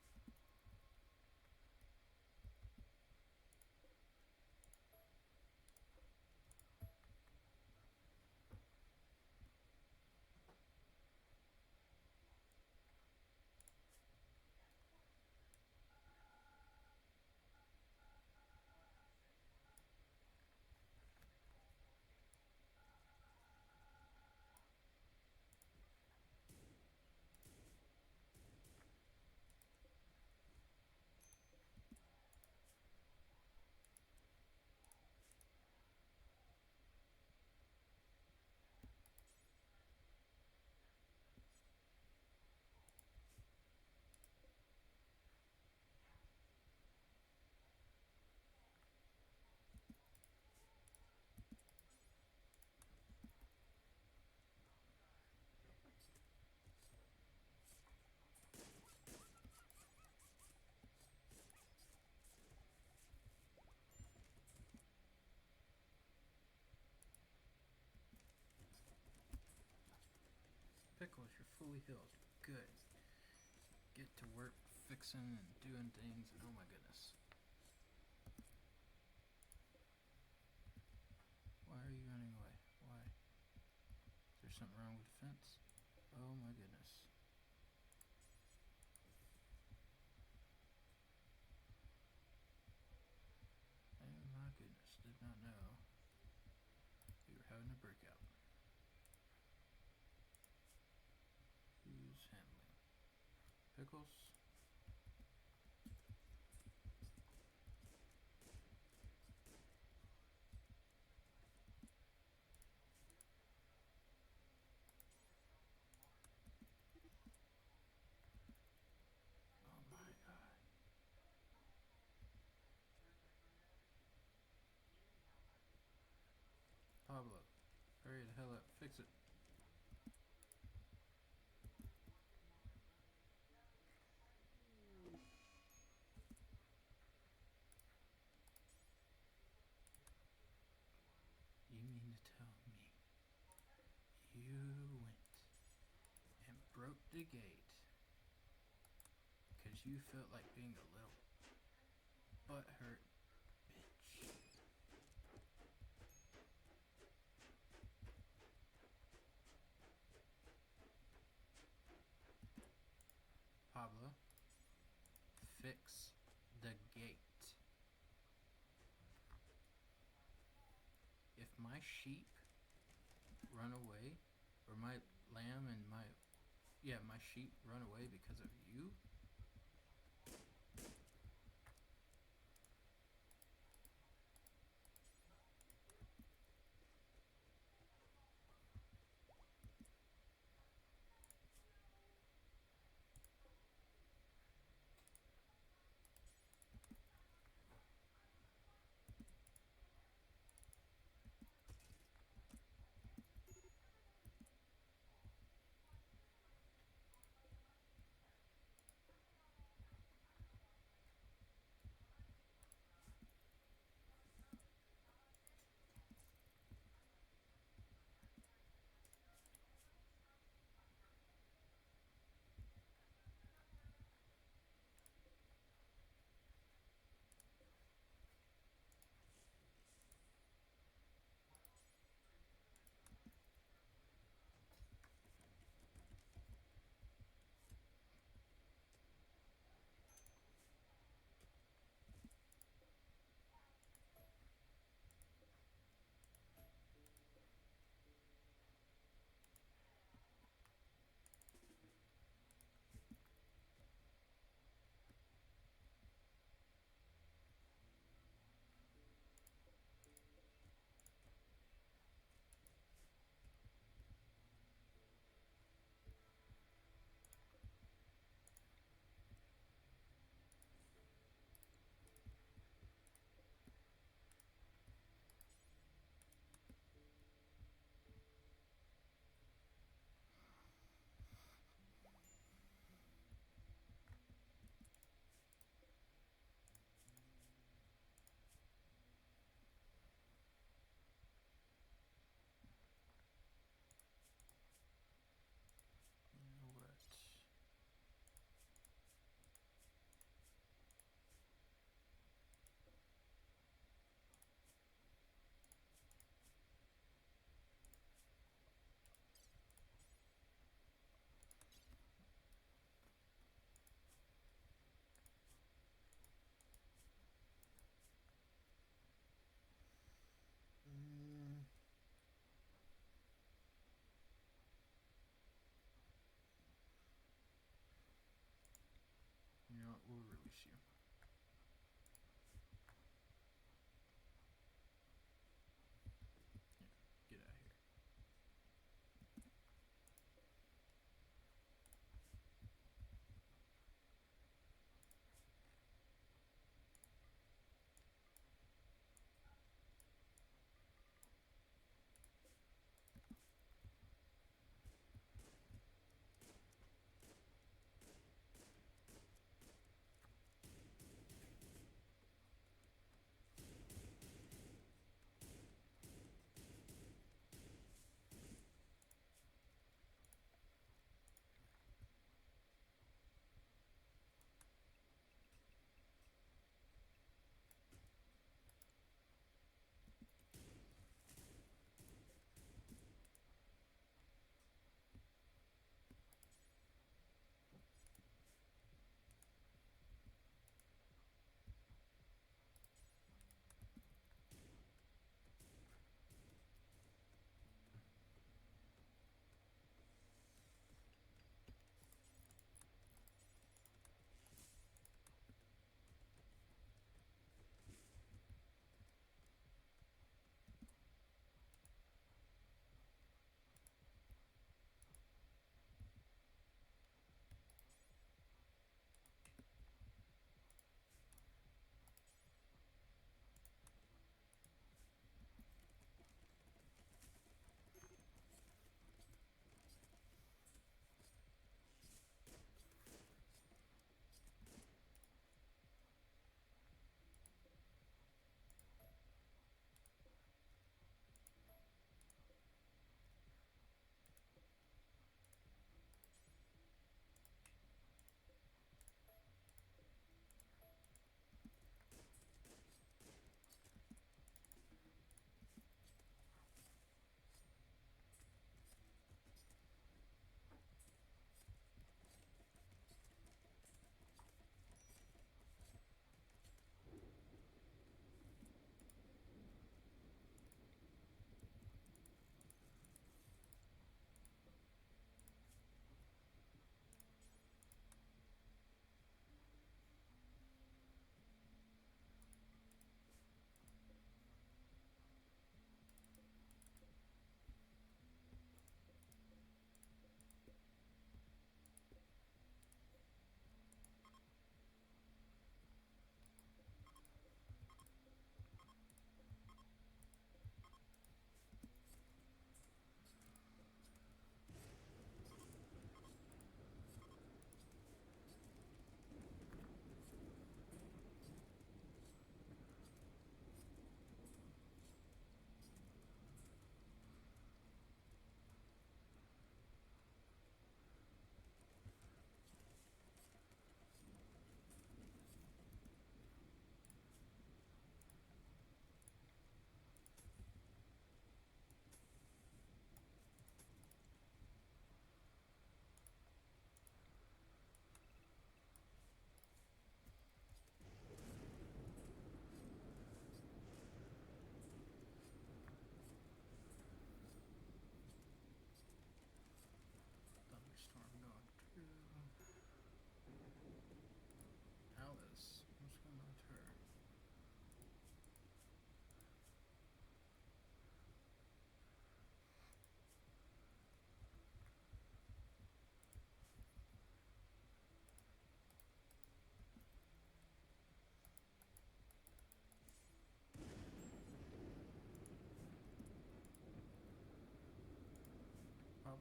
Pickles, you're fully healed. Good. Get to work fixing and doing things, and oh my goodness. Why are you running away? Why? Is there something wrong with the fence? Oh my goodness. Oh my goodness, did not know we were having a breakout. Who's handling? Pickles? Oh my god. Pablo, hurry the hell up, fix it. You mean to tell me you went and broke the gate because you felt like being a little butthurt bitch? Pablo, fix the gate. If my sheep run away, or my lamb and my sheep run away because of you, you know what? You know what? We'll release you. Yeah, get out of here.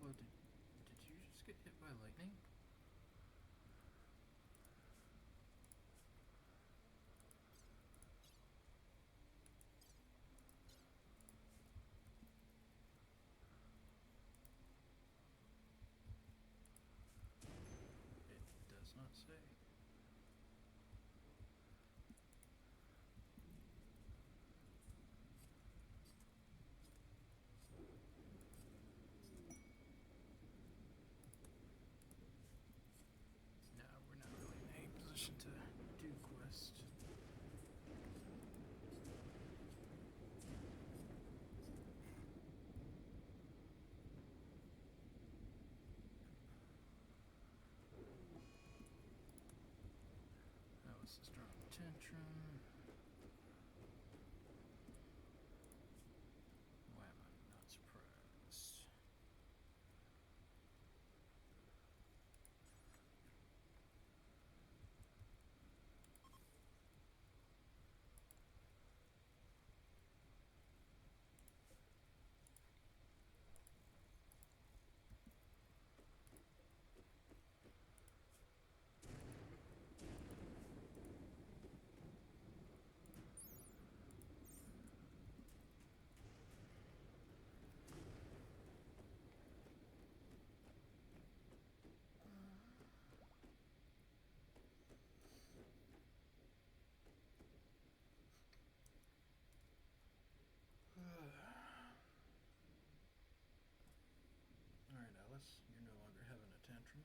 Whoa, did you just get hit by lightning? It does not say. No, we're not really in a position to do quest. That was a strong tantrum. Why am I not surprised? Alright, Alice, you're no longer having a tantrum.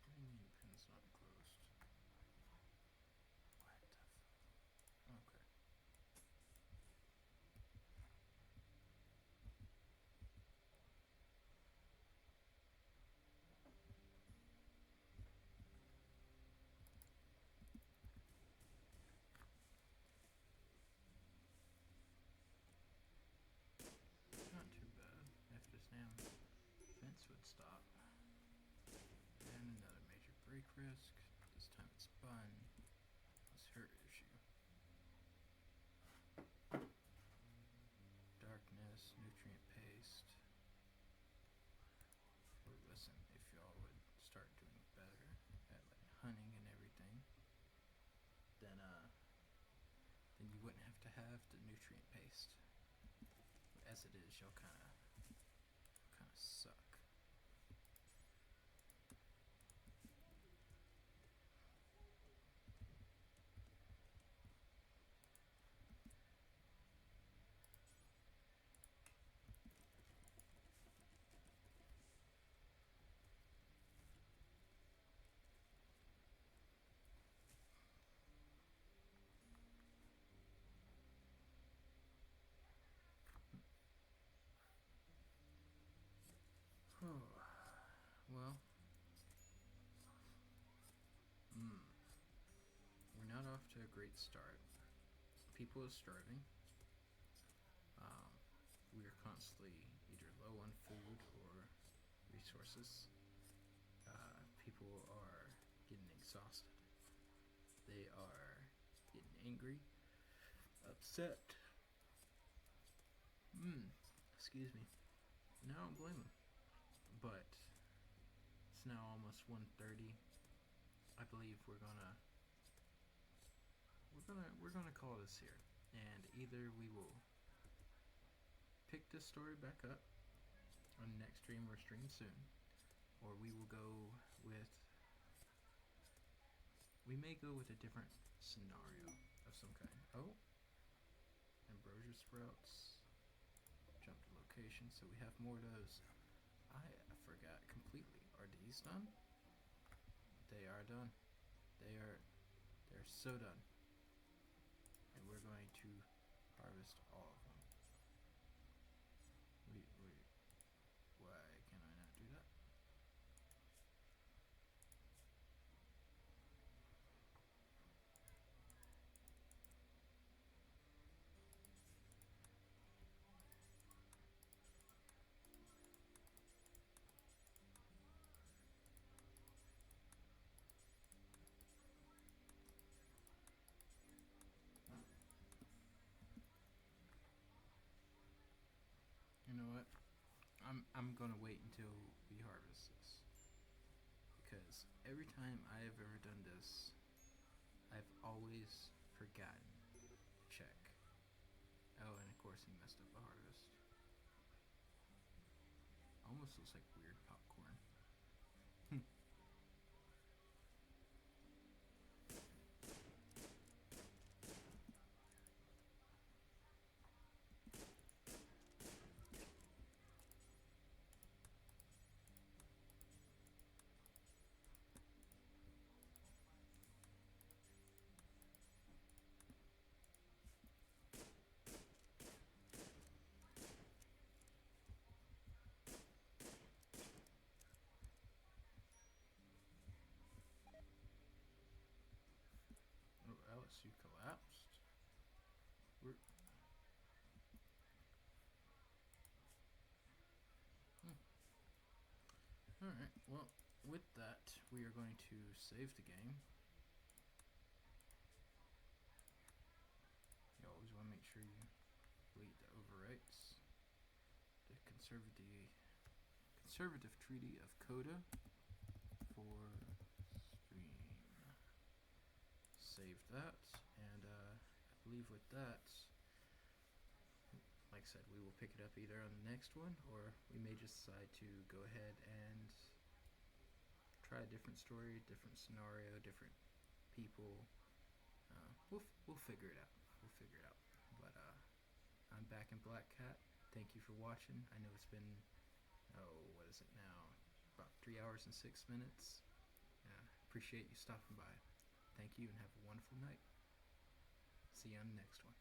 What do you mean pin's not closed? What the okay. Not too bad. If this damn fence would stop. And another major break risk. This time it's spun. That's her issue. Darkness, nutrient paste. Listen, if y'all would start doing better at like hunting and everything, then you wouldn't have to have the nutrient paste. As it is, you'll kind of suck. Well, we're not off to a great start. People are starving. Um, we are constantly either low on food or resources. People are getting exhausted. They are getting angry, upset. Excuse me. And I don't blame them. But it's now almost 1:30. I believe we're gonna call this here, and either we will pick this story back up on the next stream or stream soon, or we may go with a different scenario of some kind. Oh, ambrosia sprouts. Jump to location, so we have more of those. I forgot completely. Are these done? They are done. They're so done. And we're going to harvest all of them. Wait. Why can I not do that? You know what? I'm gonna wait until we harvest this, because every time I have ever done this, I've always forgotten to check. Oh, and of course he messed up the harvest. Almost looks like weird popcorn. Oh, Alice, you collapsed. We're Alright, well, with that, we are going to save the game. You always want to make sure you delete the overwrites. The conservative Treaty of Coda for stream. Save that, and I believe with that, like I said, we will pick it up either on the next one, or we may just decide to go ahead and try a different story, different scenario, different people. We'll figure it out. But I'm back in Black Cat. Thank you for watching. I know it's been, what is it now? About 3 hours and 6 minutes. Appreciate you stopping by. Thank you and have a wonderful night. See you on the next one.